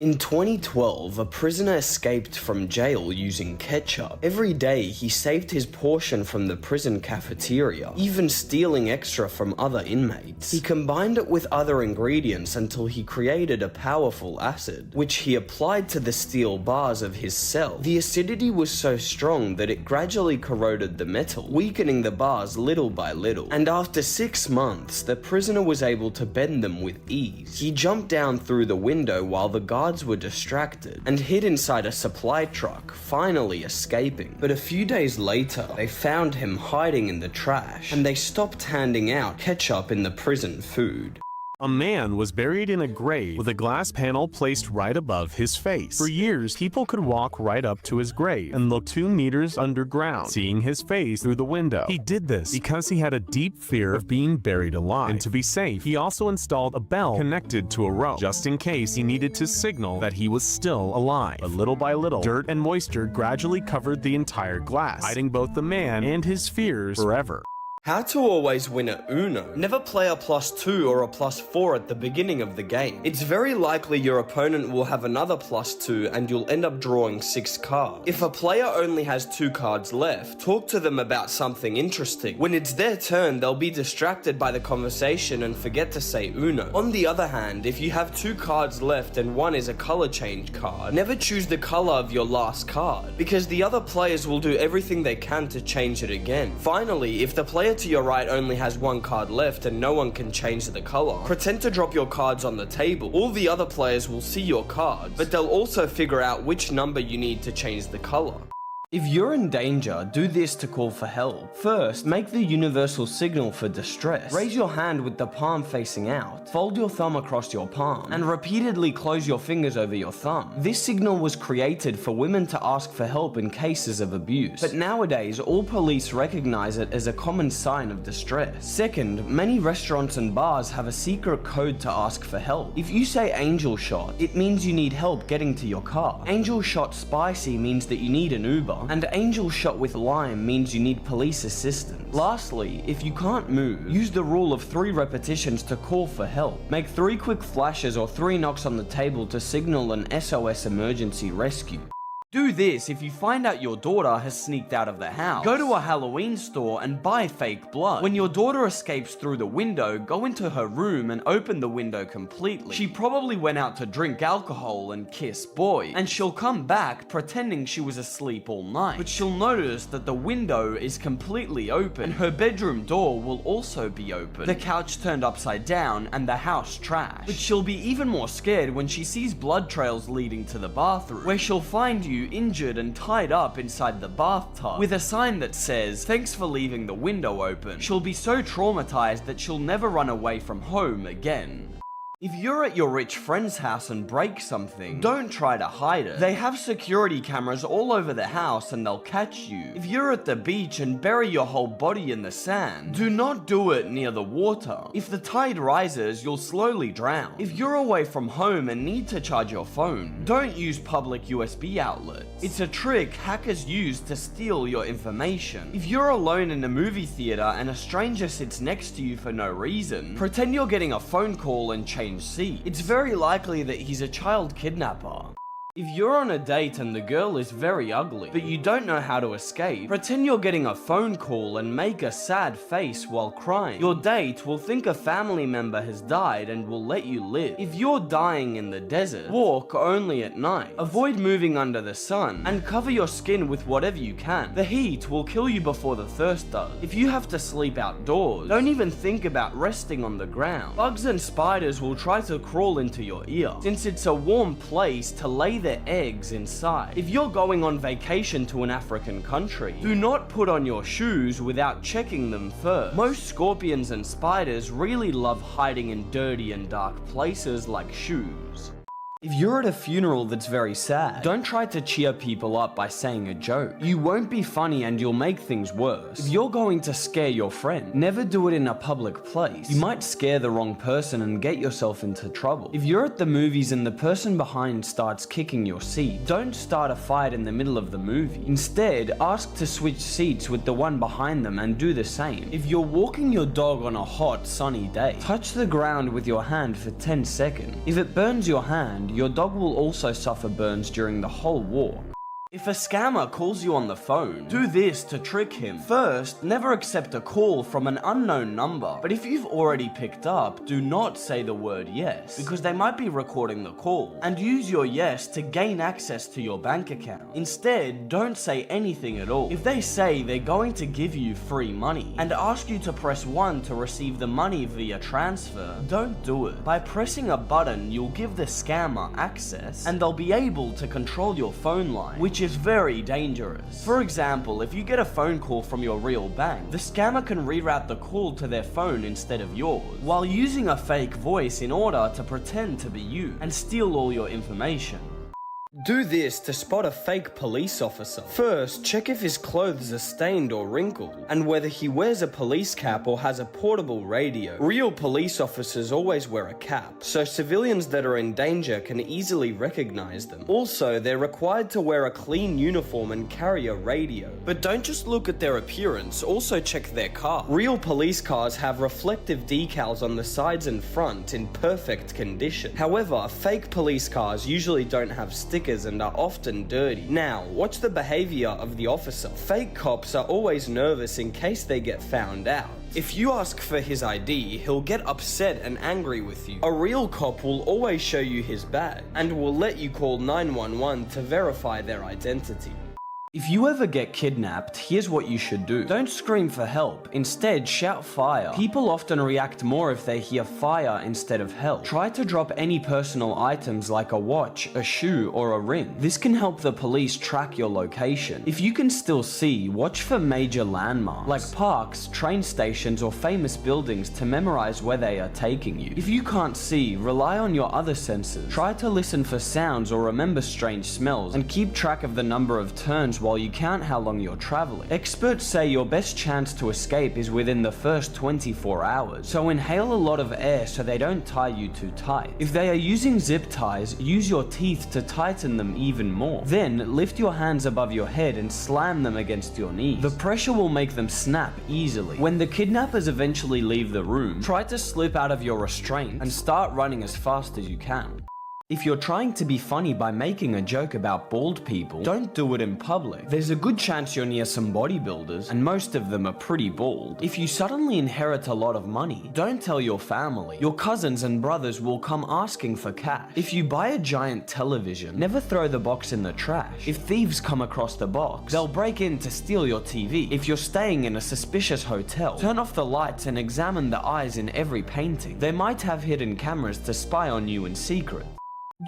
In 2012, a prisoner escaped from jail using ketchup. Every day, he saved his portion from the prison cafeteria, even stealing extra from other inmates. He combined it with other ingredients until he created a powerful acid, which he applied to the steel bars of his cell. The acidity was so strong that it gradually corroded the metal, weakening the bars little by little. And after 6 months, the prisoner was able to bend them with ease. He jumped down through the window while the guards were distracted and hid inside a supply truck, finally escaping. But a few days later, they found him hiding in the trash, and they stopped handing out ketchup in the prison food. A man was buried in a grave with a glass panel placed right above his face. For years, people could walk right up to his grave and look 2 meters underground, seeing his face through the window. He did this because he had a deep fear of being buried alive. And to be safe, he also installed a bell connected to a rope, just in case he needed to signal that he was still alive. But little by little, dirt and moisture gradually covered the entire glass, hiding both the man and his fears forever. How to always win at Uno. Never play a +2 or a +4 at the beginning of the game. It's very likely your opponent will have another +2 and you'll end up drawing 6 cards. If a player only has 2 cards left, talk to them about something interesting. When it's their turn, they'll be distracted by the conversation and forget to say Uno. On the other hand, if you have 2 cards left and one is a color change card, never choose the color of your last card, because the other players will do everything they can to change it again. Finally, if the player to your right only has 1 card left and no one can change the color, pretend to drop your cards on the table. All the other players will see your cards, but they'll also figure out which number you need to change the color. If you're in danger, do this to call for help. First, make the universal signal for distress. Raise your hand with the palm facing out, fold your thumb across your palm, and repeatedly close your fingers over your thumb. This signal was created for women to ask for help in cases of abuse, but nowadays all police recognize it as a common sign of distress. Second, many restaurants and bars have a secret code to ask for help. If you say angel shot, it means you need help getting to your car. Angel shot spicy means that you need an Uber. And angel shot with lime means you need police assistance. Lastly, if you can't move, use the rule of 3 repetitions to call for help. Make 3 quick flashes or 3 knocks on the table to signal an SOS emergency rescue. Do this if you find out your daughter has sneaked out of the house. Go to a Halloween store and buy fake blood. When your daughter escapes through the window, go into her room and open the window completely. She probably went out to drink alcohol and kiss boy, and she'll come back pretending she was asleep all night. But she'll notice that the window is completely open, and her bedroom door will also be open. The couch turned upside down and the house trashed. But she'll be even more scared when she sees blood trails leading to the bathroom, where she'll find you injured and tied up inside the bathtub with a sign that says, "Thanks for leaving the window open." She'll be so traumatized that she'll never run away from home again. If you're at your rich friend's house and break something, don't try to hide it. They have security cameras all over the house and they'll catch you. If you're at the beach and bury your whole body in the sand, do not do it near the water. If the tide rises, you'll slowly drown. If you're away from home and need to charge your phone, don't use public USB outlets. It's a trick hackers use to steal your information. If you're alone in a movie theater and a stranger sits next to you for no reason, pretend you're getting a phone call and change seat. It's very likely that he's a child kidnapper. If you're on a date and the girl is very ugly, but you don't know how to escape, pretend you're getting a phone call and make a sad face while crying. Your date will think a family member has died and will let you live. If you're dying in the desert, walk only at night. Avoid moving under the sun, and cover your skin with whatever you can. The heat will kill you before the thirst does. If you have to sleep outdoors, don't even think about resting on the ground. Bugs and spiders will try to crawl into your ear, since it's a warm place to lay their eggs inside. If you're going on vacation to an African country, do not put on your shoes without checking them first. Most scorpions and spiders really love hiding in dirty and dark places like shoes. If you're at a funeral that's very sad, don't try to cheer people up by saying a joke. You won't be funny and you'll make things worse. If you're going to scare your friend, never do it in a public place. You might scare the wrong person and get yourself into trouble. If you're at the movies and the person behind starts kicking your seat, don't start a fight in the middle of the movie. Instead, ask to switch seats with the one behind them and do the same. If you're walking your dog on a hot, sunny day, touch the ground with your hand for 10 seconds. If it burns your hand, your dog will also suffer burns during the whole walk. If a scammer calls you on the phone, do this to trick him. First, never accept a call from an unknown number. But if you've already picked up, do not say the word yes, because they might be recording the call. And use your yes to gain access to your bank account. Instead, don't say anything at all. If they say they're going to give you free money and ask you to press 1 to receive the money via transfer, don't do it. By pressing a button, you'll give the scammer access and they'll be able to control your phone line, which is very dangerous. For example, if you get a phone call from your real bank, the scammer can reroute the call to their phone instead of yours, while using a fake voice in order to pretend to be you and steal all your information. Do this to spot a fake police officer. First, check if his clothes are stained or wrinkled, and whether he wears a police cap or has a portable radio. Real police officers always wear a cap, so civilians that are in danger can easily recognize them. Also, they're required to wear a clean uniform and carry a radio. But don't just look at their appearance, also check their car. Real police cars have reflective decals on the sides and front in perfect condition. However, fake police cars usually don't have stickers and are often dirty. Now, watch the behavior of the officer. Fake cops are always nervous in case they get found out. If you ask for his ID, he'll get upset and angry with you. A real cop will always show you his badge and will let you call 911 to verify their identity. If you ever get kidnapped, here's what you should do. Don't scream for help. Instead, shout fire. People often react more if they hear fire instead of help. Try to drop any personal items like a watch, a shoe, or a ring. This can help the police track your location. If you can still see, watch for major landmarks, like parks, train stations, or famous buildings to memorize where they are taking you. If you can't see, rely on your other senses. Try to listen for sounds or remember strange smells, and keep track of the number of turns while you count how long you're traveling. Experts say your best chance to escape is within the first 24 hours, so inhale a lot of air so they don't tie you too tight. If they are using zip ties, use your teeth to tighten them even more. Then, lift your hands above your head and slam them against your knees. The pressure will make them snap easily. When the kidnappers eventually leave the room, try to slip out of your restraint and start running as fast as you can. If you're trying to be funny by making a joke about bald people, don't do it in public. There's a good chance you're near some bodybuilders, and most of them are pretty bald. If you suddenly inherit a lot of money, don't tell your family. Your cousins and brothers will come asking for cash. If you buy a giant television, never throw the box in the trash. If thieves come across the box, they'll break in to steal your TV. If you're staying in a suspicious hotel, turn off the lights and examine the eyes in every painting. They might have hidden cameras to spy on you in secret.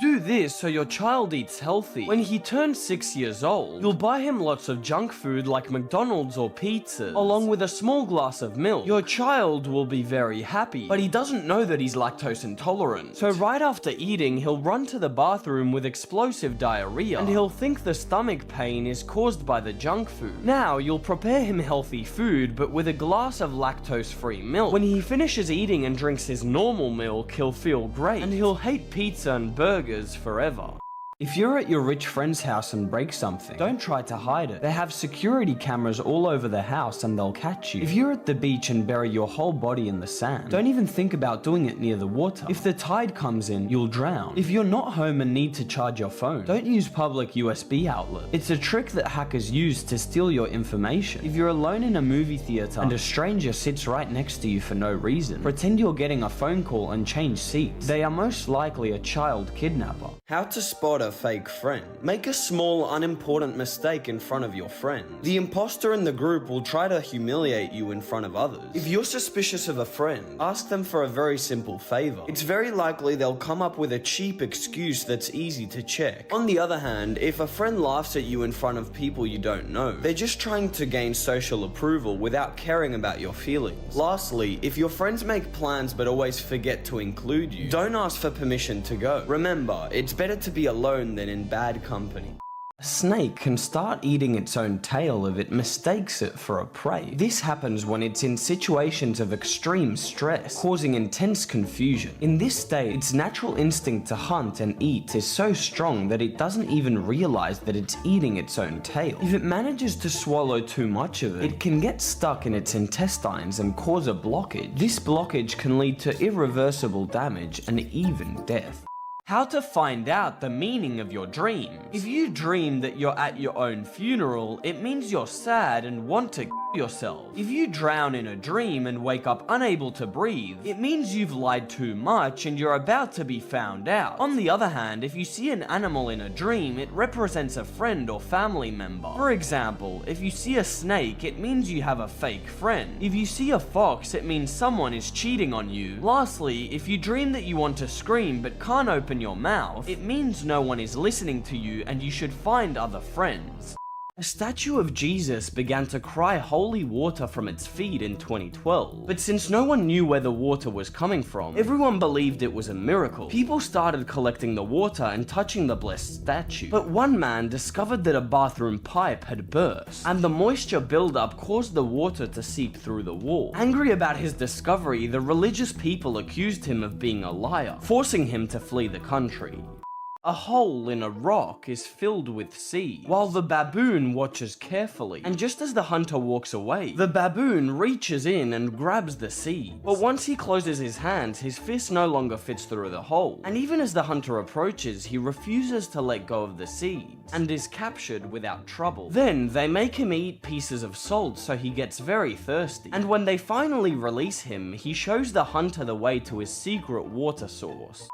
Do this so your child eats healthy. When he turns 6 years old, you'll buy him lots of junk food like McDonald's or pizzas, along with a small glass of milk. Your child will be very happy, but he doesn't know that he's lactose intolerant. So right after eating, he'll run to the bathroom with explosive diarrhea, and he'll think the stomach pain is caused by the junk food. Now, you'll prepare him healthy food, but with a glass of lactose-free milk. When he finishes eating and drinks his normal milk, he'll feel great, and he'll hate pizza and burgers forever. If you're at your rich friend's house and break something, don't try to hide it. They have security cameras all over the house and they'll catch you. If you're at the beach and bury your whole body in the sand, don't even think about doing it near the water. If the tide comes in, you'll drown. If you're not home and need to charge your phone, don't use public USB outlets. It's a trick that hackers use to steal your information. If you're alone in a movie theater and a stranger sits right next to you for no reason, pretend you're getting a phone call and change seats. They are most likely a child kidnapper. How to spot a fake friend. Make a small, unimportant mistake in front of your friend. The imposter in the group will try to humiliate you in front of others. If you're suspicious of a friend, ask them for a very simple favor. It's very likely they'll come up with a cheap excuse that's easy to check. On the other hand, if a friend laughs at you in front of people you don't know, they're just trying to gain social approval without caring about your feelings. Lastly, if your friends make plans but always forget to include you, don't ask for permission to go. Remember, it's better to be alone than in bad company. A snake can start eating its own tail if it mistakes it for a prey. This happens when it's in situations of extreme stress, causing intense confusion. In this state, its natural instinct to hunt and eat is so strong that it doesn't even realize that it's eating its own tail. If it manages to swallow too much of it, it can get stuck in its intestines and cause a blockage. This blockage can lead to irreversible damage and even death. How to find out the meaning of your dreams. If you dream that you're at your own funeral, it means you're sad and want to yourself. If you drown in a dream and wake up unable to breathe, it means you've lied too much and you're about to be found out. On the other hand, if you see an animal in a dream, it represents a friend or family member. For example, if you see a snake, it means you have a fake friend. If you see a fox, it means someone is cheating on you. Lastly, if you dream that you want to scream but can't open your mouth, it means no one is listening to you and you should find other friends. A statue of Jesus began to cry holy water from its feet in 2012, but since no one knew where the water was coming from, everyone believed it was a miracle. People started collecting the water and touching the blessed statue, but one man discovered that a bathroom pipe had burst, and the moisture buildup caused the water to seep through the wall. Angry about his discovery, the religious people accused him of being a liar, forcing him to flee the country. A hole in a rock is filled with seeds, while the baboon watches carefully, and just as the hunter walks away, the baboon reaches in and grabs the seeds. But once he closes his hands, his fist no longer fits through the hole, and even as the hunter approaches, he refuses to let go of the seeds, and is captured without trouble. Then, they make him eat pieces of salt so he gets very thirsty, and when they finally release him, he shows the hunter the way to his secret water source.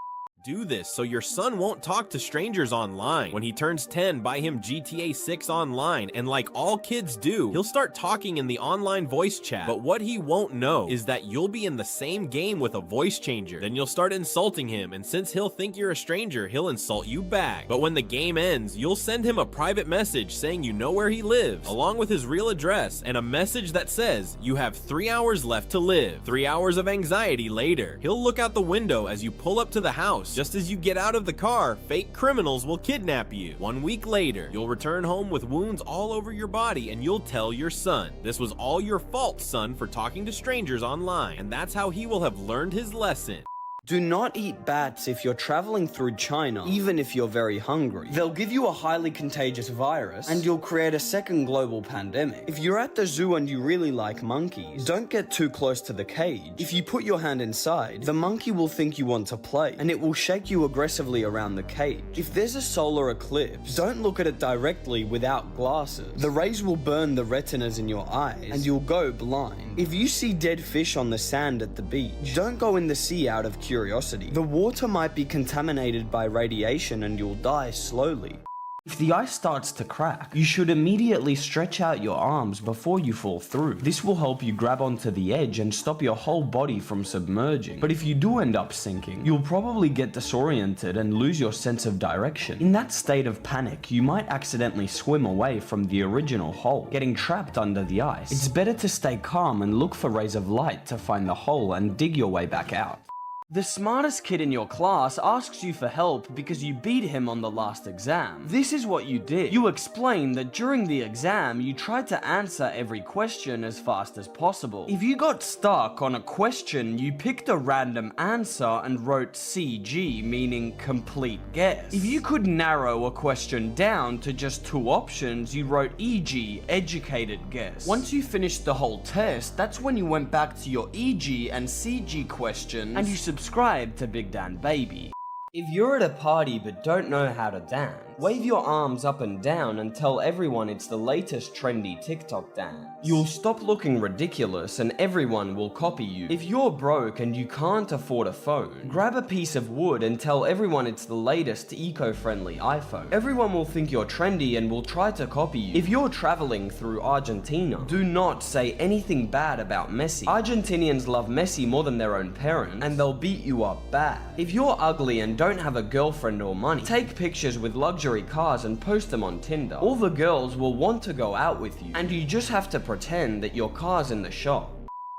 Do this so your son won't talk to strangers online. When he turns 10, buy him GTA 6 online, and like all kids do, he'll start talking in the online voice chat. But what he won't know is that you'll be in the same game with a voice changer. Then you'll start insulting him, and since he'll think you're a stranger, he'll insult you back. But when the game ends, you'll send him a private message saying you know where he lives, along with his real address, and a message that says, you have 3 hours left to live. 3 hours of anxiety later. He'll look out the window as you pull up to the house. Just as you get out of the car, fake criminals will kidnap you. 1 week later, you'll return home with wounds all over your body and you'll tell your son, this was all your fault, son, for talking to strangers online. And that's how he will have learned his lesson. Do not eat bats if you're traveling through China, even if you're very hungry. They'll give you a highly contagious virus, and you'll create a second global pandemic. If you're at the zoo and you really like monkeys, don't get too close to the cage. If you put your hand inside, the monkey will think you want to play, and it will shake you aggressively around the cage. If there's a solar eclipse, don't look at it directly without glasses. The rays will burn the retinas in your eyes, and you'll go blind. If you see dead fish on the sand at the beach, don't go in the sea out of curiosity. The water might be contaminated by radiation and you'll die slowly. If the ice starts to crack, you should immediately stretch out your arms before you fall through. This will help you grab onto the edge and stop your whole body from submerging. But if you do end up sinking, you'll probably get disoriented and lose your sense of direction. In that state of panic, you might accidentally swim away from the original hole, getting trapped under the ice. It's better to stay calm and look for rays of light to find the hole and dig your way back out. The smartest kid in your class asks you for help because you beat him on the last exam. This is what you did. You explained that during the exam, you tried to answer every question as fast as possible. If you got stuck on a question, you picked a random answer and wrote CG, meaning complete guess. If you could narrow a question down to just 2 options, you wrote EG, educated guess. Once you finished the whole test, that's when you went back to your EG and CG questions and you subscribe to BigDanBaby. If you're at a party but don't know how to dance, wave your arms up and down and tell everyone it's the latest trendy TikTok dance. You'll stop looking ridiculous and everyone will copy you. If you're broke and you can't afford a phone, grab a piece of wood and tell everyone it's the latest eco-friendly iPhone. Everyone will think you're trendy and will try to copy you. If you're traveling through Argentina, do not say anything bad about Messi. Argentinians love Messi more than their own parents, and they'll beat you up bad. If you're ugly and don't have a girlfriend or money, take pictures with luxury cars and post them on Tinder. All the girls will want to go out with you, and you just have to pretend that your car's in the shop.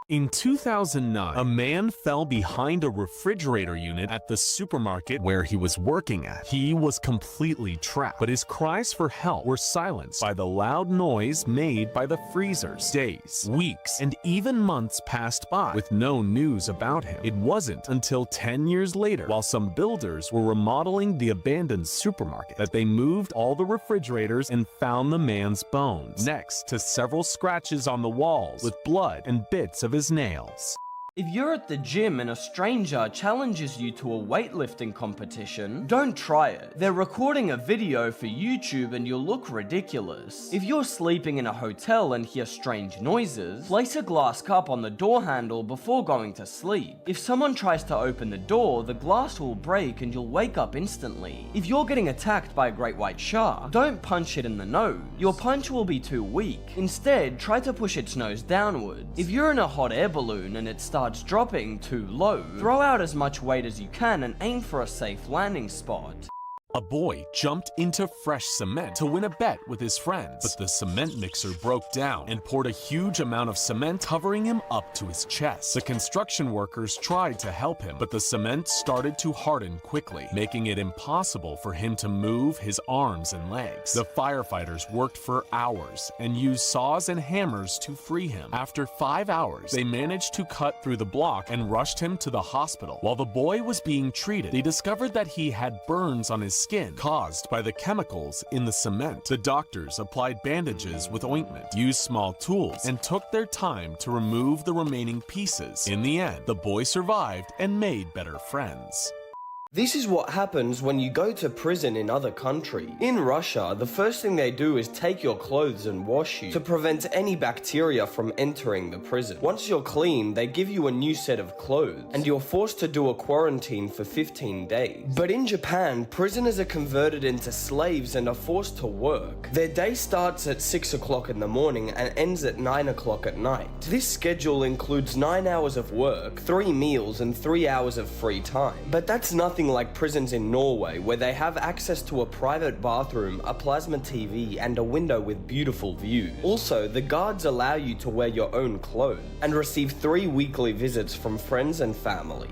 In 2009, a man fell behind a refrigerator unit at the supermarket where he was working at. He was completely trapped, but his cries for help were silenced by the loud noise made by the freezers. Days, weeks, and even months passed by with no news about him. It wasn't until 10 years later, while some builders were remodeling the abandoned supermarket, that they moved all the refrigerators and found the man's bones, next to several scratches on the walls with blood and bits of his nails. If you're at the gym and a stranger challenges you to a weightlifting competition, don't try it. They're recording a video for YouTube and you'll look ridiculous. If you're sleeping in a hotel and hear strange noises, place a glass cup on the door handle before going to sleep. If someone tries to open the door, the glass will break and you'll wake up instantly. If you're getting attacked by a great white shark, don't punch it in the nose. Your punch will be too weak. Instead, try to push its nose downwards. If you're in a hot air balloon and it starts dropping too low, throw out as much weight as you can and aim for a safe landing spot. A boy jumped into fresh cement to win a bet with his friends, but the cement mixer broke down and poured a huge amount of cement covering him up to his chest. The construction workers tried to help him, but the cement started to harden quickly, making it impossible for him to move his arms and legs. The firefighters worked for hours and used saws and hammers to free him. After 5 hours, they managed to cut through the block and rushed him to the hospital. While the boy was being treated, they discovered that he had burns on his skin caused by the chemicals in the cement. The doctors applied bandages with ointment, used small tools, and took their time to remove the remaining pieces. In the end, the boy survived and made better friends. This is what happens when you go to prison in other countries. In Russia, the first thing they do is take your clothes and wash you to prevent any bacteria from entering the prison. Once you're clean, they give you a new set of clothes, and you're forced to do a quarantine for 15 days. But in Japan, prisoners are converted into slaves and are forced to work. Their day starts at 6 o'clock in the morning and ends at 9 o'clock at night. This schedule includes 9 hours of work, 3 meals, and 3 hours of free time. But that's nothing like prisons in Norway, where they have access to a private bathroom, a plasma TV, and a window with beautiful views. Also, the guards allow you to wear your own clothes and receive 3 weekly visits from friends and family.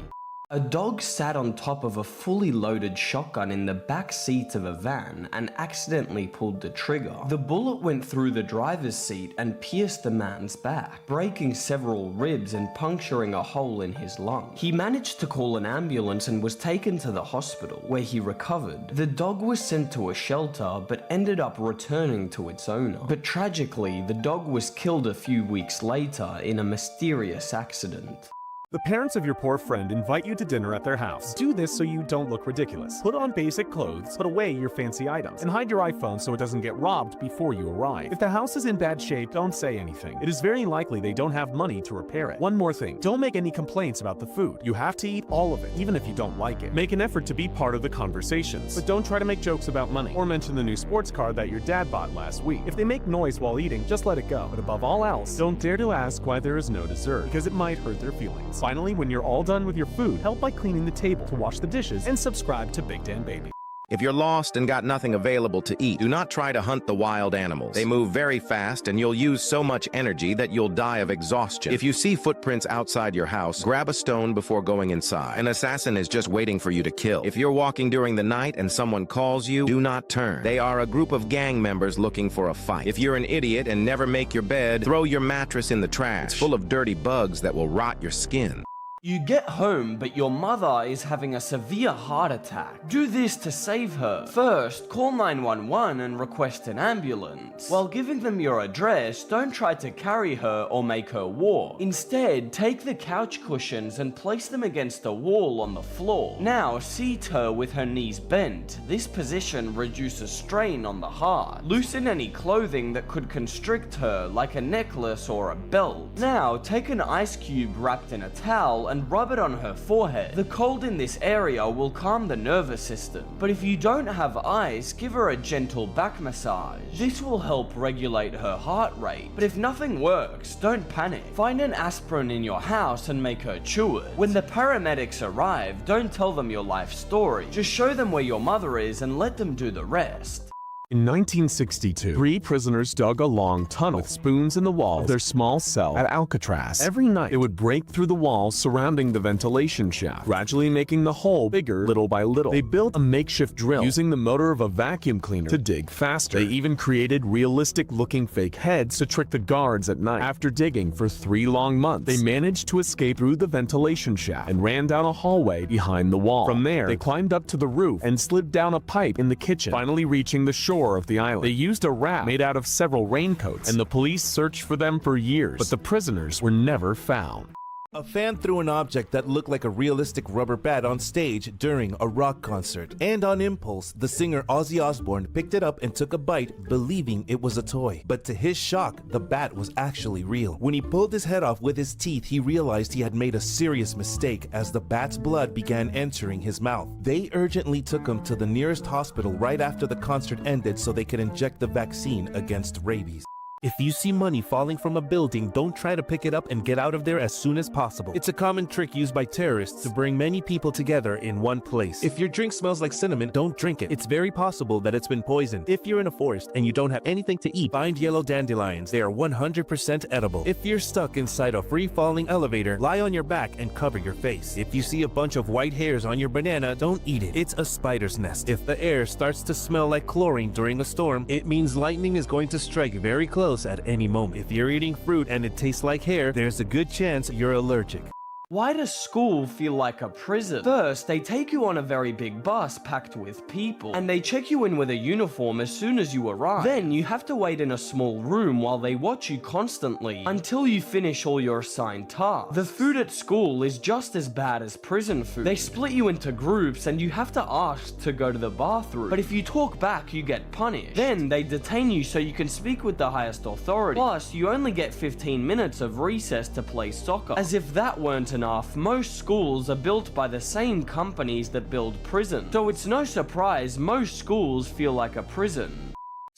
A dog sat on top of a fully loaded shotgun in the back seat of a van and accidentally pulled the trigger. The bullet went through the driver's seat and pierced the man's back, breaking several ribs and puncturing a hole in his lung. He managed to call an ambulance and was taken to the hospital, where he recovered. The dog was sent to a shelter but ended up returning to its owner. But tragically, the dog was killed a few weeks later in a mysterious accident. The parents of your poor friend invite you to dinner at their house. Do this so you don't look ridiculous. Put on basic clothes, put away your fancy items, and hide your iPhone so it doesn't get robbed before you arrive. If the house is in bad shape, don't say anything. It is very likely they don't have money to repair it. One more thing, don't make any complaints about the food. You have to eat all of it, even if you don't like it. Make an effort to be part of the conversations, but don't try to make jokes about money or mention the new sports car that your dad bought last week. If they make noise while eating, just let it go. But above all else, don't dare to ask why there is no dessert, because it might hurt their feelings. Finally, when you're all done with your food, help by cleaning the table, to wash the dishes, and subscribe to BigDanBaby. If you're lost and got nothing available to eat, do not try to hunt the wild animals. They move very fast and you'll use so much energy that you'll die of exhaustion. If you see footprints outside your house, grab a stone before going inside. An assassin is just waiting for you to kill. If you're walking during the night and someone calls you, do not turn. They are a group of gang members looking for a fight. If you're an idiot and never make your bed, throw your mattress in the trash. It's full of dirty bugs that will rot your skin. You get home, but your mother is having a severe heart attack. Do this to save her. First, call 911 and request an ambulance. While giving them your address, don't try to carry her or make her walk. Instead, take the couch cushions and place them against a wall on the floor. Now, seat her with her knees bent. This position reduces strain on the heart. Loosen any clothing that could constrict her, like a necklace or a belt. Now, take an ice cube wrapped in a towel and rub it on her forehead. The cold in this area will calm the nervous system, but if you don't have ice, give her a gentle back massage. This will help regulate her heart rate, but if nothing works, don't panic. Find an aspirin in your house and make her chew it. When the paramedics arrive, don't tell them your life story. Just show them where your mother is and let them do the rest. In 1962, 3 prisoners dug a long tunnel with spoons in the wall of their small cell at Alcatraz. Every night, they would break through the walls surrounding the ventilation shaft, gradually making the hole bigger little by little. They built a makeshift drill using the motor of a vacuum cleaner to dig faster. They even created realistic-looking fake heads to trick the guards at night. After digging for 3 long months, they managed to escape through the ventilation shaft and ran down a hallway behind the wall. From there, they climbed up to the roof and slid down a pipe in the kitchen, finally reaching the shore of the island. They used a raft made out of several raincoats, and the police searched for them for years, but the prisoners were never found. A fan threw an object that looked like a realistic rubber bat on stage during a rock concert. And on impulse, the singer Ozzy Osbourne picked it up and took a bite, believing it was a toy. But to his shock, the bat was actually real. When he pulled his head off with his teeth, he realized he had made a serious mistake as the bat's blood began entering his mouth. They urgently took him to the nearest hospital right after the concert ended so they could inject the vaccine against rabies. If you see money falling from a building, don't try to pick it up and get out of there as soon as possible. It's a common trick used by terrorists to bring many people together in one place. If your drink smells like cinnamon, don't drink it. It's very possible that it's been poisoned. If you're in a forest and you don't have anything to eat, find yellow dandelions. They are 100% edible. If you're stuck inside a free-falling elevator, lie on your back and cover your face. If you see a bunch of white hairs on your banana, don't eat it. It's a spider's nest. If the air starts to smell like chlorine during a storm, it means lightning is going to strike very close at any moment. If you're eating fruit and it tastes like hair, there's a good chance you're allergic. Why does school feel like a prison? First, they take you on a very big bus packed with people, and they check you in with a uniform as soon as you arrive. Then you have to wait in a small room while they watch you constantly until you finish all your assigned tasks. The food at school is just as bad as prison food. They split you into groups and you have to ask to go to the bathroom, but if you talk back, you get punished. Then they detain you so you can speak with the highest authority. Plus, you only get 15 minutes of recess to play soccer. As if that weren't enough, most schools are built by the same companies that build prisons. So it's no surprise most schools feel like a prison.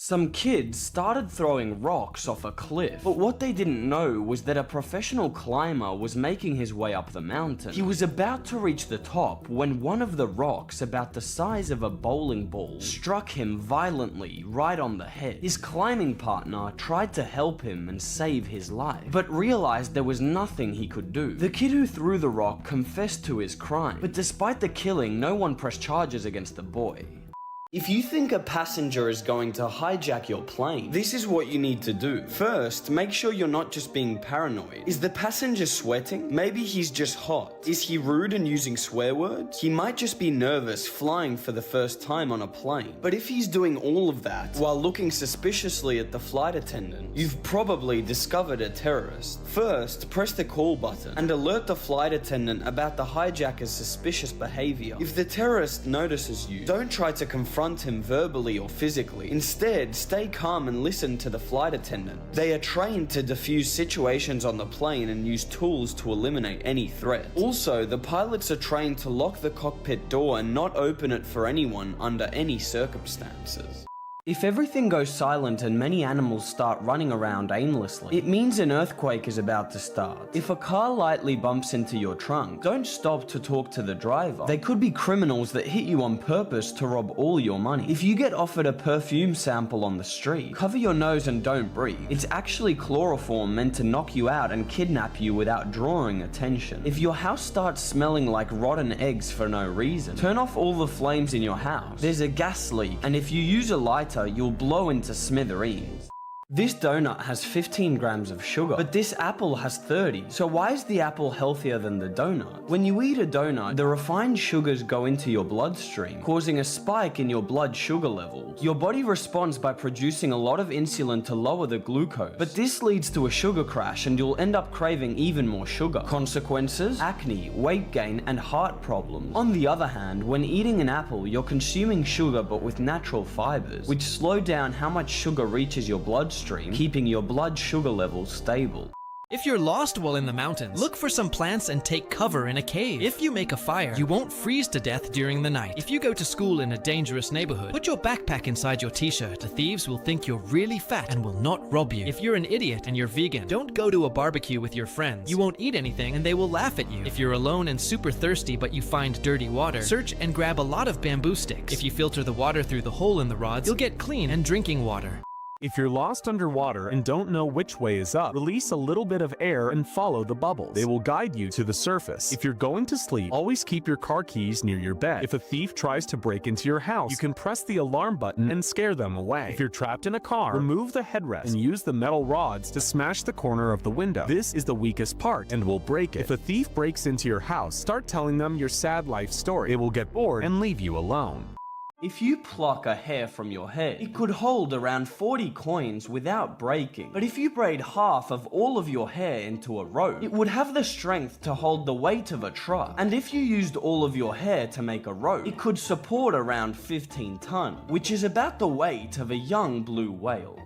Some kids started throwing rocks off a cliff, but what they didn't know was that a professional climber was making his way up the mountain. He was about to reach the top when one of the rocks, about the size of a bowling ball, struck him violently right on the head. His climbing partner tried to help him and save his life, but realized there was nothing he could do. The kid who threw the rock confessed to his crime, but despite the killing, no one pressed charges against the boy. If you think a passenger is going to hijack your plane, this is what you need to do. First, make sure you're not just being paranoid. Is the passenger sweating? Maybe he's just hot. Is he rude and using swear words? He might just be nervous flying for the first time on a plane. But if he's doing all of that while looking suspiciously at the flight attendant, you've probably discovered a terrorist. First, press the call button and alert the flight attendant about the hijacker's suspicious behavior. If the terrorist notices you, don't try to confront him verbally or physically. Instead, stay calm and listen to the flight attendant. They are trained to defuse situations on the plane and use tools to eliminate any threat. Also, the pilots are trained to lock the cockpit door and not open it for anyone under any circumstances. If everything goes silent and many animals start running around aimlessly, it means an earthquake is about to start. If a car lightly bumps into your trunk, don't stop to talk to the driver. They could be criminals that hit you on purpose to rob all your money. If you get offered a perfume sample on the street, cover your nose and don't breathe. It's actually chloroform meant to knock you out and kidnap you without drawing attention. If your house starts smelling like rotten eggs for no reason, turn off all the flames in your house. There's a gas leak, and if you use a lighter, you'll blow into smithereens. This donut has 15 grams of sugar, but this apple has 30. So why is the apple healthier than the donut? When you eat a donut, the refined sugars go into your bloodstream, causing a spike in your blood sugar levels. Your body responds by producing a lot of insulin to lower the glucose, but this leads to a sugar crash and you'll end up craving even more sugar. Consequences: acne, weight gain, and heart problems. On the other hand, when eating an apple, you're consuming sugar but with natural fibers, which slow down how much sugar reaches your bloodstream, keeping your blood sugar levels stable. If you're lost while in the mountains, look for some plants and take cover in a cave. If you make a fire, you won't freeze to death during the night. If you go to school in a dangerous neighborhood, put your backpack inside your t-shirt. The thieves will think you're really fat and will not rob you. If you're an idiot and you're vegan, don't go to a barbecue with your friends. You won't eat anything and they will laugh at you. If you're alone and super thirsty but you find dirty water, search and grab a lot of bamboo sticks. If you filter the water through the hole in the rods, you'll get clean and drinking water. If you're lost underwater and don't know which way is up, release a little bit of air and follow the bubbles. They will guide you to the surface. If you're going to sleep, always keep your car keys near your bed. If a thief tries to break into your house, you can press the alarm button and scare them away. If you're trapped in a car, remove the headrest and use the metal rods to smash the corner of the window. This is the weakest part and will break it. If a thief breaks into your house, start telling them your sad life story. They will get bored and leave you alone. If you pluck a hair from your head, it could hold around 40 coins without breaking. But if you braid half of all of your hair into a rope, it would have the strength to hold the weight of a truck. And if you used all of your hair to make a rope, it could support around 15 tons, which is about the weight of a young blue whale.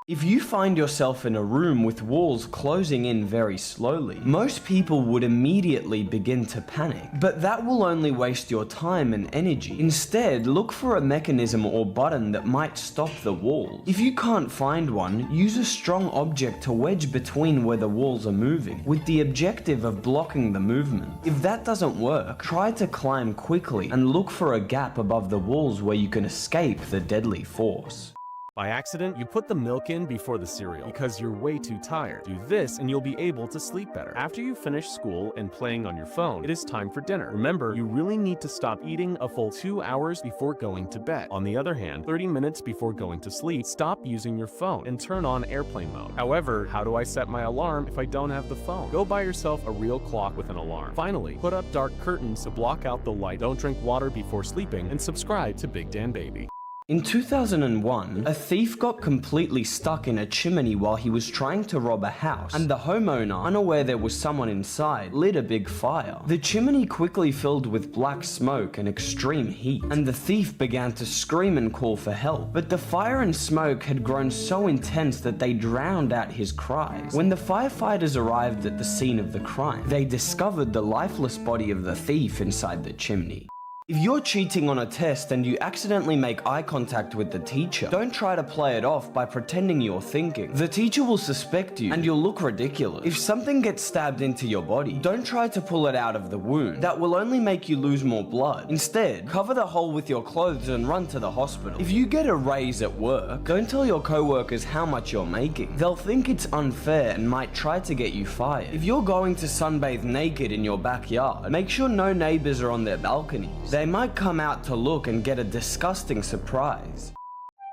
If you find yourself in a room with walls closing in very slowly, most people would immediately begin to panic, but that will only waste your time and energy. Instead, look for a mechanism or button that might stop the walls. If you can't find one, use a strong object to wedge between where the walls are moving, with the objective of blocking the movement. If that doesn't work, try to climb quickly and look for a gap above the walls where you can escape the deadly force. By accident, you put the milk in before the cereal because you're way too tired. Do this and you'll be able to sleep better. After you finish school and playing on your phone, it is time for dinner. Remember, you really need to stop eating a full 2 hours before going to bed. On the other hand, 30 minutes before going to sleep, stop using your phone and turn on airplane mode. However, how do I set my alarm if I don't have the phone? Go buy yourself a real clock with an alarm. Finally, put up dark curtains to block out the light. Don't drink water before sleeping, and subscribe to BigDanBaby. In 2001, a thief got completely stuck in a chimney while he was trying to rob a house, and the homeowner, unaware there was someone inside, lit a big fire. The chimney quickly filled with black smoke and extreme heat, and the thief began to scream and call for help. But the fire and smoke had grown so intense that they drowned out his cries. When the firefighters arrived at the scene of the crime, they discovered the lifeless body of the thief inside the chimney. If you're cheating on a test and you accidentally make eye contact with the teacher, don't try to play it off by pretending you're thinking. The teacher will suspect you and you'll look ridiculous. If something gets stabbed into your body, don't try to pull it out of the wound. That will only make you lose more blood. Instead, cover the hole with your clothes and run to the hospital. If you get a raise at work, don't tell your co-workers how much you're making. They'll think it's unfair and might try to get you fired. If you're going to sunbathe naked in your backyard, make sure no neighbors are on their balconies. They might come out to look and get a disgusting surprise.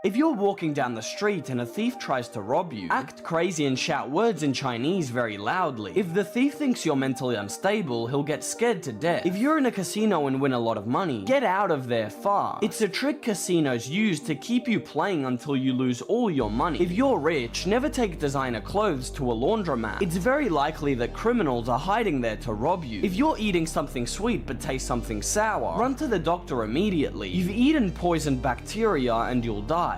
If you're walking down the street and a thief tries to rob you, act crazy and shout words in Chinese very loudly. If the thief thinks you're mentally unstable, he'll get scared to death. If you're in a casino and win a lot of money, get out of there fast. It's a trick casinos use to keep you playing until you lose all your money. If you're rich, never take designer clothes to a laundromat. It's very likely that criminals are hiding there to rob you. If you're eating something sweet but taste something sour, run to the doctor immediately. You've eaten poisoned bacteria and you'll die.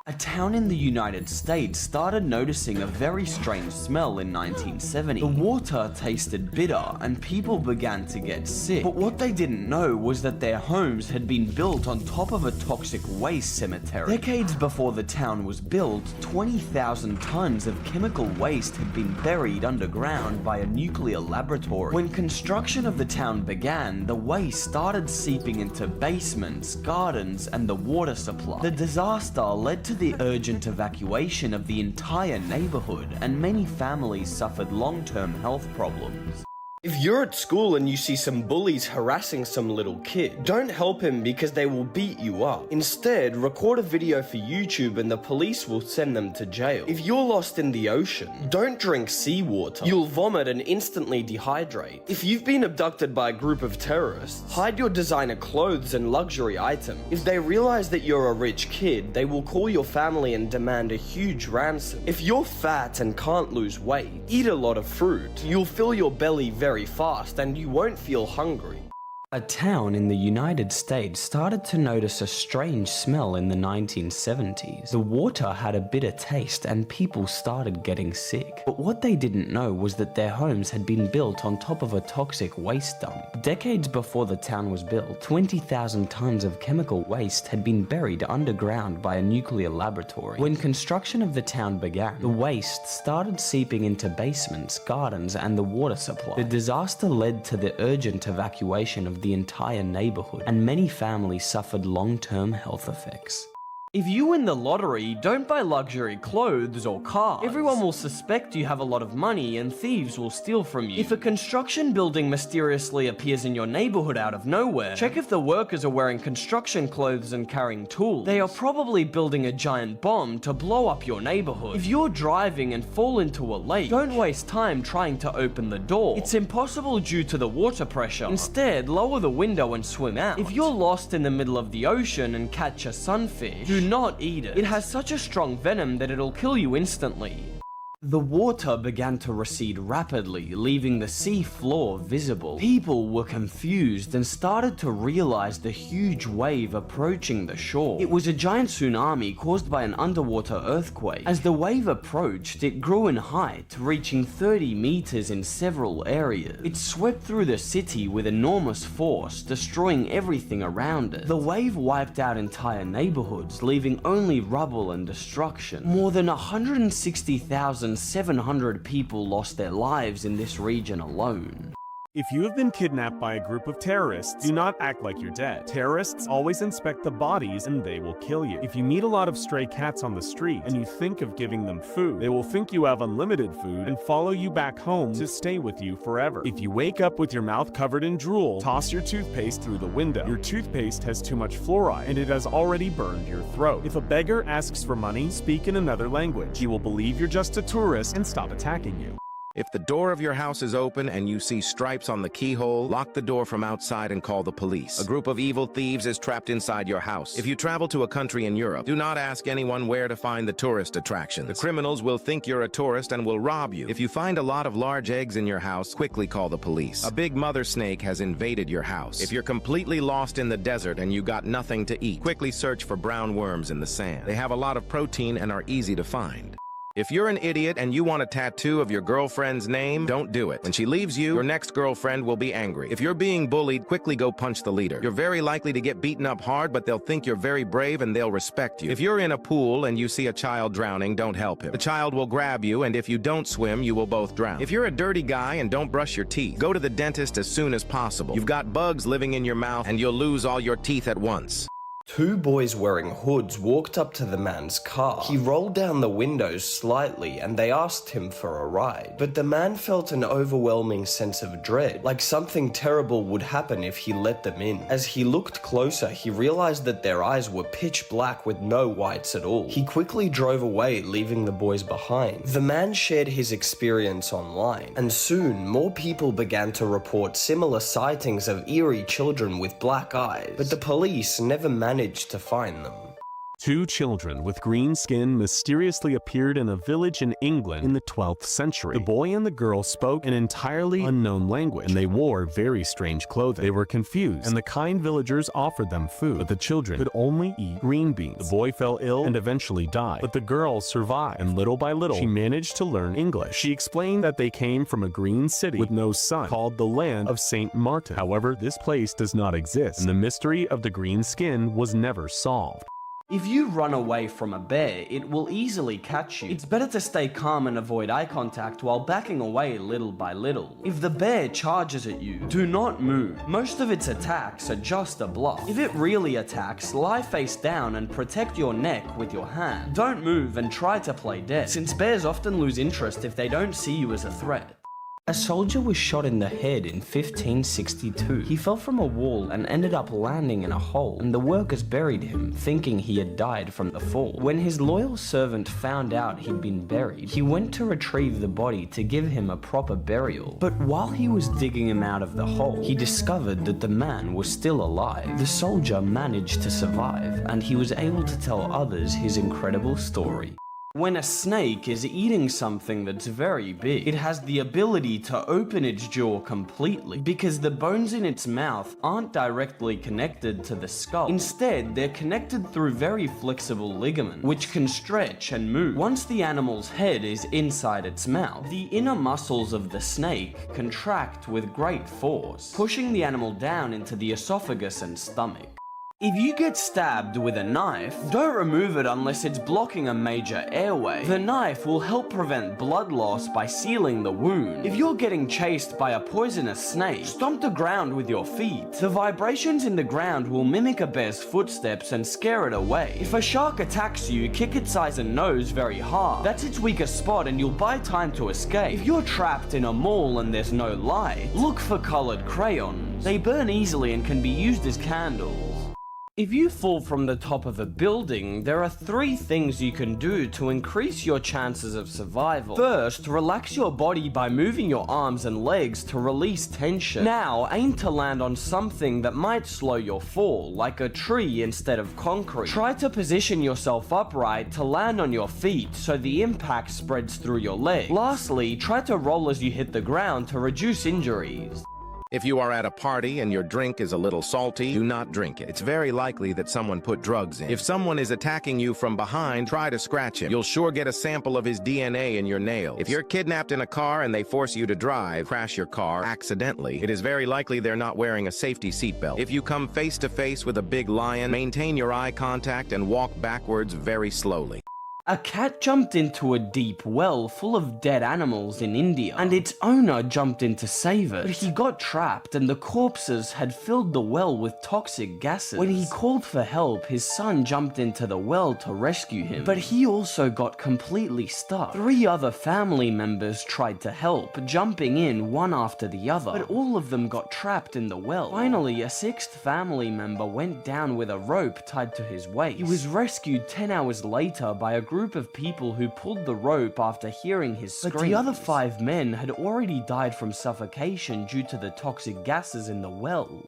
A town in the United States started noticing a very strange smell in 1970. The water tasted bitter and people began to get sick. But what they didn't know was that their homes had been built on top of a toxic waste cemetery. Decades before the town was built, 20,000 tons of chemical waste had been buried underground by a nuclear laboratory. When construction of the town began, the waste started seeping into basements, gardens, and the water supply. The disaster led to the urgent evacuation of the entire neighborhood, and many families suffered long-term health problems. If you're at school and you see some bullies harassing some little kid, don't help him because they will beat you up. Instead, record a video for YouTube and the police will send them to jail. If you're lost in the ocean, don't drink seawater. You'll vomit and instantly dehydrate. If you've been abducted by a group of terrorists, hide your designer clothes and luxury items. If they realize that you're a rich kid, they will call your family and demand a huge ransom. If you're fat and can't lose weight, eat a lot of fruit. You'll fill your belly very fast and you won't feel hungry. A town in the United States started to notice a strange smell in the 1970s. The water had a bitter taste and people started getting sick. But what they didn't know was that their homes had been built on top of a toxic waste dump. Decades before the town was built, 20,000 tons of chemical waste had been buried underground by a nuclear laboratory. When construction of the town began, the waste started seeping into basements, gardens, and the water supply. The disaster led to the urgent evacuation of the entire neighborhood, and many families suffered long-term health effects. If you win the lottery, don't buy luxury clothes or cars. Everyone will suspect you have a lot of money and thieves will steal from you. If a construction building mysteriously appears in your neighborhood out of nowhere, check if the workers are wearing construction clothes and carrying tools. They are probably building a giant bomb to blow up your neighborhood. If you're driving and fall into a lake, don't waste time trying to open the door. It's impossible due to the water pressure. Instead, lower the window and swim out. If you're lost in the middle of the ocean and catch a sunfish, do not eat it. It has such a strong venom that it'll kill you instantly. The water began to recede rapidly, leaving the sea floor visible. People were confused and started to realize the huge wave approaching the shore. It was a giant tsunami caused by an underwater earthquake. As the wave approached, it grew in height, reaching 30 meters in several areas. It swept through the city with enormous force, destroying everything around it. The wave wiped out entire neighborhoods, leaving only rubble and destruction. More than 160,700 people lost their lives in this region alone. If you have been kidnapped by a group of terrorists, do not act like you're dead. Terrorists always inspect the bodies and they will kill you. If you meet a lot of stray cats on the street and you think of giving them food, they will think you have unlimited food and follow you back home to stay with you forever. If you wake up with your mouth covered in drool, toss your toothpaste through the window. Your toothpaste has too much fluoride and it has already burned your throat. If a beggar asks for money, speak in another language. He will believe you're just a tourist and stop attacking you. If the door of your house is open and you see stripes on the keyhole, lock the door from outside and call the police. A group of evil thieves is trapped inside your house. If you travel to a country in Europe, do not ask anyone where to find the tourist attractions. The criminals will think you're a tourist and will rob you. If you find a lot of large eggs in your house, quickly call the police. A big mother snake has invaded your house. If you're completely lost in the desert and you got nothing to eat, quickly search for brown worms in the sand. They have a lot of protein and are easy to find. If you're an idiot and you want a tattoo of your girlfriend's name, don't do it. When she leaves you, your next girlfriend will be angry. If you're being bullied, quickly go punch the leader. You're very likely to get beaten up hard, but they'll think you're very brave and they'll respect you. If you're in a pool and you see a child drowning, don't help him. The child will grab you, and if you don't swim, you will both drown. If you're a dirty guy and don't brush your teeth, go to the dentist as soon as possible. You've got bugs living in your mouth and you'll lose all your teeth at once. Two boys wearing hoods walked up to the man's car. He rolled down the windows slightly and they asked him for a ride. But the man felt an overwhelming sense of dread, like something terrible would happen if he let them in. As he looked closer, he realized that their eyes were pitch black with no whites at all. He quickly drove away, leaving the boys behind. The man shared his experience online, and soon more people began to report similar sightings of eerie children with black eyes. But the police never managed to find them. Two children with green skin mysteriously appeared in a village in England in the 12th century. The boy and the girl spoke an entirely unknown language, and they wore very strange clothing. They were confused, and the kind villagers offered them food, but the children could only eat green beans. The boy fell ill and eventually died, but the girl survived, and little by little, she managed to learn English. She explained that they came from a green city with no sun, called the land of St. Martin. However, this place does not exist, and the mystery of the green skin was never solved. If you run away from a bear, it will easily catch you. It's better to stay calm and avoid eye contact while backing away little by little. If the bear charges at you, do not move. Most of its attacks are just a bluff. If it really attacks, lie face down and protect your neck with your hand. Don't move and try to play dead, since bears often lose interest if they don't see you as a threat. A soldier was shot in the head in 1562. He fell from a wall and ended up landing in a hole, and the workers buried him, thinking he had died from the fall. When his loyal servant found out he'd been buried, he went to retrieve the body to give him a proper burial. But while he was digging him out of the hole, he discovered that the man was still alive. The soldier managed to survive, and he was able to tell others his incredible story. When a snake is eating something that's very big, it has the ability to open its jaw completely because the bones in its mouth aren't directly connected to the skull. Instead, they're connected through very flexible ligaments, which can stretch and move. Once the animal's head is inside its mouth, the inner muscles of the snake contract with great force, pushing the animal down into the esophagus and stomach. If you get stabbed with a knife, don't remove it unless it's blocking a major airway. The knife will help prevent blood loss by sealing the wound. If you're getting chased by a poisonous snake, stomp the ground with your feet. The vibrations in the ground will mimic a bear's footsteps and scare it away. If a shark attacks you, kick its eyes and nose very hard. That's its weakest spot and you'll buy time to escape. If you're trapped in a mall and there's no light, look for colored crayons. They burn easily and can be used as candles. If you fall from the top of a building, there are 3 things you can do to increase your chances of survival. First, relax your body by moving your arms and legs to release tension. Now, aim to land on something that might slow your fall, like a tree instead of concrete. Try to position yourself upright to land on your feet so the impact spreads through your legs. Lastly, try to roll as you hit the ground to reduce injuries. If you are at a party and your drink is a little salty, do not drink it. It's very likely that someone put drugs in. If someone is attacking you from behind, try to scratch him. You'll sure get a sample of his DNA in your nails. If you're kidnapped in a car and they force you to drive, crash your car accidentally, it is very likely they're not wearing a safety seatbelt. If you come face to face with a big lion, maintain your eye contact and walk backwards very slowly. A cat jumped into a deep well full of dead animals in India, and its owner jumped in to save it. But he got trapped, and the corpses had filled the well with toxic gases. When he called for help, his son jumped into the well to rescue him, but he also got completely stuck. 3 other family members tried to help, jumping in one after the other, but all of them got trapped in the well. Finally, a 6th family member went down with a rope tied to his waist. He was rescued 10 hours later by a group of people who pulled the rope after hearing his screams. But the other 5 men had already died from suffocation due to the toxic gases in the well.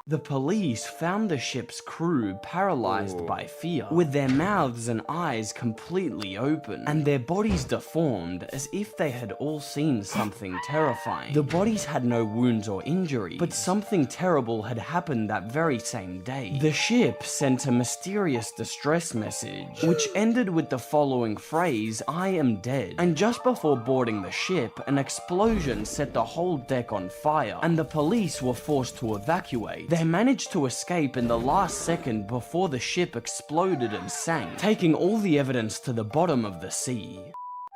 The police found the ship's crew paralyzed by fear, with their mouths and eyes completely open, and their bodies deformed as if they had all seen something terrifying. The bodies had no wounds or injury, but something terrible had happened that very same day. The ship sent a mysterious distress message, which ended with the following phrase, "I am dead." And just before boarding the ship, an explosion set the whole deck on fire, and the police were forced to evacuate. They managed to escape in the last second before the ship exploded and sank, taking all the evidence to the bottom of the sea.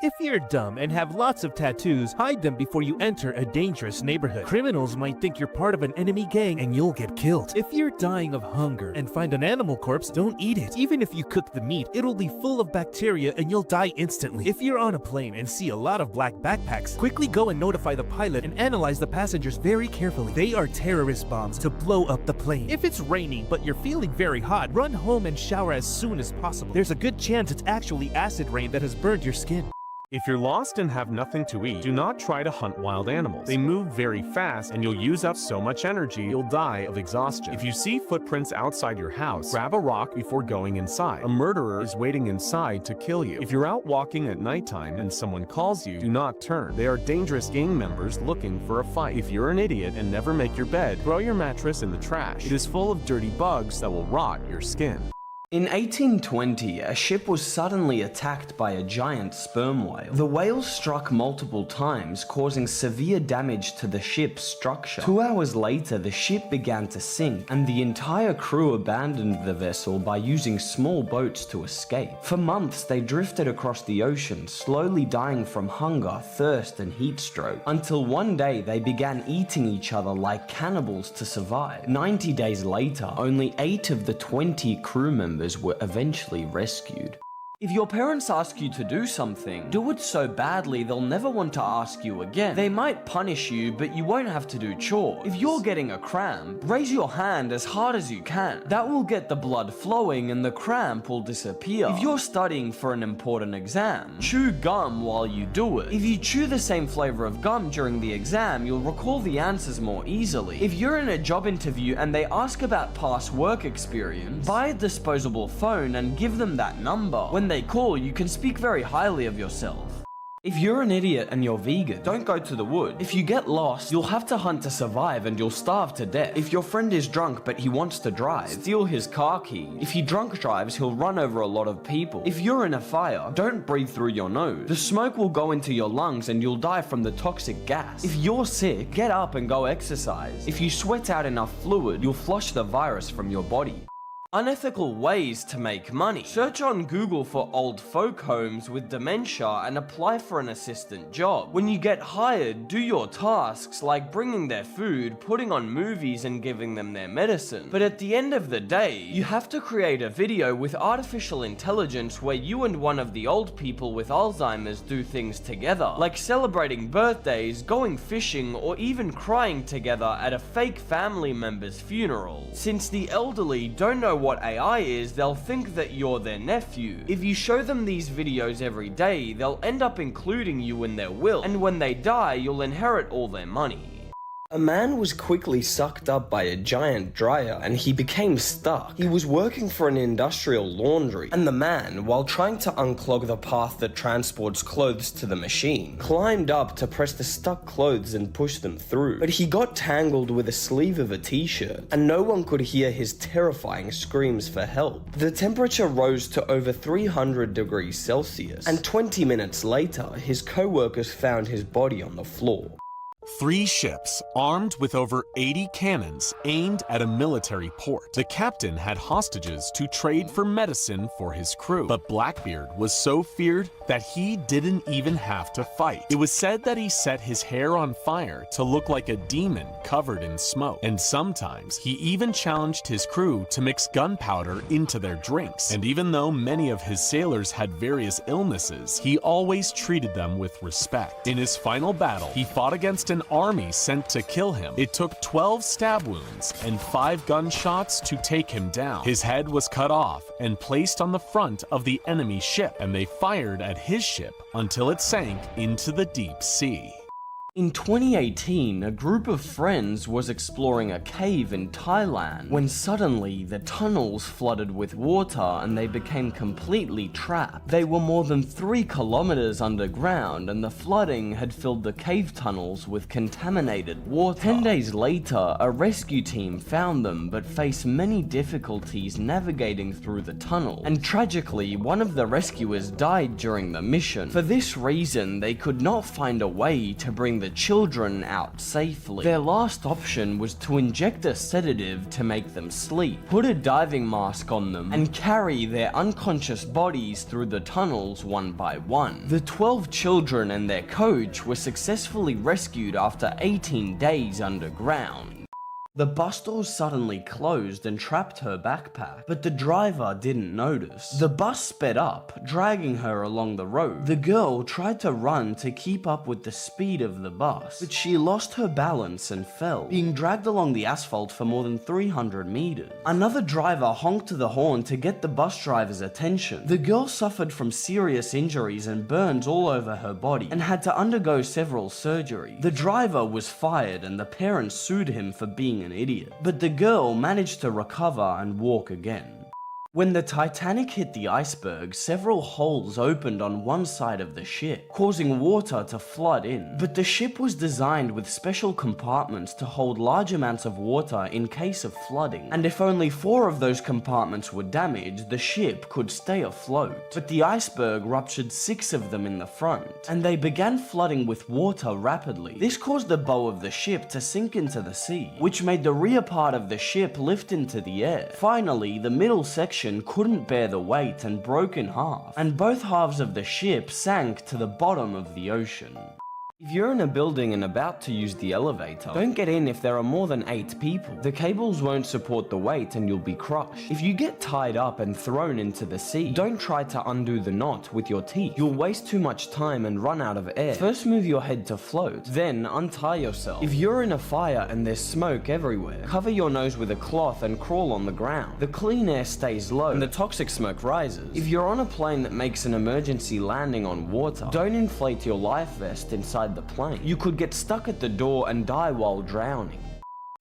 If you're dumb and have lots of tattoos, hide them before you enter a dangerous neighborhood. Criminals might think you're part of an enemy gang and you'll get killed. If you're dying of hunger and find an animal corpse, don't eat it. Even if you cook the meat, it'll be full of bacteria and you'll die instantly. If you're on a plane and see a lot of black backpacks, quickly go and notify the pilot and analyze the passengers very carefully. They are terrorist bombs to blow up the plane. If it's raining but you're feeling very hot, run home and shower as soon as possible. There's a good chance it's actually acid rain that has burned your skin. If you're lost and have nothing to eat, do not try to hunt wild animals. They move very fast and you'll use up so much energy you'll die of exhaustion. If you see footprints outside your house, grab a rock before going inside. A murderer is waiting inside to kill you. If you're out walking at nighttime and someone calls you, do not turn. They are dangerous gang members looking for a fight. If you're an idiot and never make your bed, throw your mattress in the trash. It is full of dirty bugs that will rot your skin. In 1820, a ship was suddenly attacked by a giant sperm whale. The whale struck multiple times, causing severe damage to the ship's structure. 2 hours later, the ship began to sink, and the entire crew abandoned the vessel by using small boats to escape. For months, they drifted across the ocean, slowly dying from hunger, thirst, and heat stroke, until one day they began eating each other like cannibals to survive. 90 days later, only 8 of the 20 crew members were eventually rescued. If your parents ask you to do something, do it so badly they'll never want to ask you again. They might punish you, but you won't have to do chores. If you're getting a cramp, raise your hand as hard as you can. That will get the blood flowing and the cramp will disappear. If you're studying for an important exam, chew gum while you do it. If you chew the same flavor of gum during the exam, you'll recall the answers more easily. If you're in a job interview and they ask about past work experience, buy a disposable phone and give them that number. When they call, you can speak very highly of yourself. If you're an idiot and you're vegan, don't go to the wood. If you get lost, you'll have to hunt to survive and you'll starve to death. If your friend is drunk but he wants to drive, steal his car key. If he drunk drives, he'll run over a lot of people. If you're in a fire, don't breathe through your nose. The smoke will go into your lungs and you'll die from the toxic gas. If you're sick, get up and go exercise. If you sweat out enough fluid, you'll flush the virus from your body. Unethical ways to make money. Search on Google for old folk homes with dementia and apply for an assistant job. When you get hired, do your tasks like bringing their food, putting on movies and giving them their medicine. But at the end of the day, you have to create a video with artificial intelligence where you and one of the old people with Alzheimer's do things together, like celebrating birthdays, going fishing, or even crying together at a fake family member's funeral. Since the elderly don't know what AI is, they'll think that you're their nephew. If you show them these videos every day, they'll end up including you in their will, and when they die, you'll inherit all their money. A man was quickly sucked up by a giant dryer and he became stuck. He was working for an industrial laundry, and the man, while trying to unclog the path that transports clothes to the machine, climbed up to press the stuck clothes and push them through. But he got tangled with a sleeve of a t-shirt, and no one could hear his terrifying screams for help. The temperature rose to over 300 degrees Celsius, and 20 minutes later, his co-workers found his body on the floor. 3 ships, armed with over 80 cannons, aimed at a military port. The captain had hostages to trade for medicine for his crew, but Blackbeard was so feared that he didn't even have to fight. It was said that he set his hair on fire to look like a demon covered in smoke, and sometimes he even challenged his crew to mix gunpowder into their drinks. And even though many of his sailors had various illnesses, he always treated them with respect. In his final battle, he fought against an army sent to kill him. It took 12 stab wounds and 5 gunshots to take him down. His head was cut off and placed on the front of the enemy ship, and they fired at his ship until it sank into the deep sea. In 2018, a group of friends was exploring a cave in Thailand when suddenly the tunnels flooded with water and they became completely trapped. They were more than 3 kilometers underground and the flooding had filled the cave tunnels with contaminated water. 10 days later, a rescue team found them but faced many difficulties navigating through the tunnel. And tragically, one of the rescuers died during the mission. For this reason, they could not find a way to bring the children out safely. Their last option was to inject a sedative to make them sleep, put a diving mask on them, and carry their unconscious bodies through the tunnels one by one. The 12 children and their coach were successfully rescued after 18 days underground. The bus doors suddenly closed and trapped her backpack, but the driver didn't notice. The bus sped up, dragging her along the road. The girl tried to run to keep up with the speed of the bus, but she lost her balance and fell, being dragged along the asphalt for more than 300 meters. Another driver honked the horn to get the bus driver's attention. The girl suffered from serious injuries and burns all over her body and had to undergo several surgeries. The driver was fired and the parents sued him for being an idiot, but the girl managed to recover and walk again. When the Titanic hit the iceberg, several holes opened on one side of the ship, causing water to flood in. But the ship was designed with special compartments to hold large amounts of water in case of flooding, and if only 4 of those compartments were damaged, the ship could stay afloat. But the iceberg ruptured 6 of them in the front, and they began flooding with water rapidly. This caused the bow of the ship to sink into the sea, which made the rear part of the ship lift into the air. Finally, the middle section couldn't bear the weight and broke in half, and both halves of the ship sank to the bottom of the ocean. If you're in a building and about to use the elevator, don't get in if there are more than 8 people. The cables won't support the weight and you'll be crushed. If you get tied up and thrown into the sea, don't try to undo the knot with your teeth. You'll waste too much time and run out of air. First move your head to float, then untie yourself. If you're in a fire and there's smoke everywhere, cover your nose with a cloth and crawl on the ground. The clean air stays low and the toxic smoke rises. If you're on a plane that makes an emergency landing on water, don't inflate your life vest inside the plane. You could get stuck at the door and die while drowning.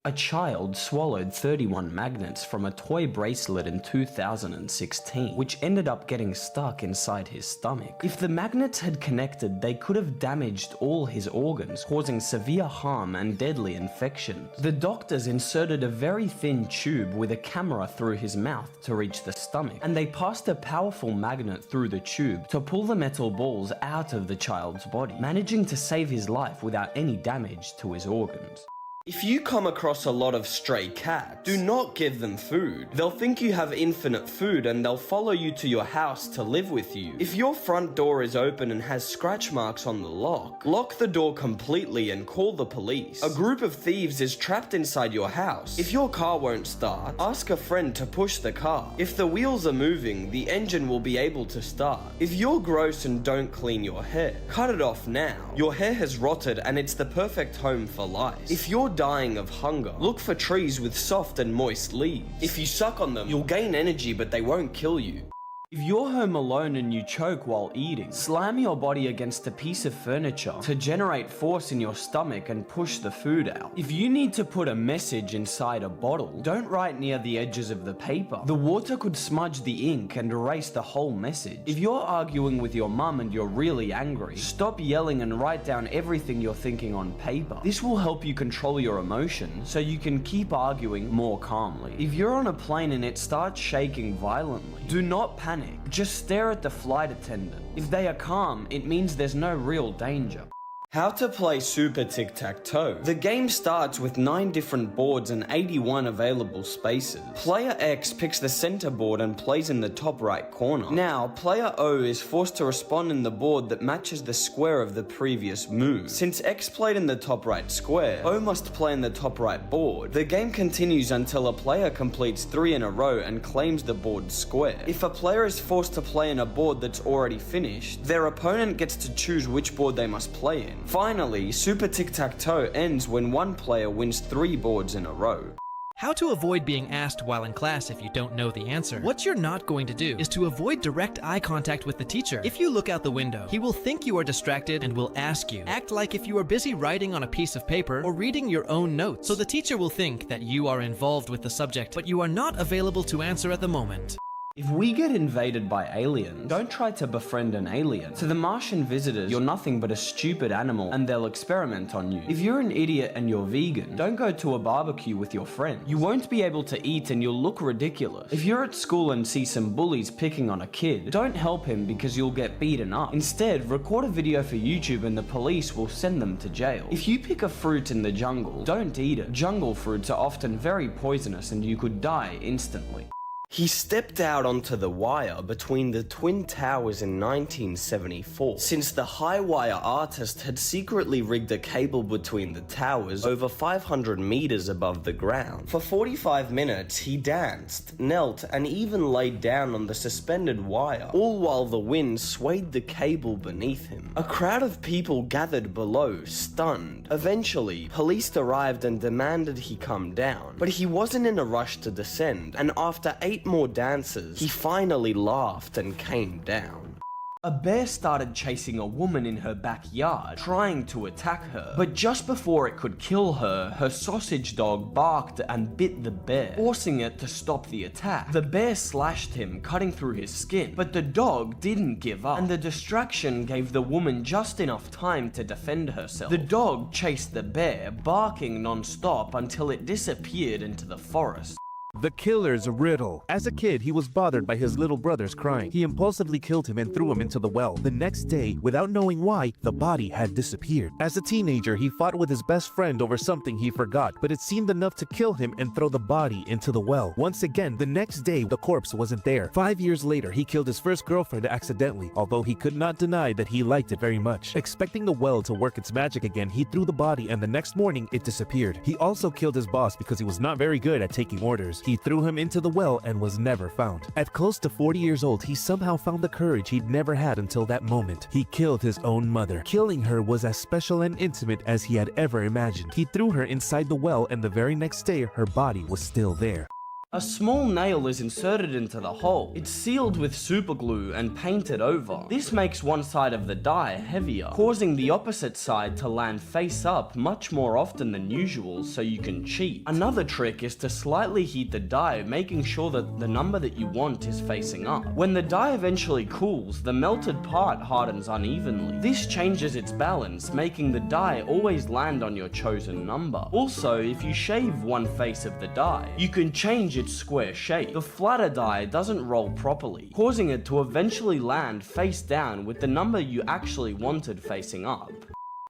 A child swallowed 31 magnets from a toy bracelet in 2016, which ended up getting stuck inside his stomach. If the magnets had connected, they could have damaged all his organs, causing severe harm and deadly infections. The doctors inserted a very thin tube with a camera through his mouth to reach the stomach, and they passed a powerful magnet through the tube to pull the metal balls out of the child's body, managing to save his life without any damage to his organs. If you come across a lot of stray cats, do not give them food. They'll think you have infinite food and they'll follow you to your house to live with you. If your front door is open and has scratch marks on the lock, lock the door completely and call the police. A group of thieves is trapped inside your house. If your car won't start, ask a friend to push the car. If the wheels are moving, the engine will be able to start. If you're gross and don't clean your hair, cut it off now. Your hair has rotted and it's the perfect home for lice. If you're dying of hunger, look for trees with soft and moist leaves. If you suck on them, you'll gain energy but they won't kill you. If you're home alone and you choke while eating, slam your body against a piece of furniture to generate force in your stomach and push the food out. If you need to put a message inside a bottle, don't write near the edges of the paper. The water could smudge the ink and erase the whole message. If you're arguing with your mum and you're really angry, stop yelling and write down everything you're thinking on paper. This will help you control your emotions so you can keep arguing more calmly. If you're on a plane and it starts shaking violently, do not panic. Just stare at the flight attendant. If they are calm, it means there's no real danger. How to play Super Tic-Tac-Toe. The game starts with 9 different boards and 81 available spaces. Player X picks the center board and plays in the top right corner. Now, player O is forced to respond in the board that matches the square of the previous move. Since X played in the top right square, O must play in the top right board. The game continues until a player completes 3 in a row and claims the board square. If a player is forced to play in a board that's already finished, their opponent gets to choose which board they must play in. Finally, Super Tic-Tac-Toe ends when one player wins 3 boards in a row. How to avoid being asked while in class if you don't know the answer. What you're not going to do is to avoid direct eye contact with the teacher. If you look out the window, he will think you are distracted and will ask you. Act like if you are busy writing on a piece of paper or reading your own notes, so the teacher will think that you are involved with the subject, but you are not available to answer at the moment. If we get invaded by aliens, don't try to befriend an alien. To the Martian visitors, you're nothing but a stupid animal and they'll experiment on you. If you're an idiot and you're vegan, don't go to a barbecue with your friends. You won't be able to eat and you'll look ridiculous. If you're at school and see some bullies picking on a kid, don't help him because you'll get beaten up. Instead, record a video for YouTube and the police will send them to jail. If you pick a fruit in the jungle, don't eat it. Jungle fruits are often very poisonous and you could die instantly. He stepped out onto the wire between the Twin Towers in 1974, since the high wire artist had secretly rigged a cable between the towers over 500 meters above the ground. For 45 minutes, he danced, knelt, and even laid down on the suspended wire, all while the wind swayed the cable beneath him. A crowd of people gathered below, stunned. Eventually, police arrived and demanded he come down, but he wasn't in a rush to descend, and after 8 more dances, he finally laughed and came down. A bear started chasing a woman in her backyard, trying to attack her. But just before it could kill her, her sausage dog barked and bit the bear, forcing it to stop the attack. The bear slashed him, cutting through his skin, but the dog didn't give up, and the distraction gave the woman just enough time to defend herself. The dog chased the bear, barking non-stop until it disappeared into the forest. The killer's riddle. As a kid, he was bothered by his little brother's crying. He impulsively killed him and threw him into the well. The next day, without knowing why, the body had disappeared. As a teenager, he fought with his best friend over something he forgot, but it seemed enough to kill him and throw the body into the well. Once again, the next day, the corpse wasn't there. 5 years later, he killed his first girlfriend accidentally, although he could not deny that he liked it very much. Expecting the well to work its magic again, he threw the body and the next morning, it disappeared. He also killed his boss because he was not very good at taking orders. He threw him into the well and was never found. At close to 40 years old, he somehow found the courage he'd never had until that moment. He killed his own mother. Killing her was as special and intimate as he had ever imagined. He threw her inside the well and the very next day, her body was still there. A small nail is inserted into the hole. It's sealed with superglue and painted over. This makes one side of the die heavier, causing the opposite side to land face up much more often than usual so you can cheat. Another trick is to slightly heat the die, making sure that the number that you want is facing up. When the die eventually cools, the melted part hardens unevenly. This changes its balance, making the die always land on your chosen number. Also, if you shave one face of the die, you can change its square shape. The flatter die doesn't roll properly, causing it to eventually land face down with the number you actually wanted facing up.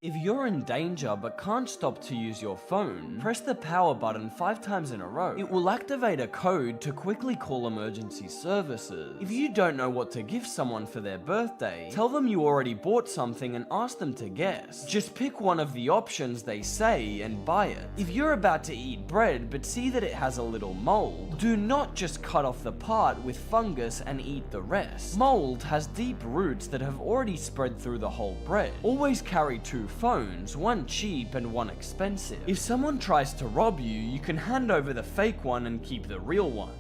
If you're in danger but can't stop to use your phone, press the power button 5 times in a row. It will activate a code to quickly call emergency services. If you don't know what to give someone for their birthday, tell them you already bought something and ask them to guess. Just pick one of the options they say and buy it. If you're about to eat bread but see that it has a little mold, do not just cut off the part with fungus and eat the rest. Mold has deep roots that have already spread through the whole bread. Always carry 2 phones, one cheap and one expensive. If someone tries to rob you, you can hand over the fake one and keep the real one.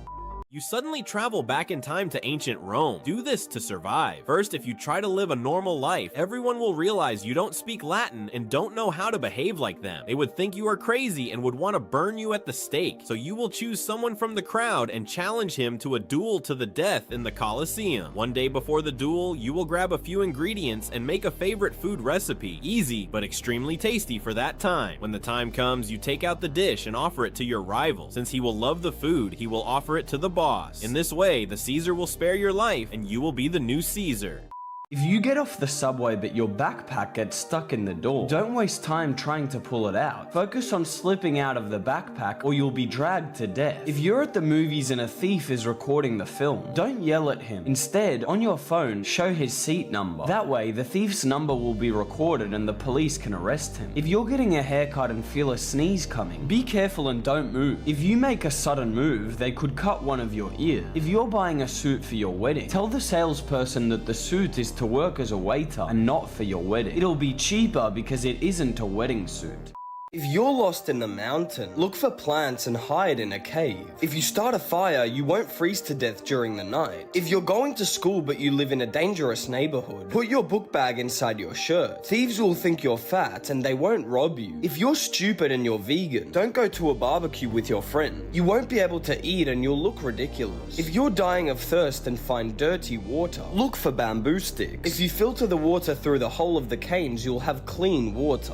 You suddenly travel back in time to ancient Rome. Do this to survive. First, if you try to live a normal life, everyone will realize you don't speak Latin and don't know how to behave like them. They would think you are crazy and would want to burn you at the stake. So you will choose someone from the crowd and challenge him to a duel to the death in the Colosseum. One day before the duel, you will grab a few ingredients and make a favorite food recipe. Easy, but extremely tasty for that time. When the time comes, you take out the dish and offer it to your rival. Since he will love the food, he will offer it to the boss. In this way, the Caesar will spare your life and you will be the new Caesar. If you get off the subway but your backpack gets stuck in the door, don't waste time trying to pull it out. Focus on slipping out of the backpack or you'll be dragged to death. If you're at the movies and a thief is recording the film, don't yell at him. Instead, on your phone, show his seat number. That way, the thief's number will be recorded and the police can arrest him. If you're getting a haircut and feel a sneeze coming, be careful and don't move. If you make a sudden move, they could cut one of your ears. If you're buying a suit for your wedding, tell the salesperson that the suit is to work as a waiter and not for your wedding. It'll be cheaper because it isn't a wedding suit. If you're lost in the mountain, look for plants and hide in a cave. If you start a fire, you won't freeze to death during the night. If you're going to school but you live in a dangerous neighborhood, put your book bag inside your shirt. Thieves will think you're fat and they won't rob you. If you're stupid and you're vegan, don't go to a barbecue with your friend. You won't be able to eat and you'll look ridiculous. If you're dying of thirst and find dirty water, look for bamboo sticks. If you filter the water through the hole of the canes, you'll have clean water.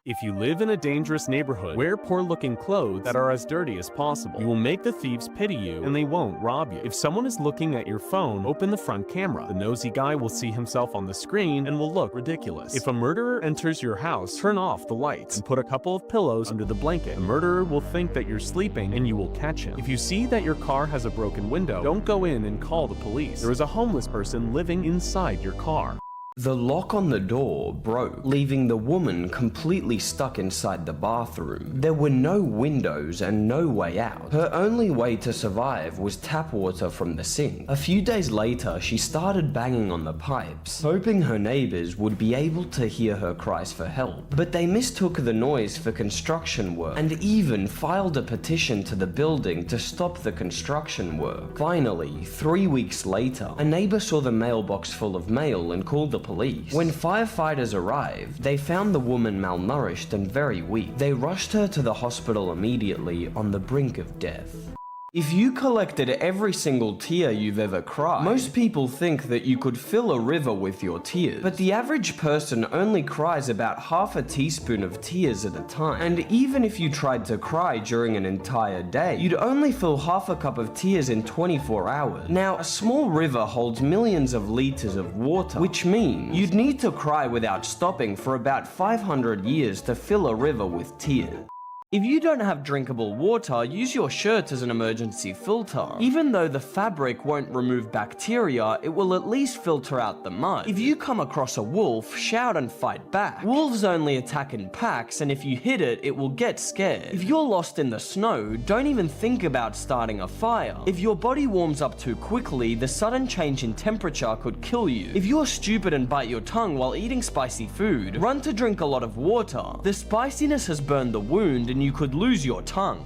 If you live in a dangerous neighborhood, wear poor-looking clothes that are as dirty as possible. You will make the thieves pity you, and they won't rob you. If someone is looking at your phone, open the front camera. The nosy guy will see himself on the screen and will look ridiculous. If a murderer enters your house, turn off the lights and put a couple of pillows under the blanket. The murderer will think that you're sleeping, and you will catch him. If you see that your car has a broken window, don't go in and call the police. There is a homeless person living inside your car. The lock on the door broke, leaving the woman completely stuck inside the bathroom. There were no windows and no way out. Her only way to survive was tap water from the sink. A few days later, she started banging on the pipes, hoping her neighbors would be able to hear her cries for help. But they mistook the noise for construction work and even filed a petition to the building to stop the construction work. Finally, 3 weeks later, a neighbor saw the mailbox full of mail and called the police. When firefighters arrived, they found the woman malnourished and very weak. They rushed her to the hospital immediately on the brink of death. If you collected every single tear you've ever cried, most people think that you could fill a river with your tears. But the average person only cries about half a teaspoon of tears at a time. And even if you tried to cry during an entire day, you'd only fill half a cup of tears in 24 hours. Now, a small river holds millions of liters of water, which means you'd need to cry without stopping for about 500 years to fill a river with tears. If you don't have drinkable water, use your shirt as an emergency filter. Even though the fabric won't remove bacteria, it will at least filter out the mud. If you come across a wolf, shout and fight back. Wolves only attack in packs, and if you hit it, it will get scared. If you're lost in the snow, don't even think about starting a fire. If your body warms up too quickly, the sudden change in temperature could kill you. If you're stupid and bite your tongue while eating spicy food, run to drink a lot of water. The spiciness has burned the wound and you could lose your tongue.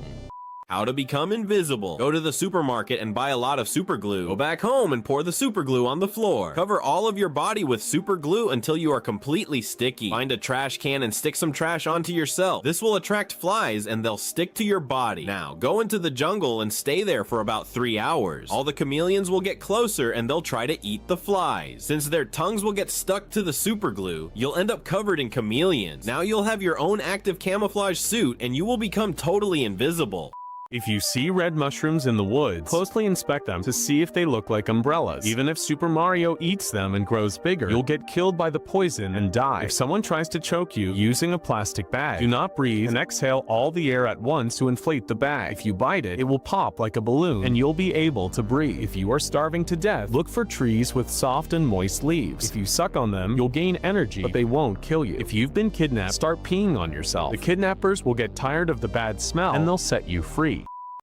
How to become invisible. Go to the supermarket and buy a lot of super glue. Go back home and pour the super glue on the floor. Cover all of your body with super glue until you are completely sticky. Find a trash can and stick some trash onto yourself. This will attract flies and they'll stick to your body. Now, go into the jungle and stay there for about 3 hours. All the chameleons will get closer and they'll try to eat the flies. Since their tongues will get stuck to the super glue, you'll end up covered in chameleons. Now you'll have your own active camouflage suit and you will become totally invisible. If you see red mushrooms in the woods, closely inspect them to see if they look like umbrellas. Even if Super Mario eats them and grows bigger, you'll get killed by the poison and die. If someone tries to choke you using a plastic bag, do not breathe and exhale all the air at once to inflate the bag. If you bite it, it will pop like a balloon and you'll be able to breathe. If you are starving to death, look for trees with soft and moist leaves. If you suck on them, you'll gain energy, but they won't kill you. If you've been kidnapped, start peeing on yourself. The kidnappers will get tired of the bad smell and they'll set you free.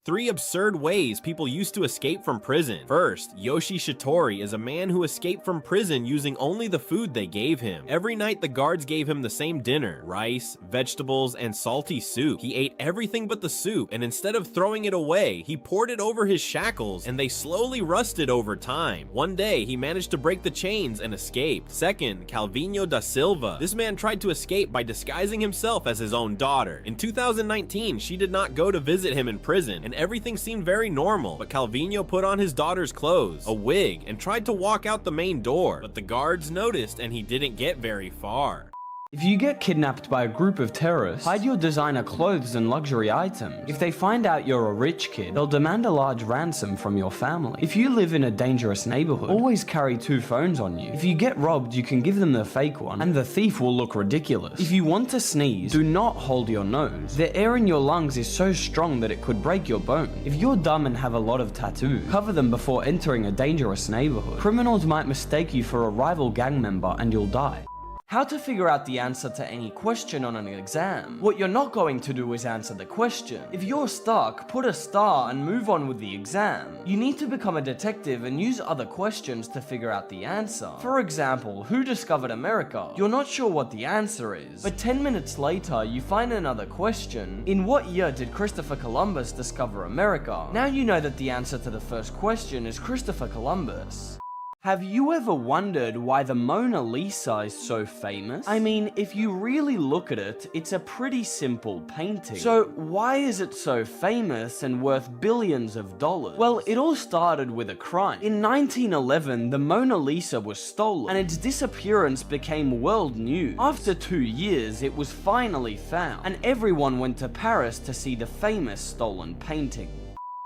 3 absurd ways people used to escape from prison. First, Yoshi Shitori is a man who escaped from prison using only the food they gave him. Every night the guards gave him the same dinner: rice, vegetables, and salty soup. He ate everything but the soup, and instead of throwing it away, he poured it over his shackles, and they slowly rusted over time. One day, he managed to break the chains and escaped. Second, Calvinho da Silva. This man tried to escape by disguising himself as his own daughter. In 2019, she did not go to visit him in prison, and everything seemed very normal, but Calvinho put on his daughter's clothes, a wig, and tried to walk out the main door, but the guards noticed and he didn't get very far. If you get kidnapped by a group of terrorists, hide your designer clothes and luxury items. If they find out you're a rich kid, they'll demand a large ransom from your family. If you live in a dangerous neighborhood, always carry 2 phones on you. If you get robbed, you can give them the fake one, and the thief will look ridiculous. If you want to sneeze, do not hold your nose. The air in your lungs is so strong that it could break your bone. If you're dumb and have a lot of tattoos, cover them before entering a dangerous neighborhood. Criminals might mistake you for a rival gang member and you'll die. How to figure out the answer to any question on an exam. What you're not going to do is answer the question. If you're stuck, put a star and move on with the exam. You need to become a detective and use other questions to figure out the answer. For example, who discovered America? You're not sure what the answer is, but 10 minutes later you find another question. In what year did Christopher Columbus discover America? Now you know that the answer to the first question is Christopher Columbus. Have you ever wondered why the Mona Lisa is so famous? I mean, if you really look at it, it's a pretty simple painting. So why is it so famous and worth billions of dollars? Well, it all started with a crime. In 1911, the Mona Lisa was stolen, and its disappearance became world news. After 2 years, it was finally found, and everyone went to Paris to see the famous stolen painting.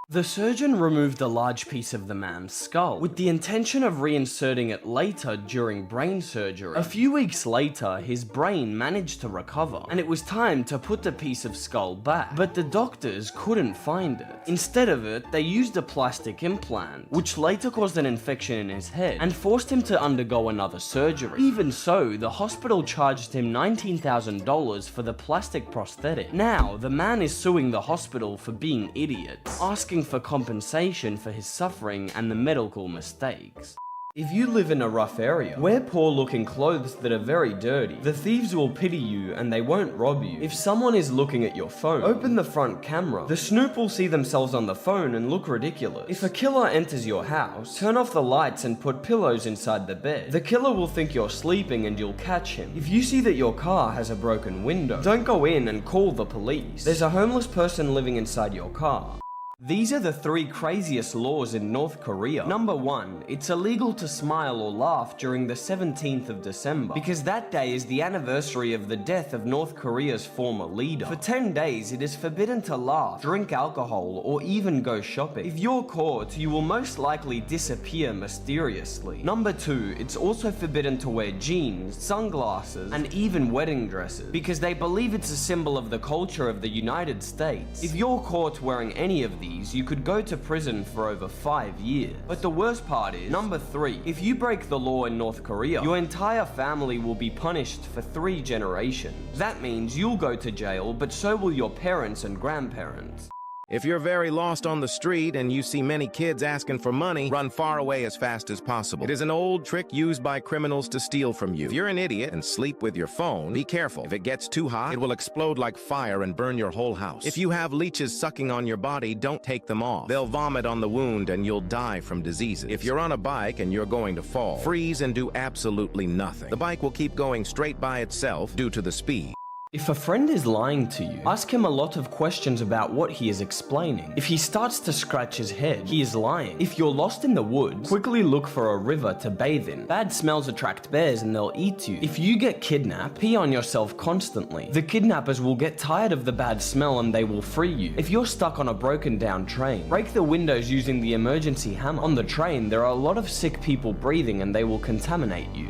The surgeon removed a large piece of the man's skull, with the intention of reinserting it later during brain surgery. A few weeks later, his brain managed to recover, and it was time to put the piece of skull back, but the doctors couldn't find it. Instead of it, they used a plastic implant, which later caused an infection in his head, and forced him to undergo another surgery. Even so, the hospital charged him $19,000 for the plastic prosthetic. Now, the man is suing the hospital for being idiots, asking for compensation for his suffering and the medical mistakes. If you live in a rough area, wear poor-looking clothes that are very dirty. The thieves will pity you and they won't rob you. If someone is looking at your phone, open the front camera. The snoop will see themselves on the phone and look ridiculous. If a killer enters your house, turn off the lights and put pillows inside the bed. The killer will think you're sleeping and you'll catch him. If you see that your car has a broken window, don't go in and call the police. There's a homeless person living inside your car. These are the 3 craziest laws in North Korea. Number 1, it's illegal to smile or laugh during the 17th of December, because that day is the anniversary of the death of North Korea's former leader. For 10 days, it is forbidden to laugh, drink alcohol, or even go shopping. If you're caught, you will most likely disappear mysteriously. Number 2, it's also forbidden to wear jeans, sunglasses, and even wedding dresses, because they believe it's a symbol of the culture of the United States. If you're caught wearing any of these, you could go to prison for over 5 years. But the worst part is, number 3, if you break the law in North Korea, your entire family will be punished for 3 generations. That means you'll go to jail, but so will your parents and grandparents. If you're very lost on the street and you see many kids asking for money, run far away as fast as possible. It is an old trick used by criminals to steal from you. If you're an idiot and sleep with your phone, be careful. If it gets too hot, it will explode like fire and burn your whole house. If you have leeches sucking on your body, don't take them off. They'll vomit on the wound and you'll die from diseases. If you're on a bike and you're going to fall, freeze and do absolutely nothing. The bike will keep going straight by itself due to the speed. If a friend is lying to you, ask him a lot of questions about what he is explaining. If he starts to scratch his head, he is lying. If you're lost in the woods, quickly look for a river to bathe in. Bad smells attract bears and they'll eat you. If you get kidnapped, pee on yourself constantly. The kidnappers will get tired of the bad smell and they will free you. If you're stuck on a broken down train, break the windows using the emergency hammer. On the train, there are a lot of sick people breathing and they will contaminate you.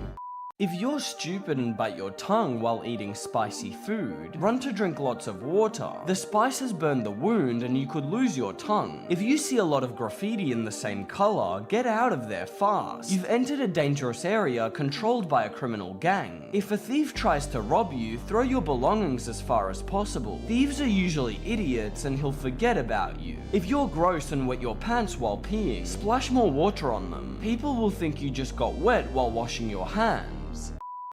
If you're stupid and bite your tongue while eating spicy food, run to drink lots of water. The spices burn the wound and you could lose your tongue. If you see a lot of graffiti in the same color, get out of there fast. You've entered a dangerous area controlled by a criminal gang. If a thief tries to rob you, throw your belongings as far as possible. Thieves are usually idiots and he'll forget about you. If you're gross and wet your pants while peeing, splash more water on them. People will think you just got wet while washing your hands.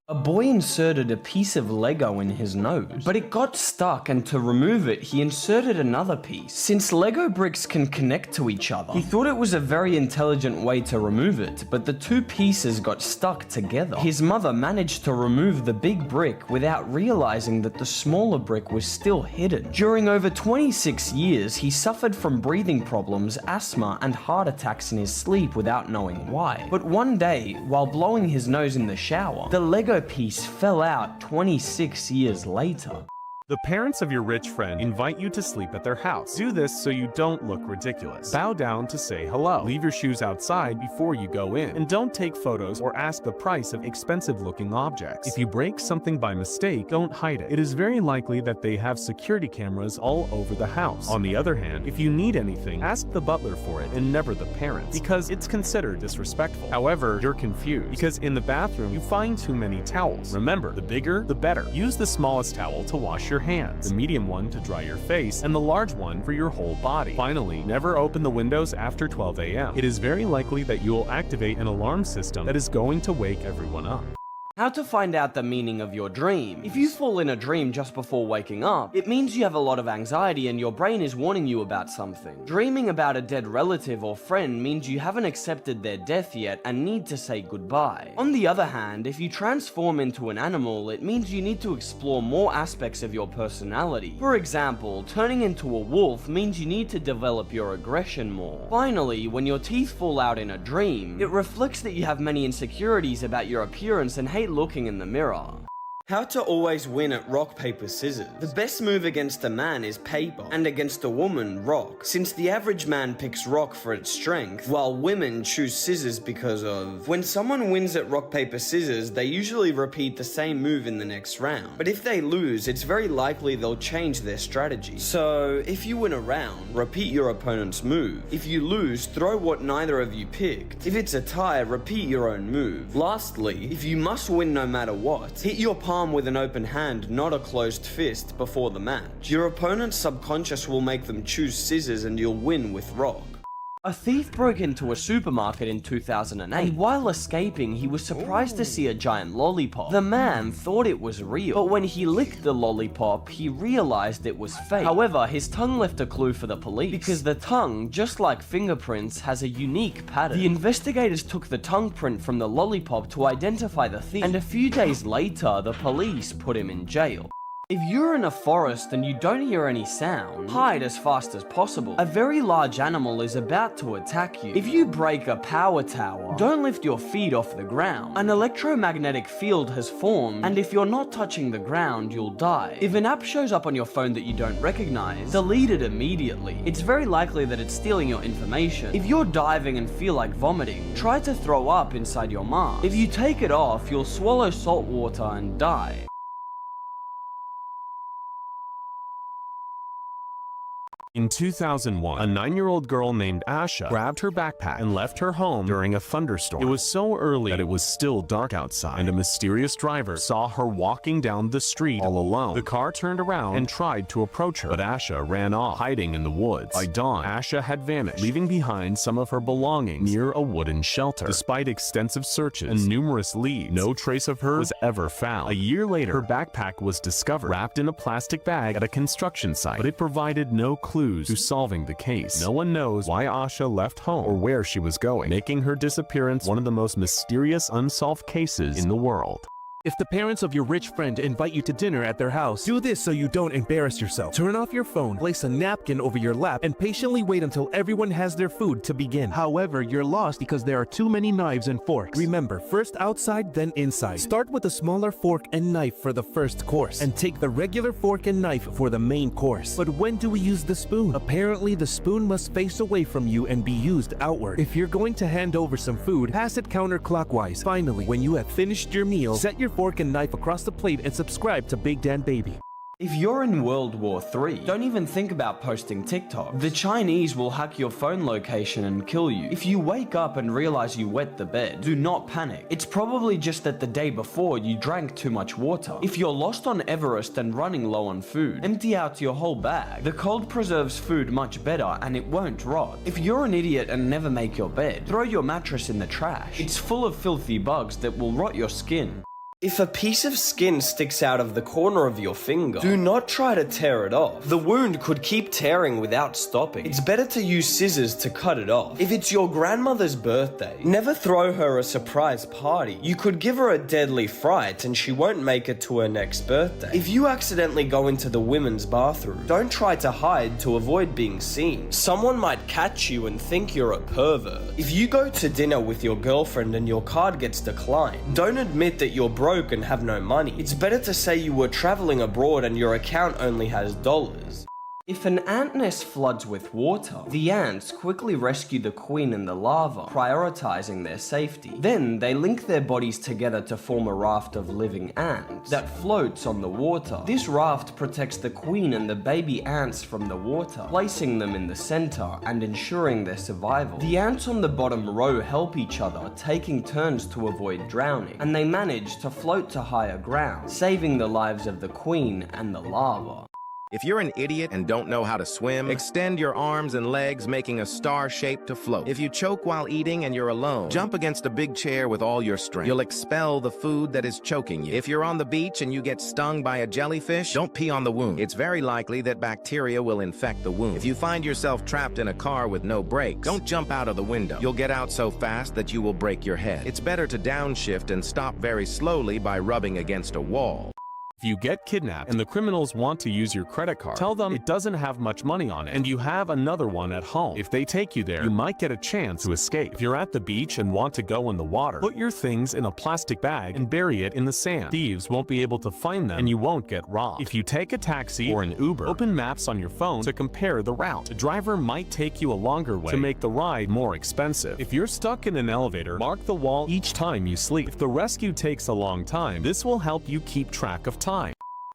A boy inserted a piece of Lego in his nose, but it got stuck, and to remove it, he inserted another piece. Since Lego bricks can connect to each other, he thought it was a very intelligent way to remove it, but the two pieces got stuck together. His mother managed to remove the big brick without realizing that the smaller brick was still hidden. During over 26 years, he suffered from breathing problems, asthma, and heart attacks in his sleep without knowing why. But one day, while blowing his nose in the shower, the Lego piece fell out 26 years later. The parents of your rich friend invite you to sleep at their house. Do this so you don't look ridiculous. Bow down to say hello. Leave your shoes outside before you go in. And don't take photos or ask the price of expensive-looking objects. If you break something by mistake, don't hide it. It is very likely that they have security cameras all over the house. On the other hand, if you need anything, ask the butler for it and never the parents, because it's considered disrespectful. However, you're confused because in the bathroom you find too many towels. Remember, the bigger, the better. Use the smallest towel to wash your hands, the medium one to dry your face, and the large one for your whole body. Finally, never open the windows after 12 a.m. It is very likely that you will activate an alarm system that is going to wake everyone up. How to find out the meaning of your dream. If you fall in a dream just before waking up, it means you have a lot of anxiety and your brain is warning you about something. Dreaming about a dead relative or friend means you haven't accepted their death yet and need to say goodbye. On the other hand, if you transform into an animal, it means you need to explore more aspects of your personality. For example, turning into a wolf means you need to develop your aggression more. Finally, when your teeth fall out in a dream, it reflects that you have many insecurities about your appearance and hate looking in the mirror. How to always win at rock, paper, scissors. The best move against a man is paper, and against a woman, rock, since the average man picks rock for its strength, while women choose scissors because of... When someone wins at rock, paper, scissors, they usually repeat the same move in the next round. But if they lose, it's very likely they'll change their strategy. So, if you win a round, repeat your opponent's move. If you lose, throw what neither of you picked. If it's a tie, repeat your own move. Lastly, if you must win no matter what, hit your palm with an open hand, not a closed fist, before the match. Your opponent's subconscious will make them choose scissors and you'll win with rock. A thief broke into a supermarket in 2008, and while escaping, he was surprised to see a giant lollipop. The man thought it was real, but when he licked the lollipop, he realized it was fake. However, his tongue left a clue for the police, because the tongue, just like fingerprints, has a unique pattern. The investigators took the tongue print from the lollipop to identify the thief, and a few days later, the police put him in jail. If you're in a forest and you don't hear any sound, hide as fast as possible. A very large animal is about to attack you. If you break a power tower, don't lift your feet off the ground. An electromagnetic field has formed, and if you're not touching the ground, you'll die. If an app shows up on your phone that you don't recognize, delete it immediately. It's very likely that it's stealing your information. If you're diving and feel like vomiting, try to throw up inside your mask. If you take it off, you'll swallow salt water and die. In 2001, a 9-year-old girl named Asha grabbed her backpack and left her home during a thunderstorm. It was so early that it was still dark outside, and a mysterious driver saw her walking down the street all alone. The car turned around and tried to approach her, but Asha ran off, hiding in the woods. By dawn, Asha had vanished, leaving behind some of her belongings near a wooden shelter. Despite extensive searches and numerous leads, no trace of her was ever found. A year later, her backpack was discovered, wrapped in a plastic bag at a construction site, but it provided no clues to solving the case. No one knows why Asha left home or where she was going, making her disappearance one of the most mysterious unsolved cases in the world. If the parents of your rich friend invite you to dinner at their house, do this so you don't embarrass yourself. Turn off your phone, place a napkin over your lap, and patiently wait until everyone has their food to begin. However, you're lost because there are too many knives and forks. Remember, first outside, then inside. Start with a smaller fork and knife for the first course, and take the regular fork and knife for the main course. But when do we use the spoon? Apparently, the spoon must face away from you and be used outward. If you're going to hand over some food, pass it counterclockwise. Finally, when you have finished your meal, set your fork and knife across the plate and subscribe to BigDanBaby. If you're in World War III, don't even think about posting TikTok. The Chinese will hack your phone location and kill you. If you wake up and realize you wet the bed, do not panic. It's probably just that the day before you drank too much water. If you're lost on Everest and running low on food, empty out your whole bag. The cold preserves food much better and it won't rot. If you're an idiot and never make your bed, throw your mattress in the trash. It's full of filthy bugs that will rot your skin. If a piece of skin sticks out of the corner of your finger, do not try to tear it off. The wound could keep tearing without stopping. It's better to use scissors to cut it off. If it's your grandmother's birthday, never throw her a surprise party. You could give her a deadly fright and she won't make it to her next birthday. If you accidentally go into the women's bathroom, don't try to hide to avoid being seen. Someone might catch you and think you're a pervert. If you go to dinner with your girlfriend and your card gets declined, don't admit that you're broke and have no money. It's better to say you were traveling abroad and your account only has dollars. If an ant nest floods with water, the ants quickly rescue the queen and the larva, prioritizing their safety. Then they link their bodies together to form a raft of living ants that floats on the water. This raft protects the queen and the baby ants from the water, placing them in the center and ensuring their survival. The ants on the bottom row help each other, taking turns to avoid drowning, and they manage to float to higher ground, saving the lives of the queen and the larva. If you're an idiot and don't know how to swim, extend your arms and legs, making a star shape to float. If you choke while eating and you're alone, jump against a big chair with all your strength. You'll expel the food that is choking you. If you're on the beach and you get stung by a jellyfish, don't pee on the wound. It's very likely that bacteria will infect the wound. If you find yourself trapped in a car with no brakes, don't jump out of the window. You'll get out so fast that you will break your head. It's better to downshift and stop very slowly by rubbing against a wall. If you get kidnapped and the criminals want to use your credit card, tell them it doesn't have much money on it and you have another one at home. If they take you there, you might get a chance to escape. If you're at the beach and want to go in the water, put your things in a plastic bag and bury it in the sand. Thieves won't be able to find them and you won't get robbed. If you take a taxi or an Uber, open maps on your phone to compare the route. The driver might take you a longer way to make the ride more expensive. If you're stuck in an elevator, mark the wall each time you sleep. If the rescue takes a long time, this will help you keep track of time.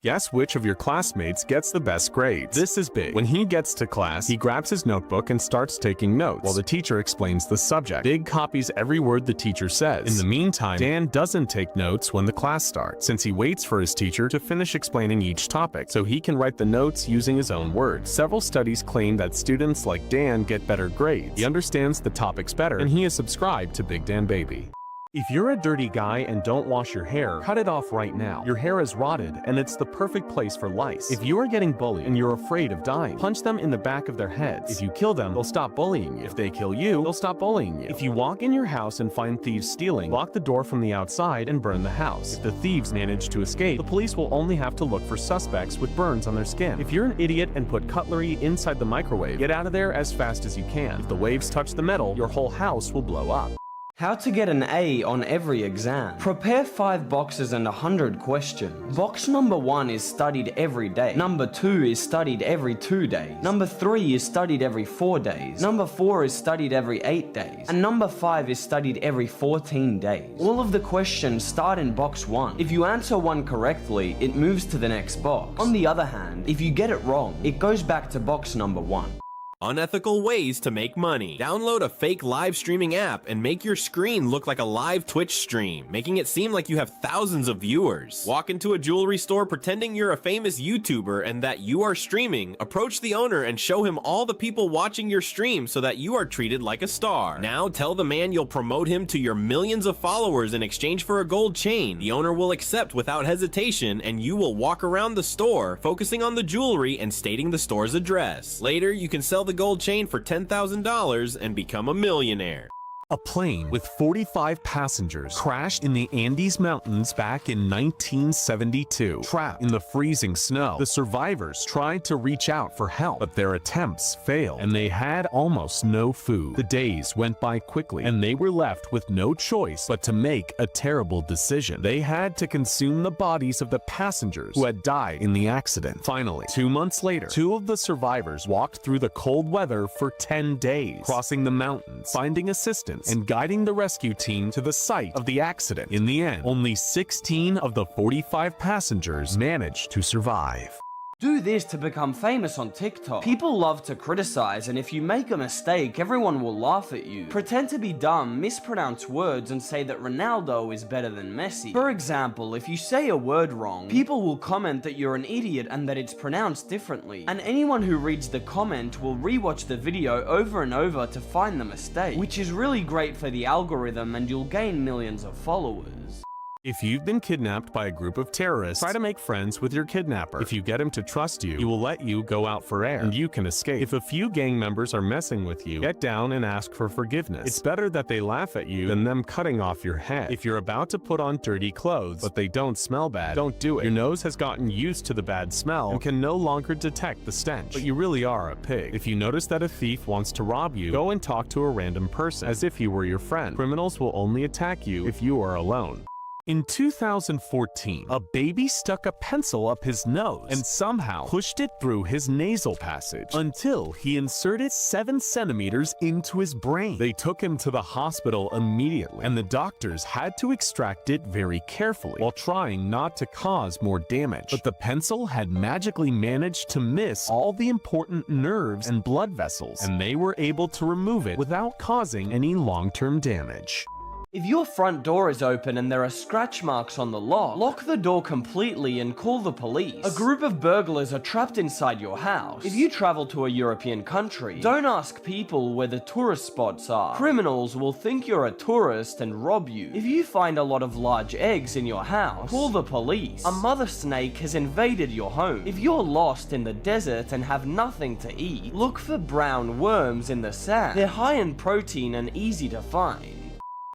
Guess which of your classmates gets the best grades. This is Big. When he gets to class, he grabs his notebook and starts taking notes while the teacher explains the subject. Big copies every word the teacher says. In the meantime, Dan doesn't take notes when the class starts, since he waits for his teacher to finish explaining each topic so he can write the notes using his own words. Several studies claim that students like Dan get better grades. He understands the topics better, and he is subscribed to BigDanBaby. If you're a dirty guy and don't wash your hair, cut it off right now. Your hair is rotted and it's the perfect place for lice. If you are getting bullied and you're afraid of dying, punch them in the back of their heads. If you kill them, they'll stop bullying you. If they kill you, they'll stop bullying you. If you walk in your house and find thieves stealing, lock the door from the outside and burn the house. If the thieves manage to escape, the police will only have to look for suspects with burns on their skin. If you're an idiot and put cutlery inside the microwave, get out of there as fast as you can. If the waves touch the metal, your whole house will blow up. How to get an A on every exam. Prepare 5 boxes and 100 questions. Box number 1 is studied every day. Number 2 is studied every 2 days. Number 3 is studied every 4 days. Number 4 is studied every 8 days. And number 5 is studied every 14 days. All of the questions start in box 1. If you answer one correctly, it moves to the next box. On the other hand, if you get it wrong, it goes back to box number 1. Unethical ways to make money. Download a fake live streaming app and make your screen look like a live Twitch stream, making it seem like you have thousands of viewers. Walk into a jewelry store pretending you're a famous YouTuber and that you are streaming. Approach the owner and show him all the people watching your stream so that you are treated like a star. Now tell the man you'll promote him to your millions of followers in exchange for a gold chain. The owner will accept without hesitation and you will walk around the store focusing on the jewelry and stating the store's address. Later, you can sell the gold chain for $10,000 and become a millionaire. A plane with 45 passengers crashed in the Andes Mountains back in 1972. Trapped in the freezing snow, the survivors tried to reach out for help, but their attempts failed, and they had almost no food. The days went by quickly, and they were left with no choice but to make a terrible decision. They had to consume the bodies of the passengers who had died in the accident. Finally, 2 months later, 2 of the survivors walked through the cold weather for 10 days, crossing the mountains, finding assistance, and guiding the rescue team to the site of the accident. In the end, only 16 of the 45 passengers managed to survive. Do this to become famous on TikTok. People love to criticize, and if you make a mistake, everyone will laugh at you. Pretend to be dumb, mispronounce words, and say that Ronaldo is better than Messi. For example, if you say a word wrong, people will comment that you're an idiot and that it's pronounced differently. And anyone who reads the comment will rewatch the video over and over to find the mistake, which is really great for the algorithm, and you'll gain millions of followers. If you've been kidnapped by a group of terrorists, try to make friends with your kidnapper. If you get him to trust you, he will let you go out for air, and you can escape. If a few gang members are messing with you, get down and ask for forgiveness. It's better that they laugh at you than them cutting off your head. If you're about to put on dirty clothes, but they don't smell bad, don't do it. Your nose has gotten used to the bad smell and can no longer detect the stench, but you really are a pig. If you notice that a thief wants to rob you, go and talk to a random person as if he were your friend. Criminals will only attack you if you are alone. In 2014, a baby stuck a pencil up his nose and somehow pushed it through his nasal passage until he inserted 7 centimeters into his brain. They took him to the hospital immediately, and the doctors had to extract it very carefully while trying not to cause more damage. But the pencil had magically managed to miss all the important nerves and blood vessels, and they were able to remove it without causing any long-term damage. If your front door is open and there are scratch marks on the lock, lock the door completely and call the police. A group of burglars are trapped inside your house. If you travel to a European country, don't ask people where the tourist spots are. Criminals will think you're a tourist and rob you. If you find a lot of large eggs in your house, call the police. A mother snake has invaded your home. If you're lost in the desert and have nothing to eat, look for brown worms in the sand. They're high in protein and easy to find.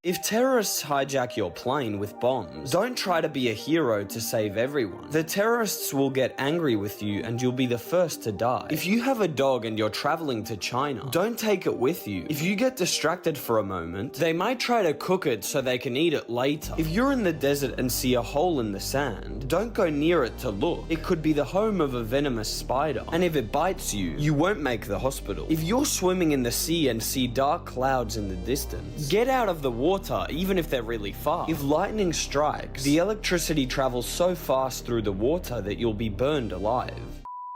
If terrorists hijack your plane with bombs, don't try to be a hero to save everyone. The terrorists will get angry with you and you'll be the first to die. If you have a dog and you're traveling to China, don't take it with you. If you get distracted for a moment, they might try to cook it so they can eat it later. If you're in the desert and see a hole in the sand, don't go near it to look. It could be the home of a venomous spider, and if it bites you, you won't make the hospital. If you're swimming in the sea and see dark clouds in the distance, get out of the water even if they're really far. If lightning strikes, the electricity travels so fast through the water that you'll be burned alive.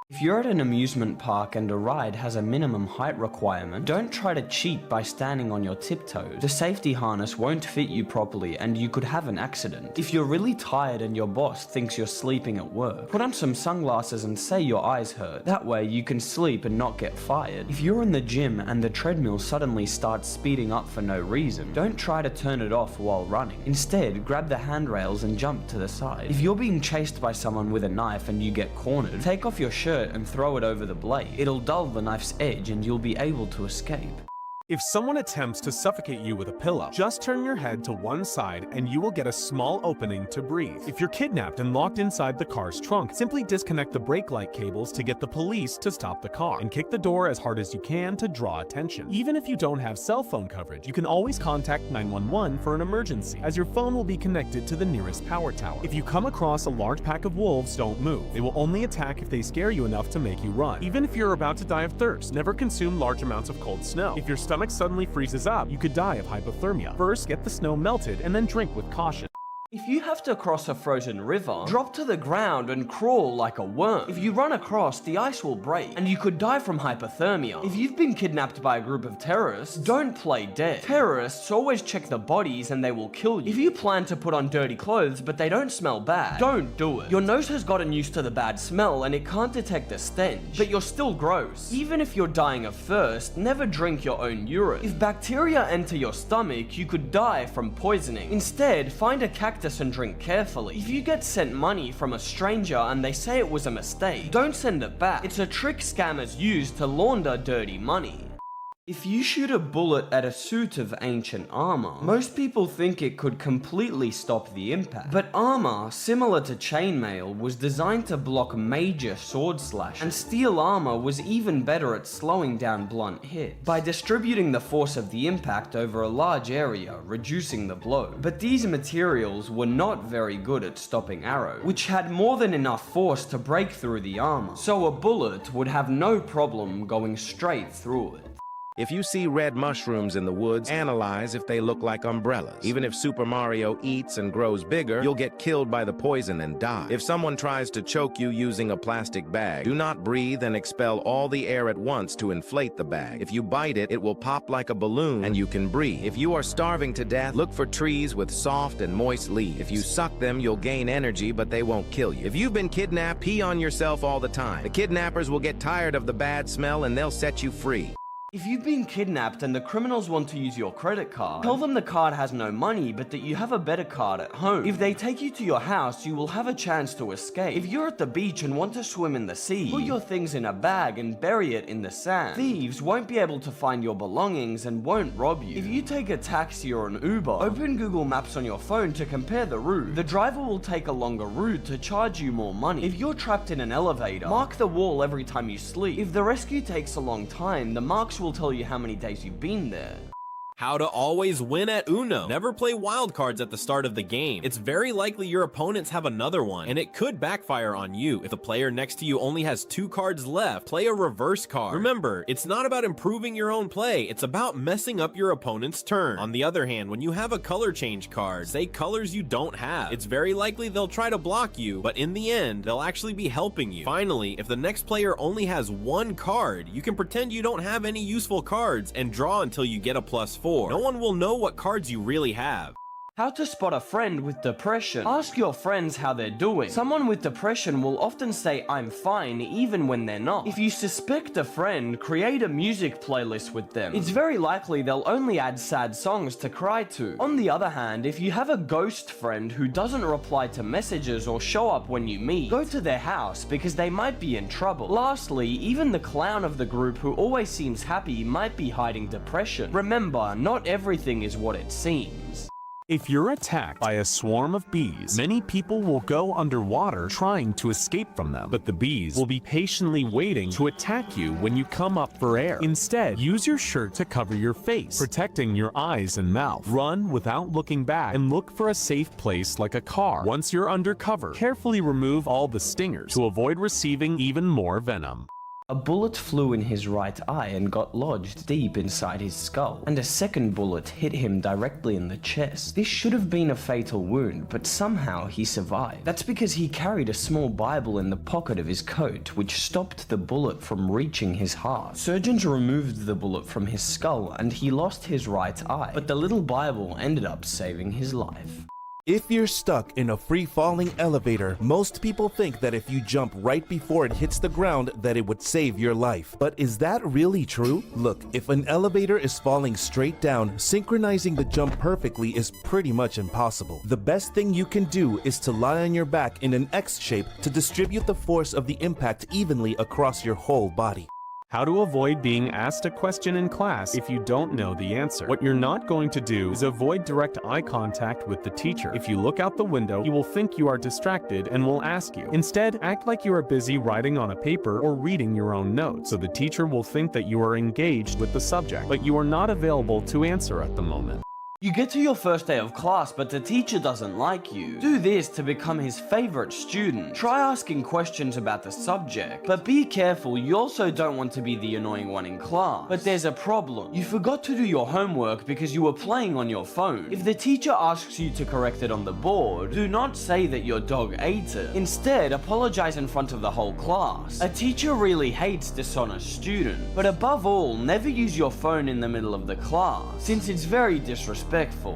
If you're at an amusement park and a ride has a minimum height requirement, don't try to cheat by standing on your tiptoes. The safety harness won't fit you properly and you could have an accident. If you're really tired and your boss thinks you're sleeping at work, put on some sunglasses and say your eyes hurt. That way you can sleep and not get fired. If you're in the gym and the treadmill suddenly starts speeding up for no reason, don't try to turn it off while running. Instead, grab the handrails and jump to the side. If you're being chased by someone with a knife and you get cornered, take off your shirt and throw it over the blade. It'll dull the knife's edge and you'll be able to escape. If someone attempts to suffocate you with a pillow, just turn your head to one side and you will get a small opening to breathe. If you're kidnapped and locked inside the car's trunk, simply disconnect the brake light cables to get the police to stop the car, and kick the door as hard as you can to draw attention. Even if you don't have cell phone coverage, you can always contact 911 for an emergency, as your phone will be connected to the nearest power tower. If you come across a large pack of wolves, don't move. They will only attack if they scare you enough to make you run. Even if you're about to die of thirst, never consume large amounts of cold snow. If your stomach suddenly freezes up, you could die of hypothermia. First, get the snow melted and then drink with caution. If you have to cross a frozen river, drop to the ground and crawl like a worm. If you run across, the ice will break, and you could die from hypothermia. If you've been kidnapped by a group of terrorists, don't play dead. Terrorists always check the bodies and they will kill you. If you plan to put on dirty clothes but they don't smell bad, don't do it. Your nose has gotten used to the bad smell and it can't detect the stench, but you're still gross. Even if you're dying of thirst, never drink your own urine. If bacteria enter your stomach, you could die from poisoning. Instead, find a cactus and drink carefully. If you get sent money from a stranger and they say it was a mistake, don't send it back. It's a trick scammers use to launder dirty money. If you shoot a bullet at a suit of ancient armor, most people think it could completely stop the impact. But armor, similar to chainmail, was designed to block major sword slash, and steel armor was even better at slowing down blunt hits by distributing the force of the impact over a large area, reducing the blow. But these materials were not very good at stopping arrows, which had more than enough force to break through the armor, so a bullet would have no problem going straight through it. If you see red mushrooms in the woods, analyze if they look like umbrellas. Even if Super Mario eats and grows bigger, you'll get killed by the poison and die. If someone tries to choke you using a plastic bag, do not breathe and expel all the air at once to inflate the bag. If you bite it, it will pop like a balloon and you can breathe. If you are starving to death, look for trees with soft and moist leaves. If you suck them, you'll gain energy, but they won't kill you. If you've been kidnapped, pee on yourself all the time. The kidnappers will get tired of the bad smell and they'll set you free. If you've been kidnapped and the criminals want to use your credit card, tell them the card has no money but that you have a better card at home. If they take you to your house, you will have a chance to escape. If you're at the beach and want to swim in the sea, put your things in a bag and bury it in the sand. Thieves won't be able to find your belongings and won't rob you. If you take a taxi or an Uber, open Google Maps on your phone to compare the route. The driver will take a longer route to charge you more money. If you're trapped in an elevator, mark the wall every time you sleep. If the rescue takes a long time, the marks will tell you how many days you've been there. How to always win at Uno. Never play wild cards at the start of the game. It's very likely your opponents have another one, and it could backfire on you. If the player next to you only has 2 cards left, play a reverse card. Remember, it's not about improving your own play, it's about messing up your opponent's turn. On the other hand, when you have a color change card, say colors you don't have, it's very likely they'll try to block you, but in the end, they'll actually be helping you. Finally, if the next player only has 1 card, you can pretend you don't have any useful cards and draw until you get a +4. No one will know what cards you really have. How to spot a friend with depression. Ask your friends how they're doing. Someone with depression will often say I'm fine even when they're not. If you suspect a friend, create a music playlist with them. It's very likely they'll only add sad songs to cry to. On the other hand, if you have a ghost friend who doesn't reply to messages or show up when you meet, go to their house because they might be in trouble. Lastly, even the clown of the group who always seems happy might be hiding depression. Remember, not everything is what it seems. If you're attacked by a swarm of bees, many people will go underwater trying to escape from them, but the bees will be patiently waiting to attack you when you come up for air. Instead, use your shirt to cover your face, protecting your eyes and mouth. Run without looking back and look for a safe place like a car. Once you're under cover, carefully remove all the stingers to avoid receiving even more venom. A bullet flew in his right eye and got lodged deep inside his skull, and a second bullet hit him directly in the chest. This should have been a fatal wound, but somehow he survived. That's because he carried a small Bible in the pocket of his coat, which stopped the bullet from reaching his heart. Surgeons removed the bullet from his skull, and he lost his right eye, but the little Bible ended up saving his life. If you're stuck in a free-falling elevator, most people think that if you jump right before it hits the ground that it would save your life. But is that really true? Look, if an elevator is falling straight down, synchronizing the jump perfectly is pretty much impossible. The best thing you can do is to lie on your back in an X shape to distribute the force of the impact evenly across your whole body. How to avoid being asked a question in class if you don't know the answer. What you're not going to do is avoid direct eye contact with the teacher. If you look out the window, he will think you are distracted and will ask you. Instead, act like you are busy writing on a paper or reading your own notes, so the teacher will think that you are engaged with the subject, but you are not available to answer at the moment. You get to your first day of class, but the teacher doesn't like you. Do this to become his favorite student. Try asking questions about the subject, but be careful, you also don't want to be the annoying one in class. But there's a problem. You forgot to do your homework because you were playing on your phone. If the teacher asks you to correct it on the board, do not say that your dog ate it. Instead, apologize in front of the whole class. A teacher really hates dishonest students, but above all, never use your phone in the middle of the class, since it's very disrespectful.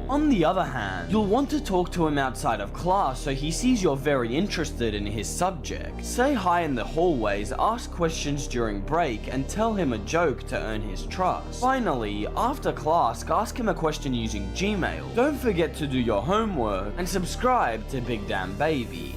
On the other hand, you'll want to talk to him outside of class so he sees you're very interested in his subject. Say hi in the hallways, ask questions during break, and tell him a joke to earn his trust. Finally, after class, ask him a question using Gmail. Don't forget to do your homework and subscribe to BigDanBaby.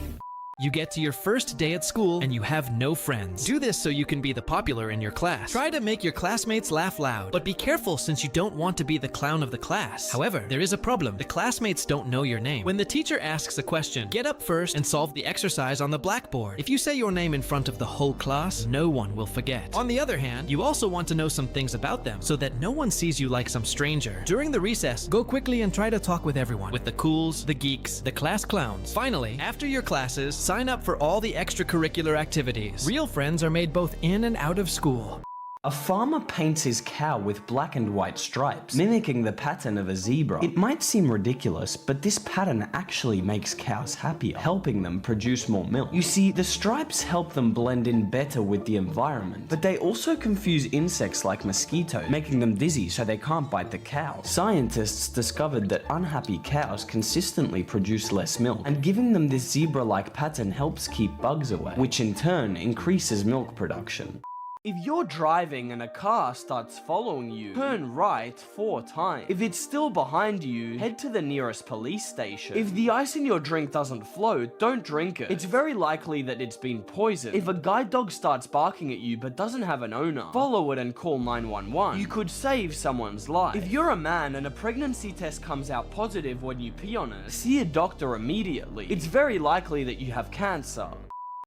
You get to your first day at school and you have no friends. Do this so you can be the popular in your class. Try to make your classmates laugh loud, but be careful since you don't want to be the clown of the class. However, there is a problem. The classmates don't know your name. When the teacher asks a question, get up first and solve the exercise on the blackboard. If you say your name in front of the whole class, no one will forget. On the other hand, you also want to know some things about them so that no one sees you like some stranger. During the recess, go quickly and try to talk with everyone, with the cools, the geeks, the class clowns. Finally, after your classes, sign up for all the extracurricular activities. Real friends are made both in and out of school. A farmer paints his cow with black and white stripes, mimicking the pattern of a zebra. It might seem ridiculous, but this pattern actually makes cows happier, helping them produce more milk. You see, the stripes help them blend in better with the environment, but they also confuse insects like mosquitoes, making them dizzy so they can't bite the cow. Scientists discovered that unhappy cows consistently produce less milk, and giving them this zebra-like pattern helps keep bugs away, which in turn increases milk production. If you're driving and a car starts following you, turn right 4 times. If it's still behind you, head to the nearest police station. If the ice in your drink doesn't float, don't drink it. It's very likely that it's been poisoned. If a guide dog starts barking at you but doesn't have an owner, follow it and call 911. You could save someone's life. If you're a man and a pregnancy test comes out positive when you pee on it, see a doctor immediately. It's very likely that you have cancer.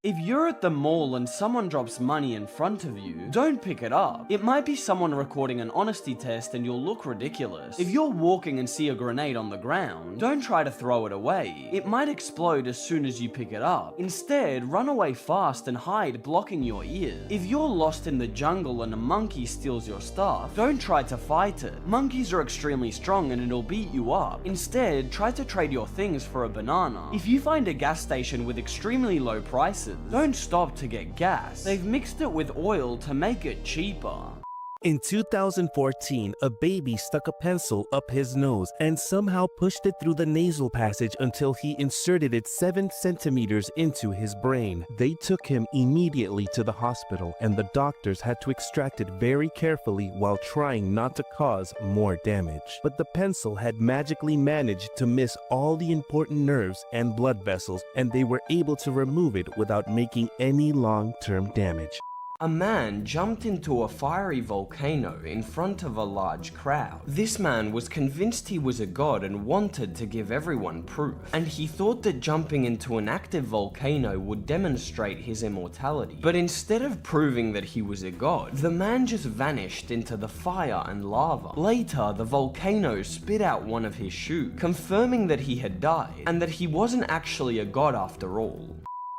If you're at the mall and someone drops money in front of you, don't pick it up. It might be someone recording an honesty test and you'll look ridiculous. If you're walking and see a grenade on the ground, don't try to throw it away. It might explode as soon as you pick it up. Instead, run away fast and hide, blocking your ears. If you're lost in the jungle and a monkey steals your stuff, don't try to fight it. Monkeys are extremely strong and it'll beat you up. Instead, try to trade your things for a banana. If you find a gas station with extremely low prices, don't stop to get gas. They've mixed it with oil to make it cheaper. In 2014, a baby stuck a pencil up his nose and somehow pushed it through the nasal passage until he inserted it 7 centimeters into his brain. They took him immediately to the hospital and the doctors had to extract it very carefully while trying not to cause more damage. But the pencil had magically managed to miss all the important nerves and blood vessels, and they were able to remove it without making any long-term damage. A man jumped into a fiery volcano in front of a large crowd. This man was convinced he was a god and wanted to give everyone proof. And he thought that jumping into an active volcano would demonstrate his immortality. But instead of proving that he was a god, the man just vanished into the fire and lava. Later, the volcano spit out one of his shoes, confirming that he had died and that he wasn't actually a god after all.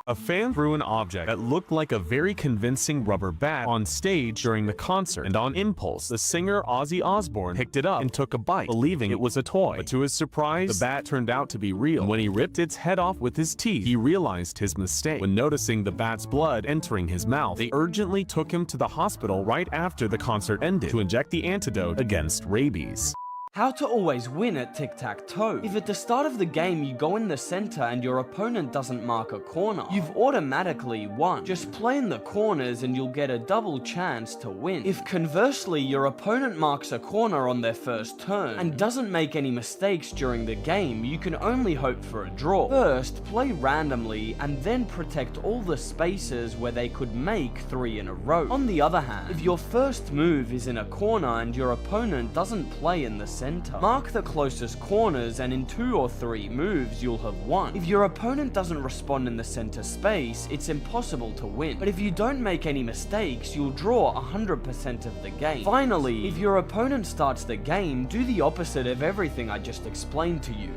A fan threw an object that looked like a very convincing rubber bat on stage during the concert, and on impulse, the singer Ozzy Osbourne picked it up and took a bite, believing it was a toy. But to his surprise, the bat turned out to be real. And when he ripped its head off with his teeth, he realized his mistake. When noticing the bat's blood entering his mouth, they urgently took him to the hospital right after the concert ended to inject the antidote against rabies. How to always win at tic-tac-toe. If at the start of the game you go in the center and your opponent doesn't mark a corner, you've automatically won. Just play in the corners and you'll get a double chance to win. If conversely your opponent marks a corner on their first turn and doesn't make any mistakes during the game, you can only hope for a draw. First, play randomly and then protect all the spaces where they could make 3 in a row. On the other hand, if your first move is in a corner and your opponent doesn't play in the center, mark the closest corners and in 2 or 3 moves you'll have won. If your opponent doesn't respond in the center space, it's impossible to win. But if you don't make any mistakes, you'll draw 100% of the game. Finally, if your opponent starts the game, do the opposite of everything I just explained to you.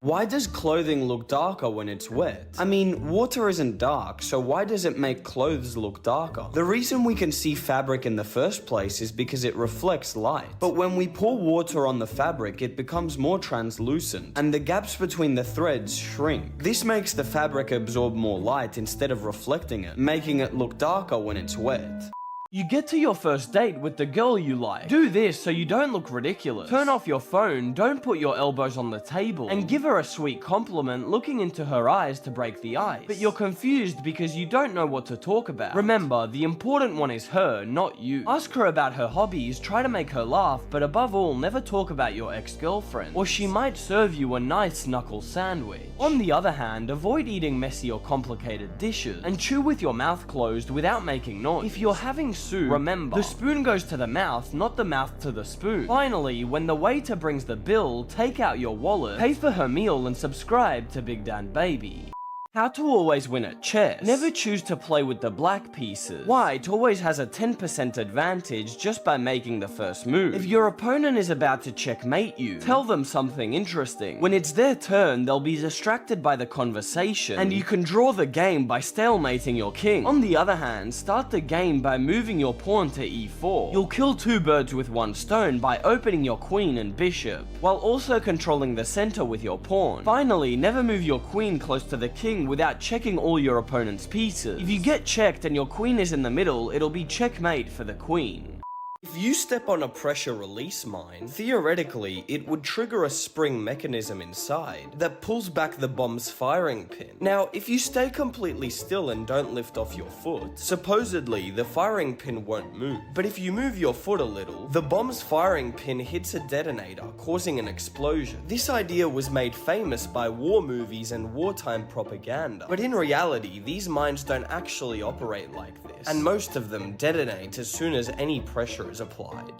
Why does clothing look darker when it's wet? I mean, water isn't dark, so why does it make clothes look darker? The reason we can see fabric in the first place is because it reflects light. But when we pour water on the fabric, it becomes more translucent, and the gaps between the threads shrink. This makes the fabric absorb more light instead of reflecting it, making it look darker when it's wet. You get to your first date with the girl you like. Do this so you don't look ridiculous. Turn off your phone, don't put your elbows on the table, and give her a sweet compliment looking into her eyes to break the ice. But you're confused because you don't know what to talk about. Remember, the important one is her, not you. Ask her about her hobbies, try to make her laugh, but above all, never talk about your ex-girlfriend, or she might serve you a nice knuckle sandwich. On the other hand, avoid eating messy or complicated dishes, and chew with your mouth closed without making noise. If you're having soup, remember, the spoon goes to the mouth, not the mouth to the spoon. Finally, when the waiter brings the bill, take out your wallet, pay for her meal, and subscribe to BigDanBaby. How to always win at chess. Never choose to play with the black pieces. White always has a 10% advantage just by making the first move. If your opponent is about to checkmate you, tell them something interesting. When it's their turn, they'll be distracted by the conversation, and you can draw the game by stalemating your king. On the other hand, start the game by moving your pawn to e4. You'll kill 2 birds with 1 stone by opening your queen and bishop, while also controlling the center with your pawn. Finally, never move your queen close to the king without checking all your opponent's pieces. If you get checked and your queen is in the middle, it'll be checkmate for the queen. If you step on a pressure release mine, theoretically, it would trigger a spring mechanism inside that pulls back the bomb's firing pin. Now, if you stay completely still and don't lift off your foot, supposedly the firing pin won't move. But if you move your foot a little, the bomb's firing pin hits a detonator, causing an explosion. This idea was made famous by war movies and wartime propaganda. But in reality, these mines don't actually operate like this, and most of them detonate as soon as any pressure is applied.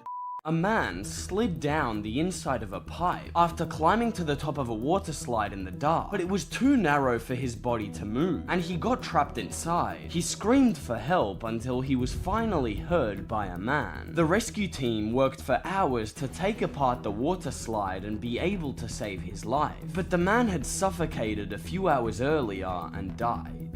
A man slid down the inside of a pipe after climbing to the top of a water slide in the dark, but it was too narrow for his body to move, and he got trapped inside. He screamed for help until he was finally heard by a man. The rescue team worked for hours to take apart the water slide and be able to save his life, but the man had suffocated a few hours earlier and died.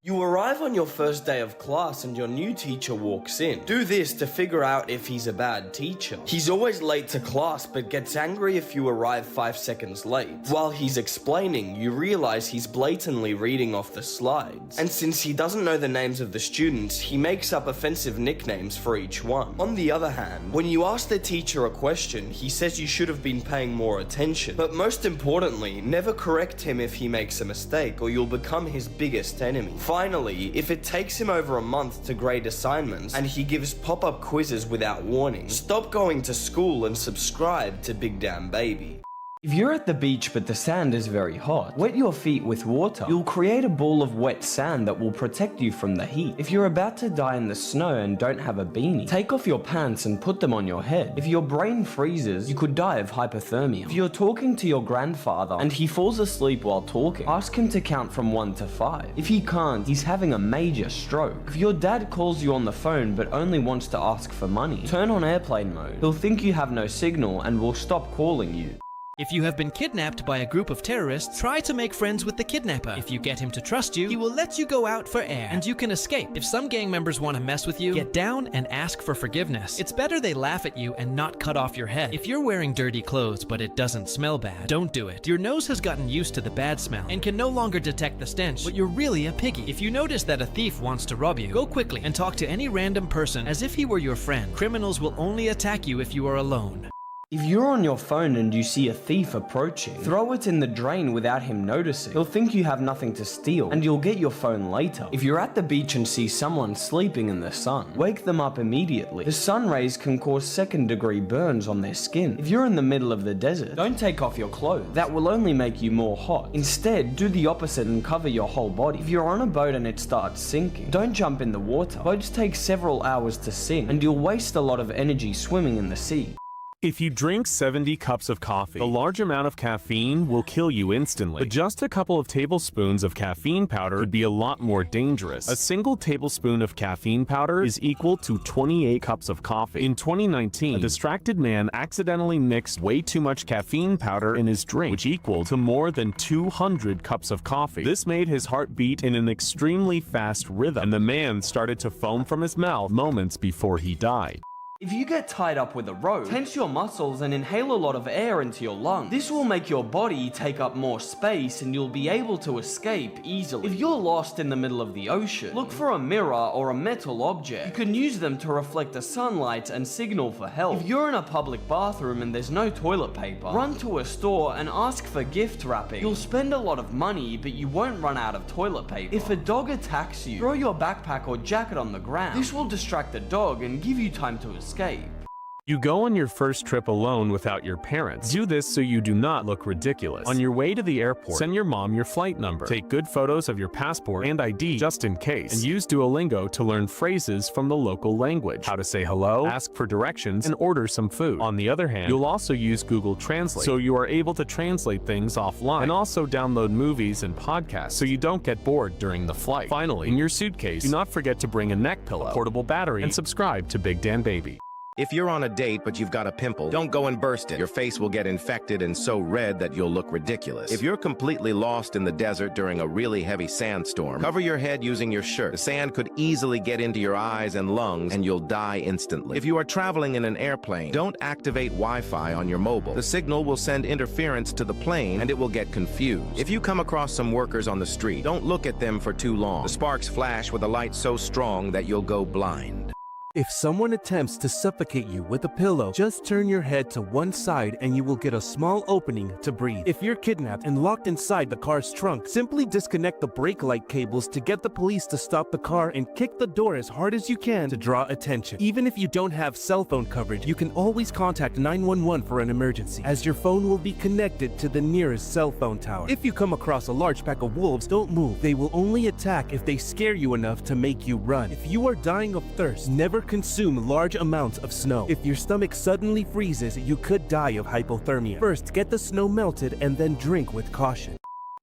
You arrive on your first day of class and your new teacher walks in. Do this to figure out if he's a bad teacher. He's always late to class but gets angry if you arrive 5 seconds late. While he's explaining, you realize he's blatantly reading off the slides. And since he doesn't know the names of the students, he makes up offensive nicknames for each one. On the other hand, when you ask the teacher a question, he says you should have been paying more attention. But most importantly, never correct him if he makes a mistake or you'll become his biggest enemy. Finally, if it takes him over a month to grade assignments and he gives pop-up quizzes without warning, stop going to school and subscribe to BigDanBaby. If you're at the beach but the sand is very hot, wet your feet with water. You'll create a ball of wet sand that will protect you from the heat. If you're about to die in the snow and don't have a beanie, take off your pants and put them on your head. If your brain freezes, you could die of hypothermia. If you're talking to your grandfather and he falls asleep while talking, ask him to count from 1 to 5. If he can't, he's having a major stroke. If your dad calls you on the phone but only wants to ask for money, turn on airplane mode. He'll think you have no signal and will stop calling you. If you have been kidnapped by a group of terrorists, try to make friends with the kidnapper. If you get him to trust you, he will let you go out for air, and you can escape. If some gang members want to mess with you, get down and ask for forgiveness. It's better they laugh at you and not cut off your head. If you're wearing dirty clothes but it doesn't smell bad, don't do it. Your nose has gotten used to the bad smell and can no longer detect the stench, but you're really a piggy. If you notice that a thief wants to rob you, go quickly and talk to any random person as if he were your friend. Criminals will only attack you if you are alone. If you're on your phone and you see a thief approaching, throw it in the drain without him noticing. He'll think you have nothing to steal, and you'll get your phone later. If you're at the beach and see someone sleeping in the sun, wake them up immediately. The sun rays can cause second-degree burns on their skin. If you're in the middle of the desert, don't take off your clothes. That will only make you more hot. Instead, do the opposite and cover your whole body. If you're on a boat and it starts sinking, don't jump in the water. Boats take several hours to sink, and you'll waste a lot of energy swimming in the sea. If you drink 70 cups of coffee, a large amount of caffeine will kill you instantly. But just a couple of tablespoons of caffeine powder would be a lot more dangerous. A single tablespoon of caffeine powder is equal to 28 cups of coffee. In 2019, a distracted man accidentally mixed way too much caffeine powder in his drink, which equaled to more than 200 cups of coffee. This made his heart beat in an extremely fast rhythm, and the man started to foam from his mouth moments before he died. If you get tied up with a rope, tense your muscles and inhale a lot of air into your lungs. This will make your body take up more space and you'll be able to escape easily. If you're lost in the middle of the ocean, look for a mirror or a metal object. You can use them to reflect the sunlight and signal for help. If you're in a public bathroom and there's no toilet paper, run to a store and ask for gift wrapping. You'll spend a lot of money, but you won't run out of toilet paper. If a dog attacks you, throw your backpack or jacket on the ground. This will distract the dog and give you time to escape. You go on your first trip alone without your parents. Do this so you do not look ridiculous. On your way to the airport, send your mom your flight number. Take good photos of your passport and ID just in case. And use Duolingo to learn phrases from the local language. How to say hello, ask for directions, and order some food. On the other hand, you'll also use Google Translate, so you are able to translate things offline. And also download movies and podcasts so you don't get bored during the flight. Finally, in your suitcase, do not forget to bring a neck pillow, a portable battery, and subscribe to BigDanBaby. If you're on a date but you've got a pimple, don't go and burst it. Your face will get infected and so red that you'll look ridiculous. If you're completely lost in the desert during a really heavy sandstorm, cover your head using your shirt. The sand could easily get into your eyes and lungs and you'll die instantly. If you are traveling in an airplane, don't activate Wi-Fi on your mobile. The signal will send interference to the plane and it will get confused. If you come across some workers on the street, don't look at them for too long. The sparks flash with a light so strong that you'll go blind. If someone attempts to suffocate you with a pillow, just turn your head to one side and you will get a small opening to breathe. If you're kidnapped and locked inside the car's trunk, simply disconnect the brake light cables to get the police to stop the car and kick the door as hard as you can to draw attention. Even if you don't have cell phone coverage, you can always contact 911 for an emergency, as your phone will be connected to the nearest cell phone tower. If you come across a large pack of wolves, don't move. They will only attack if they scare you enough to make you run. If you are dying of thirst, never consume large amounts of snow. If your stomach suddenly freezes, you could die of hypothermia. First, get the snow melted and then drink with caution.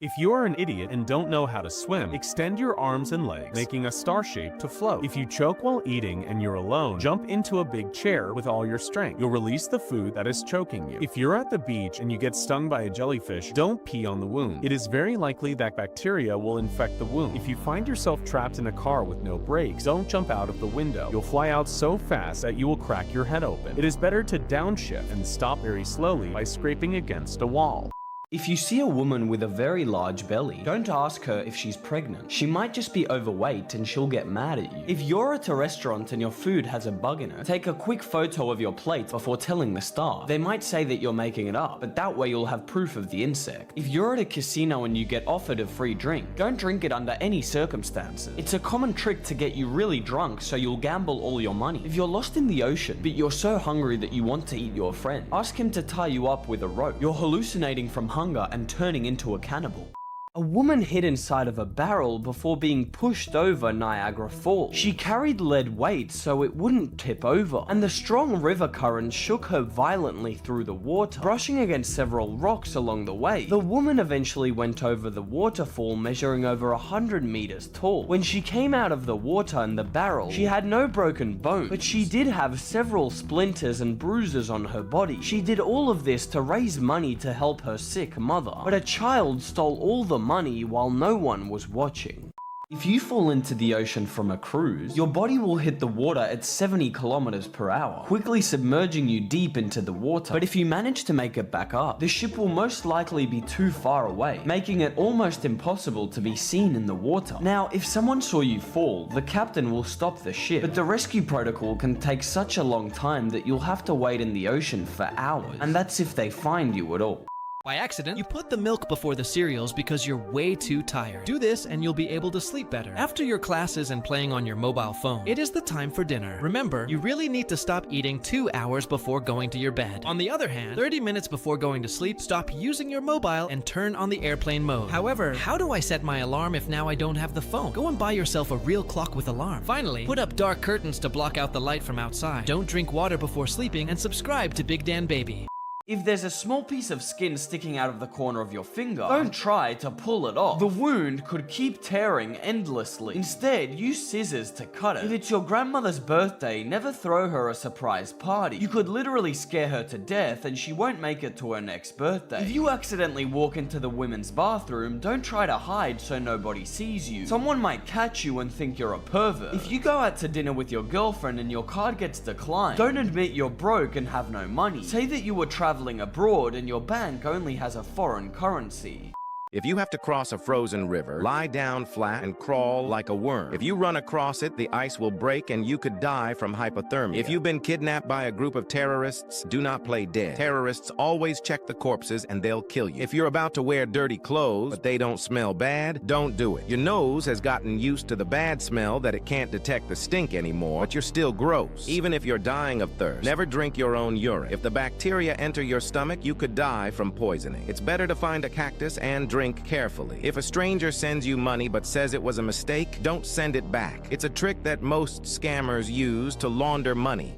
If you are an idiot and don't know how to swim, extend your arms and legs, making a star shape to float. If you choke while eating and you're alone, jump into a big chair with all your strength. You'll release the food that is choking you. If you're at the beach and you get stung by a jellyfish, don't pee on the wound. It is very likely that bacteria will infect the wound. If you find yourself trapped in a car with no brakes, don't jump out of the window. You'll fly out so fast that you will crack your head open. It is better to downshift and stop very slowly by scraping against a wall. If you see a woman with a very large belly, don't ask her if she's pregnant. She might just be overweight and she'll get mad at you. If you're at a restaurant and your food has a bug in it, take a quick photo of your plate before telling the staff. They might say that you're making it up, but that way you'll have proof of the insect. If you're at a casino and you get offered a free drink, don't drink it under any circumstances. It's a common trick to get you really drunk so you'll gamble all your money. If you're lost in the ocean, but you're so hungry that you want to eat your friend, ask him to tie you up with a rope. You're hallucinating from hunger and turning into a cannibal. A woman hid inside of a barrel before being pushed over Niagara Falls. She carried lead weight so it wouldn't tip over, and the strong river current shook her violently through the water, brushing against several rocks along the way. The woman eventually went over the waterfall, measuring over 100 meters tall. When she came out of the water in the barrel, she had no broken bones, but she did have several splinters and bruises on her body. She did all of this to raise money to help her sick mother, but a child stole all the money while no one was watching. If you fall into the ocean from a cruise, your body will hit the water at 70 kilometers per hour, quickly submerging you deep into the water. But if you manage to make it back up, the ship will most likely be too far away, making it almost impossible to be seen in the water. Now, if someone saw you fall, the captain will stop the ship, but the rescue protocol can take such a long time that you'll have to wait in the ocean for hours, and that's if they find you at all. By accident, you put the milk before the cereals because you're way too tired. Do this and you'll be able to sleep better. After your classes and playing on your mobile phone, it is the time for dinner. Remember, you really need to stop eating 2 hours before going to your bed. On the other hand, 30 minutes before going to sleep, stop using your mobile and turn on the airplane mode. However, how do I set my alarm if now I don't have the phone? Go and buy yourself a real clock with alarm. Finally, put up dark curtains to block out the light from outside. Don't drink water before sleeping and subscribe to BigDanBaby. If there's a small piece of skin sticking out of the corner of your finger, don't try to pull it off. The wound could keep tearing endlessly. Instead, use scissors to cut it. If it's your grandmother's birthday, never throw her a surprise party. You could literally scare her to death and she won't make it to her next birthday. If you accidentally walk into the women's bathroom, don't try to hide so nobody sees you. Someone might catch you and think you're a pervert. If you go out to dinner with your girlfriend and your card gets declined, don't admit you're broke and have no money. Say that you were traveling abroad and your bank only has a foreign currency. If you have to cross a frozen river, lie down flat and crawl like a worm. If you run across it, the ice will break and you could die from hypothermia. If you've been kidnapped by a group of terrorists, do not play dead. Terrorists always check the corpses and they'll kill you. If you're about to wear dirty clothes, but they don't smell bad, don't do it. Your nose has gotten used to the bad smell that it can't detect the stink anymore, but you're still gross. Even if you're dying of thirst, never drink your own urine. If the bacteria enter your stomach, you could die from poisoning. It's better to find a cactus and drink carefully. If a stranger sends you money but says it was a mistake, don't send it back. It's a trick that most scammers use to launder money.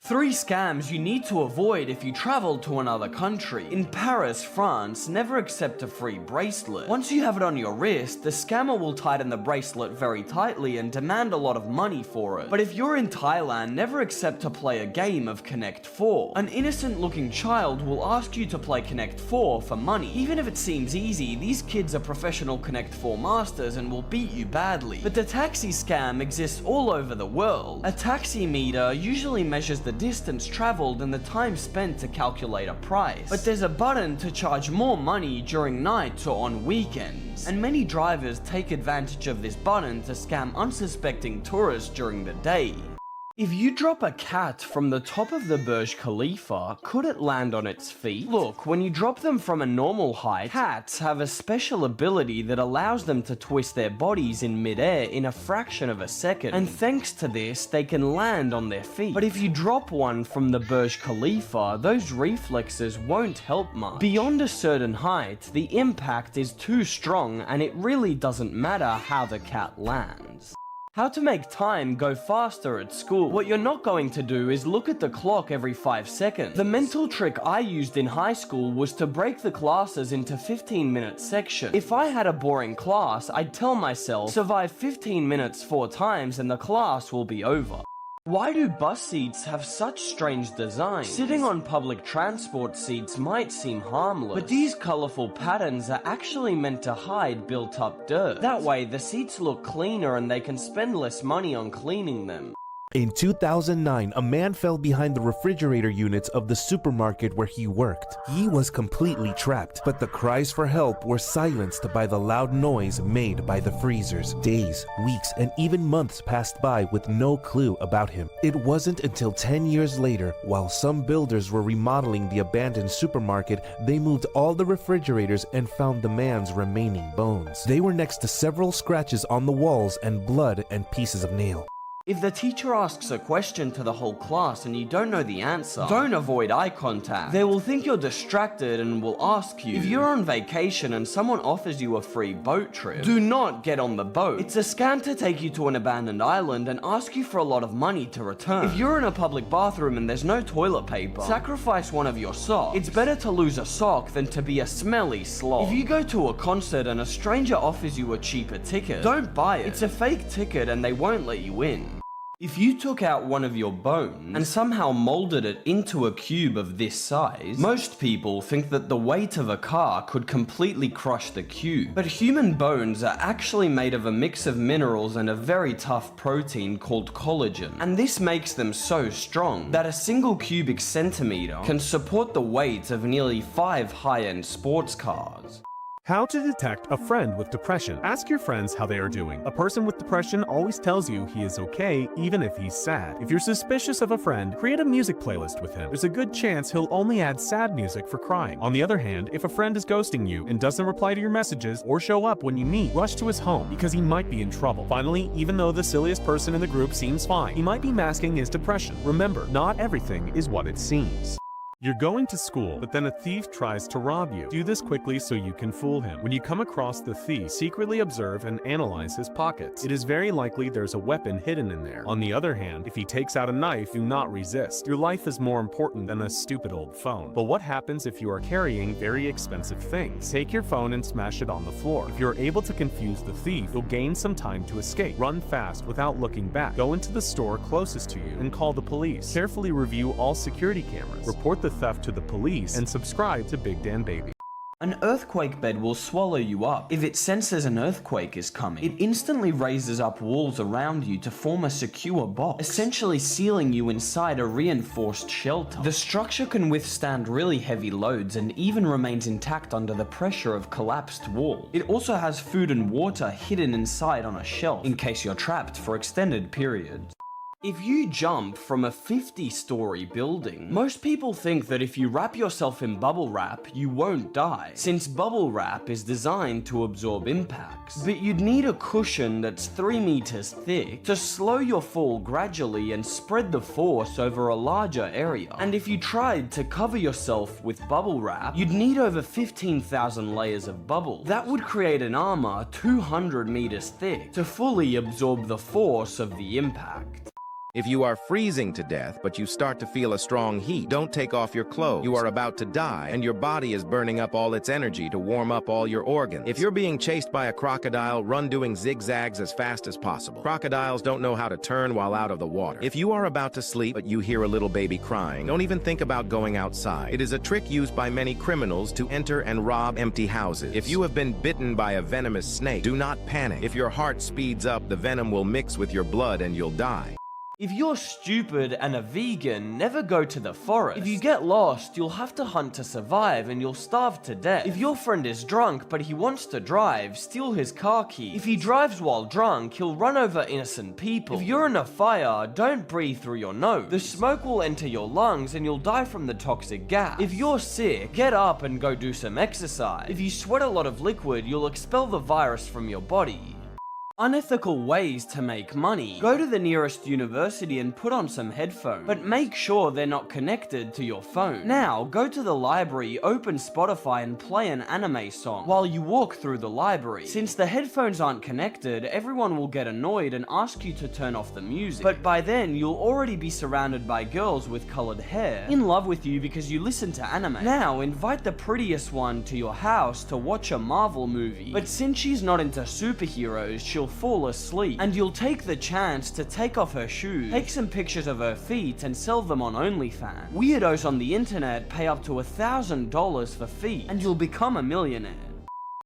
3 scams you need to avoid if you travel to another country. In Paris, France, never accept a free bracelet. Once you have it on your wrist, the scammer will tighten the bracelet very tightly and demand a lot of money for it. But if you're in Thailand, never accept to play a game of Connect 4. An innocent-looking child will ask you to play Connect 4 for money. Even if it seems easy, these kids are professional Connect 4 masters and will beat you badly. But the taxi scam exists all over the world. A taxi meter usually measures the distance traveled and the time spent to calculate a price. But there's a button to charge more money during nights or on weekends. And many drivers take advantage of this button to scam unsuspecting tourists during the day. If you drop a cat from the top of the Burj Khalifa, could it land on its feet? Look, when you drop them from a normal height, cats have a special ability that allows them to twist their bodies in midair in a fraction of a second. And thanks to this, they can land on their feet. But if you drop one from the Burj Khalifa, those reflexes won't help much. Beyond a certain height, the impact is too strong and it really doesn't matter how the cat lands. How to make time go faster at school. What you're not going to do is look at the clock every 5 seconds. The mental trick I used in high school was to break the classes into 15-minute sections. If I had a boring class, I'd tell myself, survive 15 minutes 4 times and the class will be over. Why do bus seats have such strange designs? Sitting on public transport seats might seem harmless, but these colorful patterns are actually meant to hide built-up dirt. That way, the seats look cleaner and they can spend less money on cleaning them. In 2009, a man fell behind the refrigerator units of the supermarket where he worked. He was completely trapped, but the cries for help were silenced by the loud noise made by the freezers. Days, weeks, and even months passed by with no clue about him. It wasn't until 10 years later, while some builders were remodeling the abandoned supermarket, they moved all the refrigerators and found the man's remaining bones. They were next to several scratches on the walls and blood and pieces of nail. If the teacher asks a question to the whole class and you don't know the answer, don't avoid eye contact. They will think you're distracted and will ask you. If you're on vacation and someone offers you a free boat trip, do not get on the boat. It's a scam to take you to an abandoned island and ask you for a lot of money to return. If you're in a public bathroom and there's no toilet paper, sacrifice one of your socks. It's better to lose a sock than to be a smelly slob. If you go to a concert and a stranger offers you a cheaper ticket, don't buy it. It's a fake ticket and they won't let you in. If you took out one of your bones and somehow molded it into a cube of this size, most people think that the weight of a car could completely crush the cube. But human bones are actually made of a mix of minerals and a very tough protein called collagen. And this makes them so strong that a single cubic centimeter can support the weight of nearly 5 high-end sports cars. How to detect a friend with depression. Ask your friends how they are doing. A person with depression always tells you he is okay, even if he's sad. If you're suspicious of a friend, create a music playlist with him. There's a good chance he'll only add sad music for crying. On the other hand, if a friend is ghosting you and doesn't reply to your messages or show up when you meet, rush to his home because he might be in trouble. Finally, even though the silliest person in the group seems fine, he might be masking his depression. Remember, not everything is what it seems. You're going to school, but then a thief tries to rob you. Do this quickly so you can fool him. When you come across the thief, secretly observe and analyze his pockets. It is very likely there's a weapon hidden in there. On the other hand, if he takes out a knife, do not resist. Your life is more important than a stupid old phone. But what happens if you are carrying very expensive things? Take your phone and smash it on the floor. If you're able to confuse the thief, you'll gain some time to escape. Run fast without looking back. Go into the store closest to you and call the police. Carefully review all security cameras. Report the theft to the police and subscribe to BigDanBaby. An earthquake bed will swallow you up. If it senses an earthquake is coming, it instantly raises up walls around you to form a secure box, essentially sealing you inside a reinforced shelter. The structure can withstand really heavy loads and even remains intact under the pressure of collapsed walls. It also has food and water hidden inside on a shelf, in case you're trapped for extended periods. If you jump from a 50-story building, most people think that if you wrap yourself in bubble wrap, you won't die, since bubble wrap is designed to absorb impacts. But you'd need a cushion that's 3 meters thick to slow your fall gradually and spread the force over a larger area. And if you tried to cover yourself with bubble wrap, you'd need over 15,000 layers of bubble. That would create an armor 200 meters thick to fully absorb the force of the impact. If you are freezing to death, but you start to feel a strong heat, don't take off your clothes. You are about to die, and your body is burning up all its energy to warm up all your organs. If you're being chased by a crocodile, run doing zigzags as fast as possible. Crocodiles don't know how to turn while out of the water. If you are about to sleep, but you hear a little baby crying, don't even think about going outside. It is a trick used by many criminals to enter and rob empty houses. If you have been bitten by a venomous snake, do not panic. If your heart speeds up, the venom will mix with your blood and you'll die. If you're stupid and a vegan, never go to the forest. If you get lost, you'll have to hunt to survive and you'll starve to death. If your friend is drunk but he wants to drive, steal his car key. If he drives while drunk, he'll run over innocent people. If you're in a fire, don't breathe through your nose. The smoke will enter your lungs and you'll die from the toxic gas. If you're sick, get up and go do some exercise. If you sweat a lot of liquid, you'll expel the virus from your body. Unethical ways to make money. Go to the nearest university and put on some headphones, but make sure they're not connected to your phone. Now, go to the library, open Spotify and play an anime song while you walk through the library. Since the headphones aren't connected, everyone will get annoyed and ask you to turn off the music. But by then, you'll already be surrounded by girls with colored hair, in love with you because you listen to anime. Now, invite the prettiest one to your house to watch a Marvel movie. But since she's not into superheroes, she'll fall asleep, and you'll take the chance to take off her shoes, take some pictures of her feet, and sell them on OnlyFans. Weirdos on the internet pay up to $1,000 for feet, and you'll become a millionaire.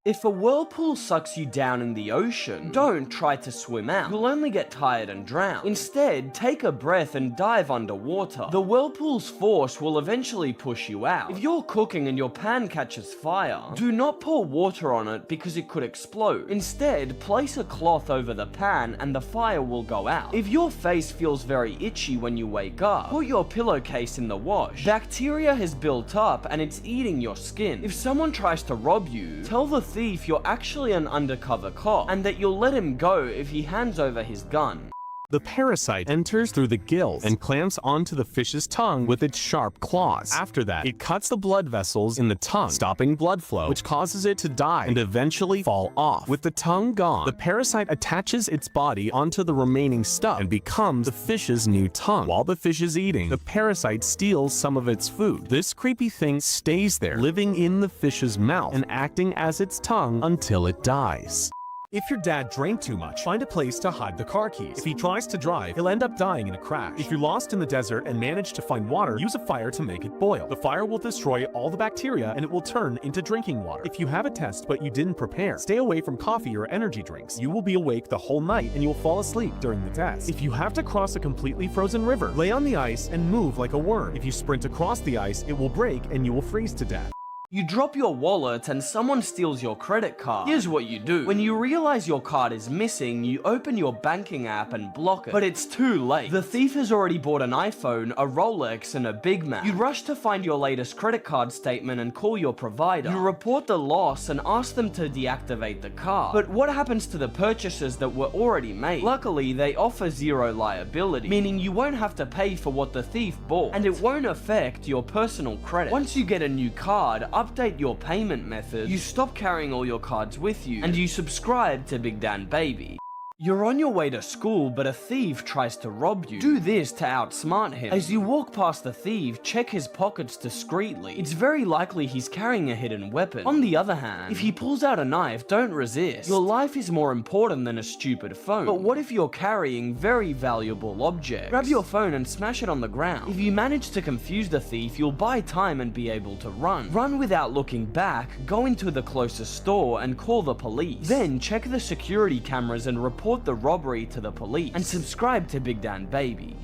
If a whirlpool sucks you down in the ocean, don't try to swim out. You'll only get tired and drown. Instead, take a breath and dive underwater. The whirlpool's force will eventually push you out. If you're cooking and your pan catches fire, do not pour water on it because it could explode. Instead, place a cloth over the pan and the fire will go out. If your face feels very itchy when you wake up, put your pillowcase in the wash. Bacteria has built up and it's eating your skin. If someone tries to rob you, tell the thief you're actually an undercover cop and that you'll let him go if he hands over his gun. The parasite enters through the gills and clamps onto the fish's tongue with its sharp claws. After that, it cuts the blood vessels in the tongue, stopping blood flow, which causes it to die and eventually fall off. With the tongue gone, the parasite attaches its body onto the remaining stuff and becomes the fish's new tongue. While the fish is eating, the parasite steals some of its food. This creepy thing stays there, living in the fish's mouth and acting as its tongue until it dies. If your dad drank too much, find a place to hide the car keys. If he tries to drive, he'll end up dying in a crash. If you're lost in the desert and manage to find water, use a fire to make it boil. The fire will destroy all the bacteria and it will turn into drinking water. If you have a test but you didn't prepare, stay away from coffee or energy drinks. You will be awake the whole night and you'll fall asleep during the test. If you have to cross a completely frozen river, lay on the ice and move like a worm. If you sprint across the ice, it will break and you will freeze to death. You drop your wallet and someone steals your credit card. Here's what you do. When you realize your card is missing, you open your banking app and block it. But it's too late. The thief has already bought an iPhone, a Rolex, and a Big Mac. You rush to find your latest credit card statement and call your provider. You report the loss and ask them to deactivate the card. But what happens to the purchases that were already made? Luckily, they offer zero liability, meaning you won't have to pay for what the thief bought, and it won't affect your personal credit. Once you get a new card, update your payment method, you stop carrying all your cards with you, and you subscribe to BigDanBaby. You're on your way to school, but a thief tries to rob you. Do this to outsmart him. As you walk past the thief, check his pockets discreetly. It's very likely he's carrying a hidden weapon. On the other hand, if he pulls out a knife, don't resist. Your life is more important than a stupid phone. But what if you're carrying very valuable objects? Grab your phone and smash it on the ground. If you manage to confuse the thief, you'll buy time and be able to run. Run without looking back, go into the closest store and call the police. Then check the security cameras and report the robbery to the police, and subscribe to BigDanBaby.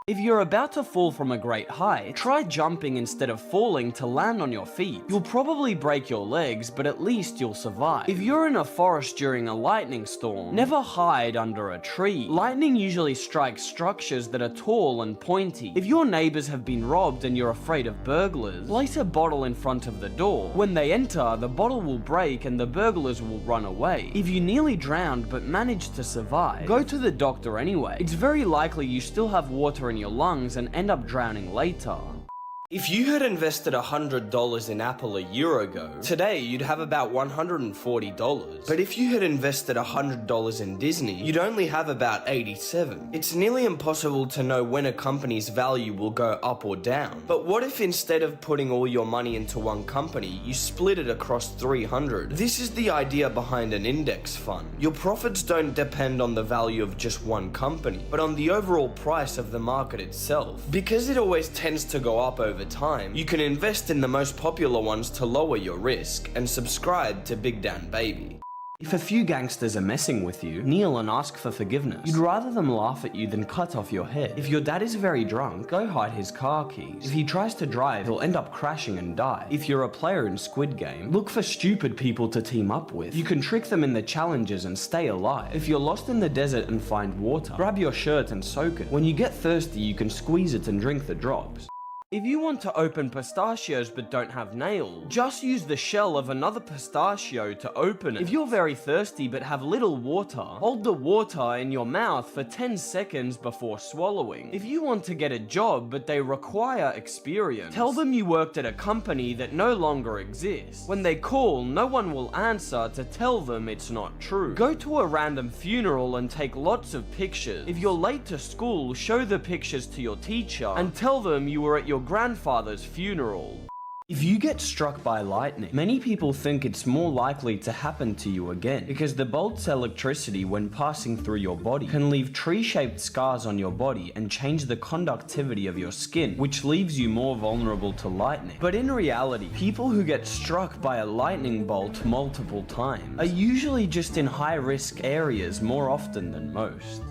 If you're about to fall from a great height, try jumping instead of falling to land on your feet. You'll probably break your legs, but at least you'll survive. If you're in a forest during a lightning storm, never hide under a tree. Lightning usually strikes structures that are tall and pointy. If your neighbors have been robbed and you're afraid of burglars, place a bottle in front of the door. When they enter, the bottle will break and the burglars will run away. If you nearly drowned but managed to survive, go to the doctor anyway. It's very likely you still have water in your lungs and end up drowning later. If you had invested $100 in Apple a year ago, today you'd have about $140. But if you had invested $100 in Disney, you'd only have about $87. It's nearly impossible to know when a company's value will go up or down. But what if instead of putting all your money into one company, you split it across 300? This is the idea behind an index fund. Your profits don't depend on the value of just one company, but on the overall price of the market itself. Because it always tends to go up over time, you can invest in the most popular ones to lower your risk, and subscribe to BigDanBaby. If a few gangsters are messing with you, kneel and ask for forgiveness. You'd rather them laugh at you than cut off your head. If your dad is very drunk, go hide his car keys. If he tries to drive, he'll end up crashing and die. If you're a player in Squid Game, look for stupid people to team up with. You can trick them in the challenges and stay alive. If you're lost in the desert and find water, grab your shirt and soak it. When you get thirsty, you can squeeze it and drink the drops. If you want to open pistachios but don't have nails, just use the shell of another pistachio to open it. If you're very thirsty but have little water, hold the water in your mouth for 10 seconds before swallowing. If you want to get a job but they require experience, tell them you worked at a company that no longer exists. When they call, no one will answer to tell them it's not true. Go to a random funeral and take lots of pictures. If you're late to school, show the pictures to your teacher and tell them you were at your grandfather's funeral. If you get struck by lightning, many people think it's more likely to happen to you again, because the bolt's electricity when passing through your body can leave tree-shaped scars on your body and change the conductivity of your skin, which leaves you more vulnerable to lightning. But in reality, people who get struck by a lightning bolt multiple times are usually just in high-risk areas more often than most.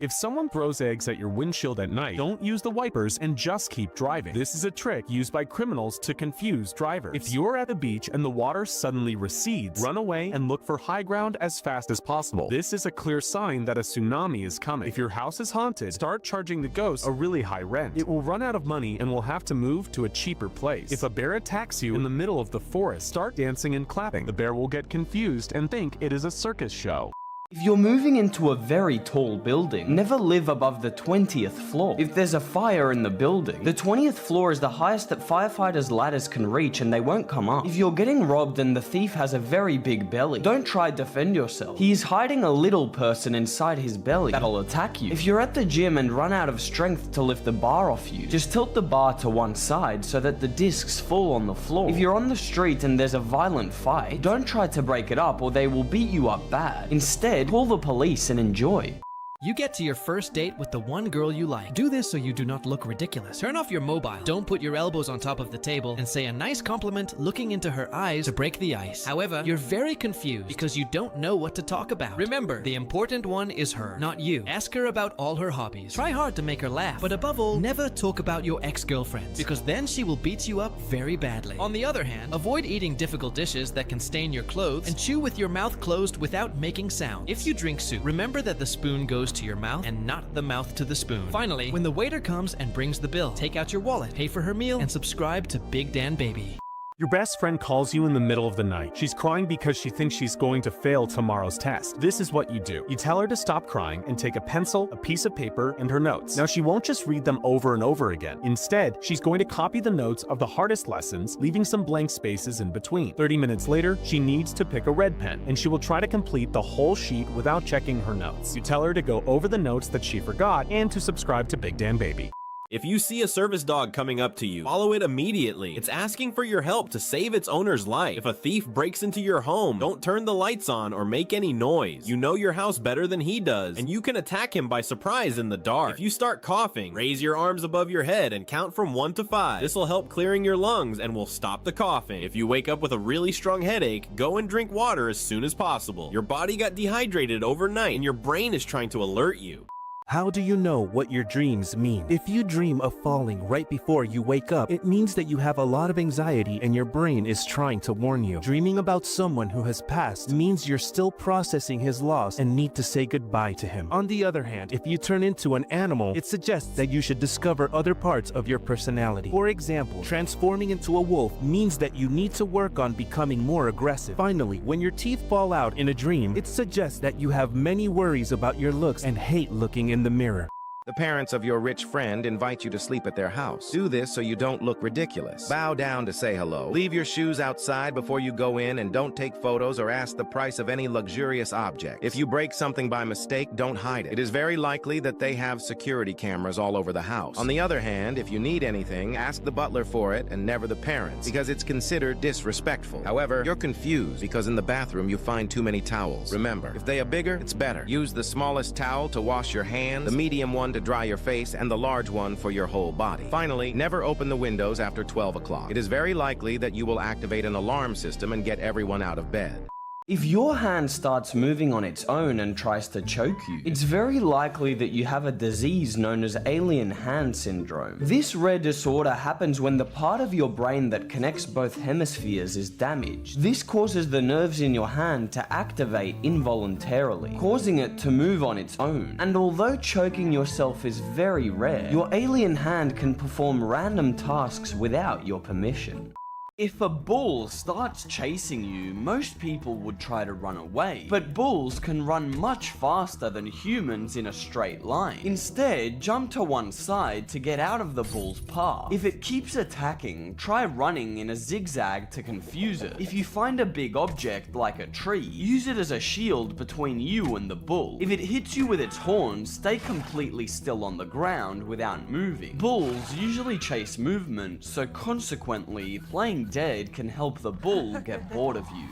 If someone throws eggs at your windshield at night, don't use the wipers and just keep driving. This is a trick used by criminals to confuse drivers. If you're at the beach and the water suddenly recedes, run away and look for high ground as fast as possible. This is a clear sign that a tsunami is coming. If your house is haunted, start charging the ghost a really high rent. It will run out of money and will have to move to a cheaper place. If a bear attacks you in the middle of the forest, start dancing and clapping. The bear will get confused and think it is a circus show. If you're moving into a very tall building, never live above the 20th floor. If there's a fire in the building, the 20th floor is the highest that firefighters' ladders can reach and they won't come up. If you're getting robbed and the thief has a very big belly, don't try to defend yourself. He is hiding a little person inside his belly that'll attack you. If you're at the gym and run out of strength to lift the bar off you, just tilt the bar to one side so that the discs fall on the floor. If you're on the street and there's a violent fight, don't try to break it up or they will beat you up bad. Instead, call the police and enjoy. You get to your first date with the one girl you like. Do this so you do not look ridiculous. Turn off your mobile. Don't put your elbows on top of the table and say a nice compliment looking into her eyes to break the ice. However, you're very confused because you don't know what to talk about. Remember, the important one is her, not you. Ask her about all her hobbies. Try hard to make her laugh, but above all, never talk about your ex-girlfriends because then she will beat you up very badly. On the other hand, avoid eating difficult dishes that can stain your clothes and chew with your mouth closed without making sound. If you drink soup, remember that the spoon goes to your mouth and not the mouth to the spoon. Finally, when the waiter comes and brings the bill, take out your wallet, pay for her meal, and subscribe to BigDanBaby. Your best friend calls you in the middle of the night. She's crying because she thinks she's going to fail tomorrow's test. This is what you do. You tell her to stop crying and take a pencil, a piece of paper, and her notes. Now she won't just read them over and over again. Instead, she's going to copy the notes of the hardest lessons, leaving some blank spaces in between. 30 minutes later, she needs to pick a red pen, and she will try to complete the whole sheet without checking her notes. You tell her to go over the notes that she forgot and to subscribe to BigDanBaby. If you see a service dog coming up to you, follow it immediately. It's asking for your help to save its owner's life. If a thief breaks into your home, don't turn the lights on or make any noise. You know your house better than he does, and you can attack him by surprise in the dark. If you start coughing, raise your arms above your head and count from 1 to 5. This will help clearing your lungs and will stop the coughing. If you wake up with a really strong headache, go and drink water as soon as possible. Your body got dehydrated overnight and your brain is trying to alert you. How do you know what your dreams mean? If you dream of falling right before you wake up, it means that you have a lot of anxiety and your brain is trying to warn you. Dreaming about someone who has passed means you're still processing his loss and need to say goodbye to him. On the other hand, if you turn into an animal, it suggests that you should discover other parts of your personality. For example, transforming into a wolf means that you need to work on becoming more aggressive. Finally, when your teeth fall out in a dream, it suggests that you have many worries about your looks and hate looking in the mirror. The parents of your rich friend invite you to sleep at their house. Do this so you don't look ridiculous. Bow down to say hello. Leave your shoes outside before you go in and don't take photos or ask the price of any luxurious object. If you break something by mistake, don't hide it. It is very likely that they have security cameras all over the house. On the other hand, if you need anything, ask the butler for it and never the parents, because it's considered disrespectful. However, you're confused because in the bathroom you find too many towels. Remember, if they are bigger, it's better. Use the smallest towel to wash your hands, the medium one to dry your face, and the large one for your whole body. Finally, never open the windows after 12 o'clock. It is very likely that you will activate an alarm system and get everyone out of bed. If your hand starts moving on its own and tries to choke you, it's very likely that you have a disease known as alien hand syndrome. This rare disorder happens when the part of your brain that connects both hemispheres is damaged. This causes the nerves in your hand to activate involuntarily, causing it to move on its own. And although choking yourself is very rare, your alien hand can perform random tasks without your permission. If a bull starts chasing you, most people would try to run away, but bulls can run much faster than humans in a straight line. Instead, jump to one side to get out of the bull's path. If it keeps attacking, try running in a zigzag to confuse it. If you find a big object like a tree, use it as a shield between you and the bull. If it hits you with its horns, stay completely still on the ground without moving. Bulls usually chase movement, so consequently, playing dead can help the bull get bored of you.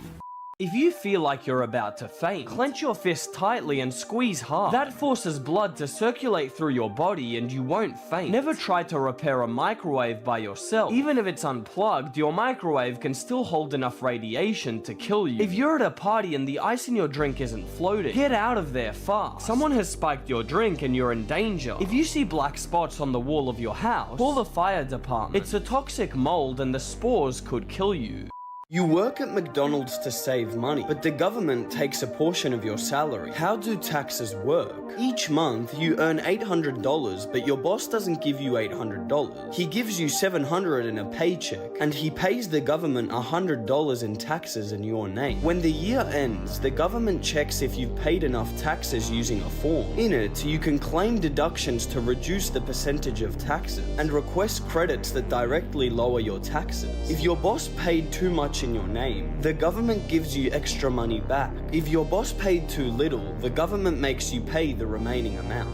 If you feel like you're about to faint, clench your fist tightly and squeeze hard. That forces blood to circulate through your body and you won't faint. Never try to repair a microwave by yourself. Even if it's unplugged, your microwave can still hold enough radiation to kill you. If you're at a party and the ice in your drink isn't floating, get out of there fast. Someone has spiked your drink and you're in danger. If you see black spots on the wall of your house, call the fire department. It's a toxic mold and the spores could kill you. You work at McDonald's to save money, but the government takes a portion of your salary. How do taxes work? Each month, you earn $800, but your boss doesn't give you $800. He gives you $700 in a paycheck, and he pays the government $100 in taxes in your name. When the year ends, the government checks if you've paid enough taxes using a form. In it, you can claim deductions to reduce the percentage of taxes, and request credits that directly lower your taxes. If your boss paid too much in your name, the government gives you extra money back. If your boss paid too little, the government makes you pay the remaining amount.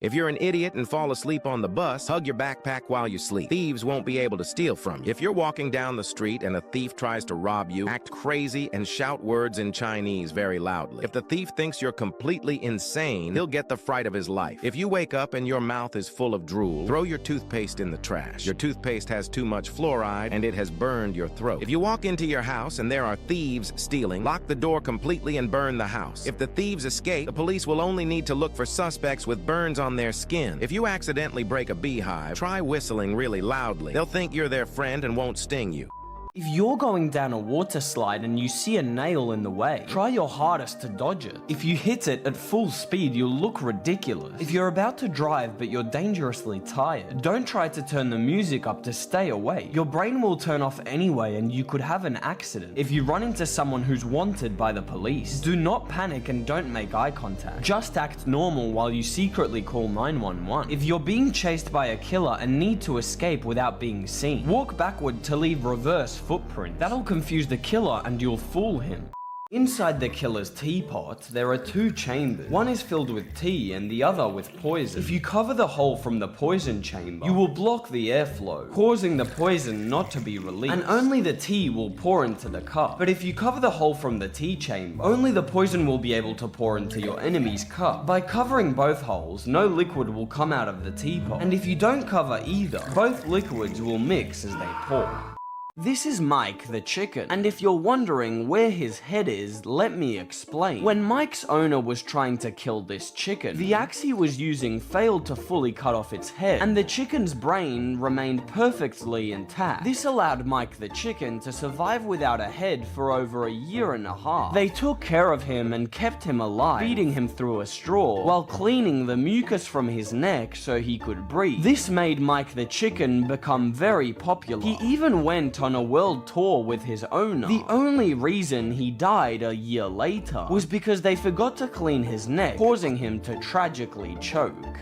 If you're an idiot and fall asleep on the bus, hug your backpack while you sleep. Thieves won't be able to steal from you. If you're walking down the street and a thief tries to rob you, act crazy and shout words in Chinese very loudly. If the thief thinks you're completely insane, he'll get the fright of his life. If you wake up and your mouth is full of drool, throw your toothpaste in the trash. Your toothpaste has too much fluoride and it has burned your throat. If you walk into your house and there are thieves stealing, lock the door completely and burn the house. If the thieves escape, the police will only need to look for suspects with burns on their skin. If you accidentally break a beehive, try whistling really loudly. They'll think you're their friend and won't sting you. If you're going down a water slide and you see a nail in the way, try your hardest to dodge it. If you hit it at full speed, you'll look ridiculous. If you're about to drive but you're dangerously tired, don't try to turn the music up to stay awake. Your brain will turn off anyway and you could have an accident. If you run into someone who's wanted by the police, do not panic and don't make eye contact. Just act normal while you secretly call 911. If you're being chased by a killer and need to escape without being seen, walk backward to leave reverse footprint. That'll confuse the killer and you'll fool him. Inside the killer's teapot, there are two chambers. One is filled with tea and the other with poison. If you cover the hole from the poison chamber, you will block the airflow, causing the poison not to be released, and only the tea will pour into the cup. But if you cover the hole from the tea chamber, only the poison will be able to pour into your enemy's cup. By covering both holes, no liquid will come out of the teapot, and if you don't cover either, both liquids will mix as they pour. This is Mike the chicken, and if you're wondering where his head is, let me explain. When Mike's owner was trying to kill this chicken, the axe he was using failed to fully cut off its head, and the chicken's brain remained perfectly intact. This allowed Mike the chicken to survive without a head for over a year and a half. They took care of him and kept him alive, feeding him through a straw, while cleaning the mucus from his neck so he could breathe. This made Mike the chicken become very popular. He even went on a world tour with his owner. The only reason he died a year later was because they forgot to clean his neck, causing him to tragically choke.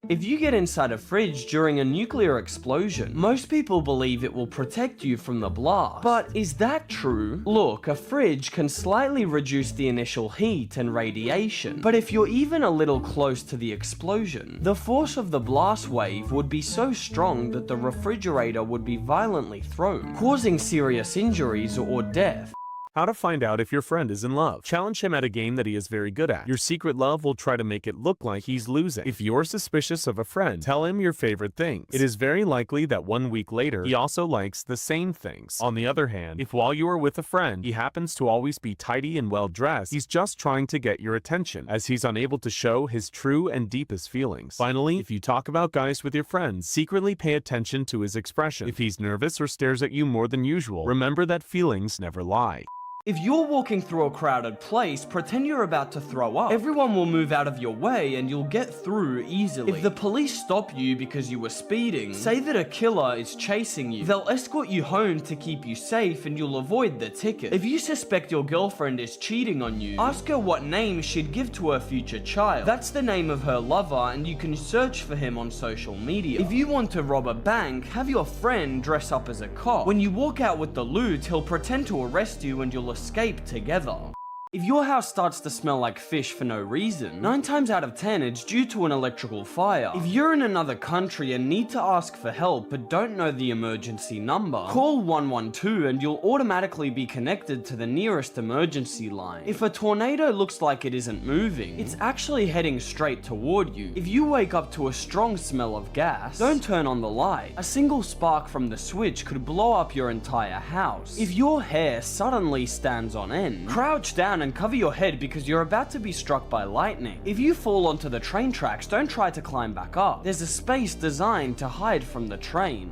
If you get inside a fridge during a nuclear explosion, most people believe it will protect you from the blast. But is that true? Look, a fridge can slightly reduce the initial heat and radiation, but if you're even a little close to the explosion, the force of the blast wave would be so strong that the refrigerator would be violently thrown, causing serious injuries or death. How to find out if your friend is in love. Challenge him at a game that he is very good at. Your secret love will try to make it look like he's losing. If you're suspicious of a friend, tell him your favorite things. It is very likely that 1 week later, he also likes the same things. On the other hand, if while you are with a friend, he happens to always be tidy and well dressed, he's just trying to get your attention, as he's unable to show his true and deepest feelings. Finally, if you talk about guys with your friends, secretly pay attention to his expression. If he's nervous or stares at you more than usual, remember that feelings never lie. If you're walking through a crowded place, pretend you're about to throw up. Everyone will move out of your way and you'll get through easily. If the police stop you because you were speeding, say that a killer is chasing you. They'll escort you home to keep you safe and you'll avoid the ticket. If you suspect your girlfriend is cheating on you, ask her what name she'd give to her future child. That's the name of her lover and you can search for him on social media. If you want to rob a bank, have your friend dress up as a cop. When you walk out with the loot, he'll pretend to arrest you and you'll escape together. If your house starts to smell like fish for no reason, 9 times out of 10 it's due to an electrical fire. If you're in another country and need to ask for help but don't know the emergency number, call 112 and you'll automatically be connected to the nearest emergency line. If a tornado looks like it isn't moving, it's actually heading straight toward you. If you wake up to a strong smell of gas, don't turn on the light. A single spark from the switch could blow up your entire house. If your hair suddenly stands on end, crouch down and cover your head because you're about to be struck by lightning. If you fall onto the train tracks, don't try to climb back up. There's a space designed to hide from the train.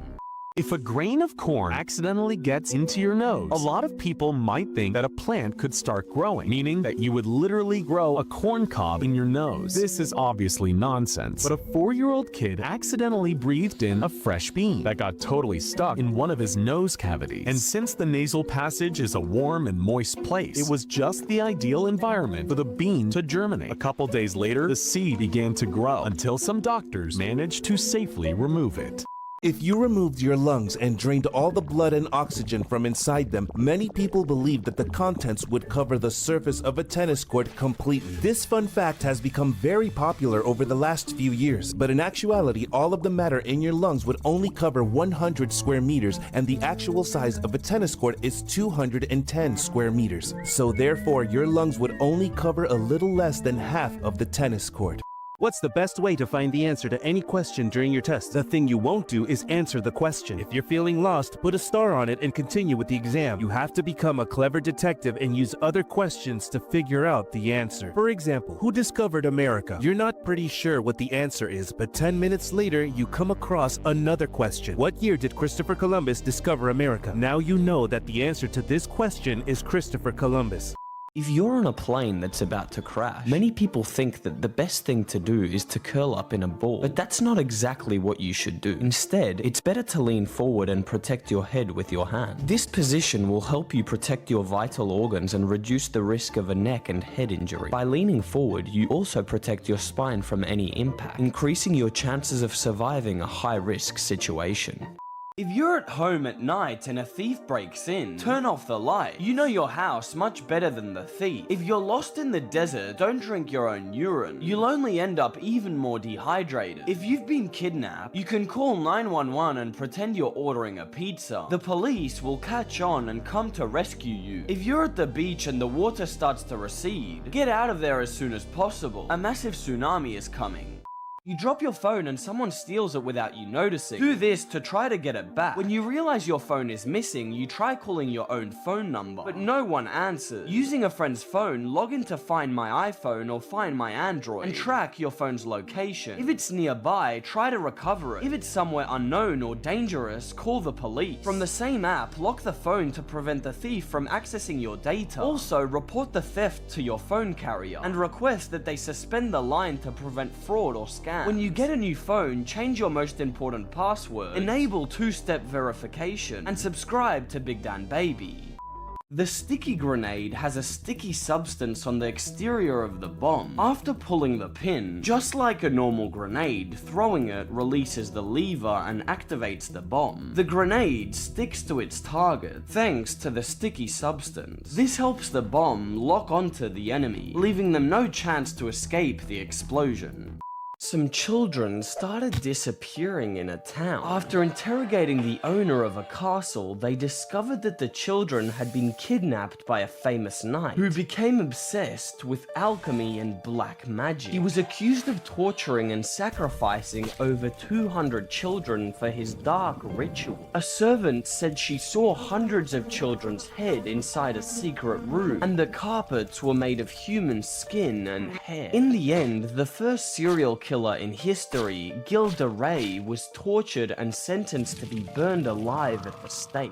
If a grain of corn accidentally gets into your nose, a lot of people might think that a plant could start growing, meaning that you would literally grow a corn cob in your nose. This is obviously nonsense, but a 4-year-old kid accidentally breathed in a fresh bean that got totally stuck in one of his nose cavities. And since the nasal passage is a warm and moist place, it was just the ideal environment for the bean to germinate. A couple days later, the seed began to grow until some doctors managed to safely remove it. If you removed your lungs and drained all the blood and oxygen from inside them, many people believe that the contents would cover the surface of a tennis court completely. This fun fact has become very popular over the last few years, but in actuality, all of the matter in your lungs would only cover 100 square meters, and the actual size of a tennis court is 210 square meters. So therefore, your lungs would only cover a little less than half of the tennis court. What's the best way to find the answer to any question during your test? The thing you won't do is answer the question. If you're feeling lost, put a star on it and continue with the exam. You have to become a clever detective and use other questions to figure out the answer. For example, who discovered America? You're not pretty sure what the answer is, but 10 minutes later, you come across another question. What year did Christopher Columbus discover America? Now you know that the answer to this question is Christopher Columbus. If you're on a plane that's about to crash, many people think that the best thing to do is to curl up in a ball. But that's not exactly what you should do. Instead, it's better to lean forward and protect your head with your hand. This position will help you protect your vital organs and reduce the risk of a neck and head injury. By leaning forward, you also protect your spine from any impact, increasing your chances of surviving a high-risk situation. If you're at home at night and a thief breaks in, turn off the light. You know your house much better than the thief. If you're lost in the desert, don't drink your own urine. You'll only end up even more dehydrated. If you've been kidnapped, you can call 911 and pretend you're ordering a pizza. The police will catch on and come to rescue you. If you're at the beach and the water starts to recede, get out of there as soon as possible. A massive tsunami is coming. You drop your phone and someone steals it without you noticing. Do this to try to get it back. When you realize your phone is missing, you try calling your own phone number, but no one answers. Using a friend's phone, log into Find My iPhone or Find My Android and track your phone's location. If it's nearby, try to recover it. If it's somewhere unknown or dangerous, call the police. From the same app, lock the phone to prevent the thief from accessing your data. Also, report the theft to your phone carrier and request that they suspend the line to prevent fraud or scam. When you get a new phone, change your most important password, enable two-step verification, and subscribe to BigDanBaby. The sticky grenade has a sticky substance on the exterior of the bomb. After pulling the pin, just like a normal grenade, throwing it releases the lever and activates the bomb. The grenade sticks to its target thanks to the sticky substance. This helps the bomb lock onto the enemy, leaving them no chance to escape the explosion. Some children started disappearing in a town. After interrogating the owner of a castle, they discovered that the children had been kidnapped by a famous knight who became obsessed with alchemy and black magic. He was accused of torturing and sacrificing over 200 children for his dark ritual. A servant said she saw hundreds of children's heads inside a secret room, and the carpets were made of human skin and hair. In the end, the first serial killer in history, Gil de Rais, was tortured and sentenced to be burned alive at the stake.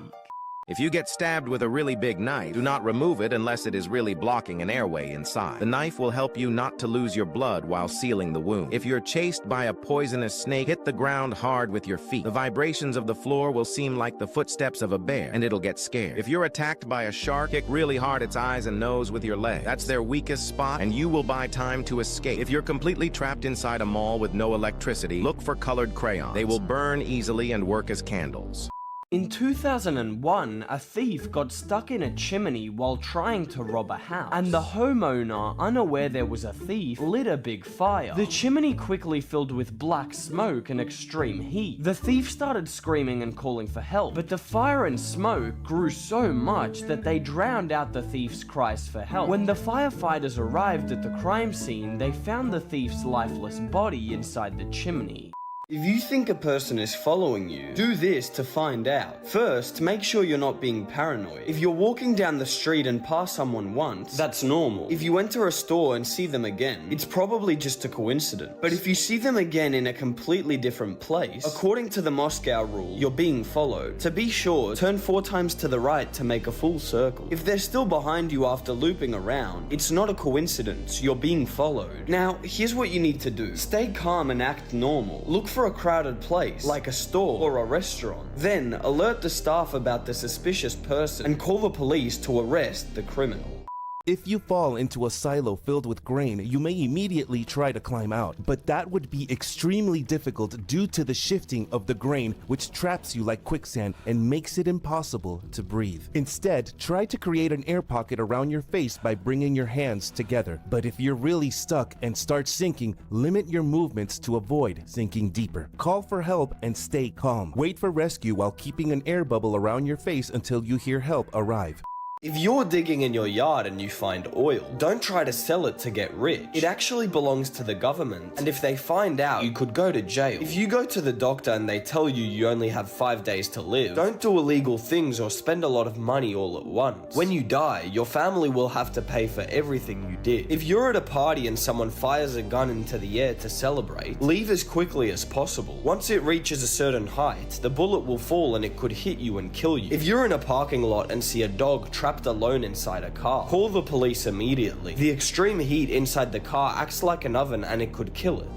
If you get stabbed with a really big knife, do not remove it unless it is really blocking an airway inside. The knife will help you not to lose your blood while sealing the wound. If you're chased by a poisonous snake, hit the ground hard with your feet. The vibrations of the floor will seem like the footsteps of a bear, and it'll get scared. If you're attacked by a shark, kick really hard its eyes and nose with your leg. That's their weakest spot, and you will buy time to escape. If you're completely trapped inside a mall with no electricity, look for colored crayons. They will burn easily and work as candles. In 2001, a thief got stuck in a chimney while trying to rob a house, and the homeowner, unaware there was a thief, lit a big fire. The chimney quickly filled with black smoke and extreme heat. The thief started screaming and calling for help, but the fire and smoke grew so much that they drowned out the thief's cries for help. When the firefighters arrived at the crime scene, they found the thief's lifeless body inside the chimney. If you think a person is following you, do this to find out. First, make sure you're not being paranoid. If you're walking down the street and pass someone once, that's normal. If you enter a store and see them again, it's probably just a coincidence. But if you see them again in a completely different place, according to the Moscow rule, you're being followed. To be sure, turn 4 times to the right to make a full circle. If they're still behind you after looping around, it's not a coincidence, you're being followed. Now, here's what you need to do. Stay calm and act normal. Look for a crowded place, like a store or a restaurant. Then, alert the staff about the suspicious person and call the police to arrest the criminal. If you fall into a silo filled with grain, you may immediately try to climb out, but that would be extremely difficult due to the shifting of the grain, which traps you like quicksand and makes it impossible to breathe. Instead, try to create an air pocket around your face by bringing your hands together. But if you're really stuck and start sinking, limit your movements to avoid sinking deeper. Call for help and stay calm. Wait for rescue while keeping an air bubble around your face until you hear help arrive. If you're digging in your yard and you find oil, don't try to sell it to get rich. It actually belongs to the government, and if they find out, you could go to jail. If you go to the doctor and they tell you you only have 5 days to live, don't do illegal things or spend a lot of money all at once. When you die, your family will have to pay for everything you did. If you're at a party and someone fires a gun into the air to celebrate, leave as quickly as possible. Once it reaches a certain height, the bullet will fall and it could hit you and kill you. If you're in a parking lot and see a dog trapped alone inside a car, call the police immediately. The extreme heat inside the car acts like an oven and it could kill it.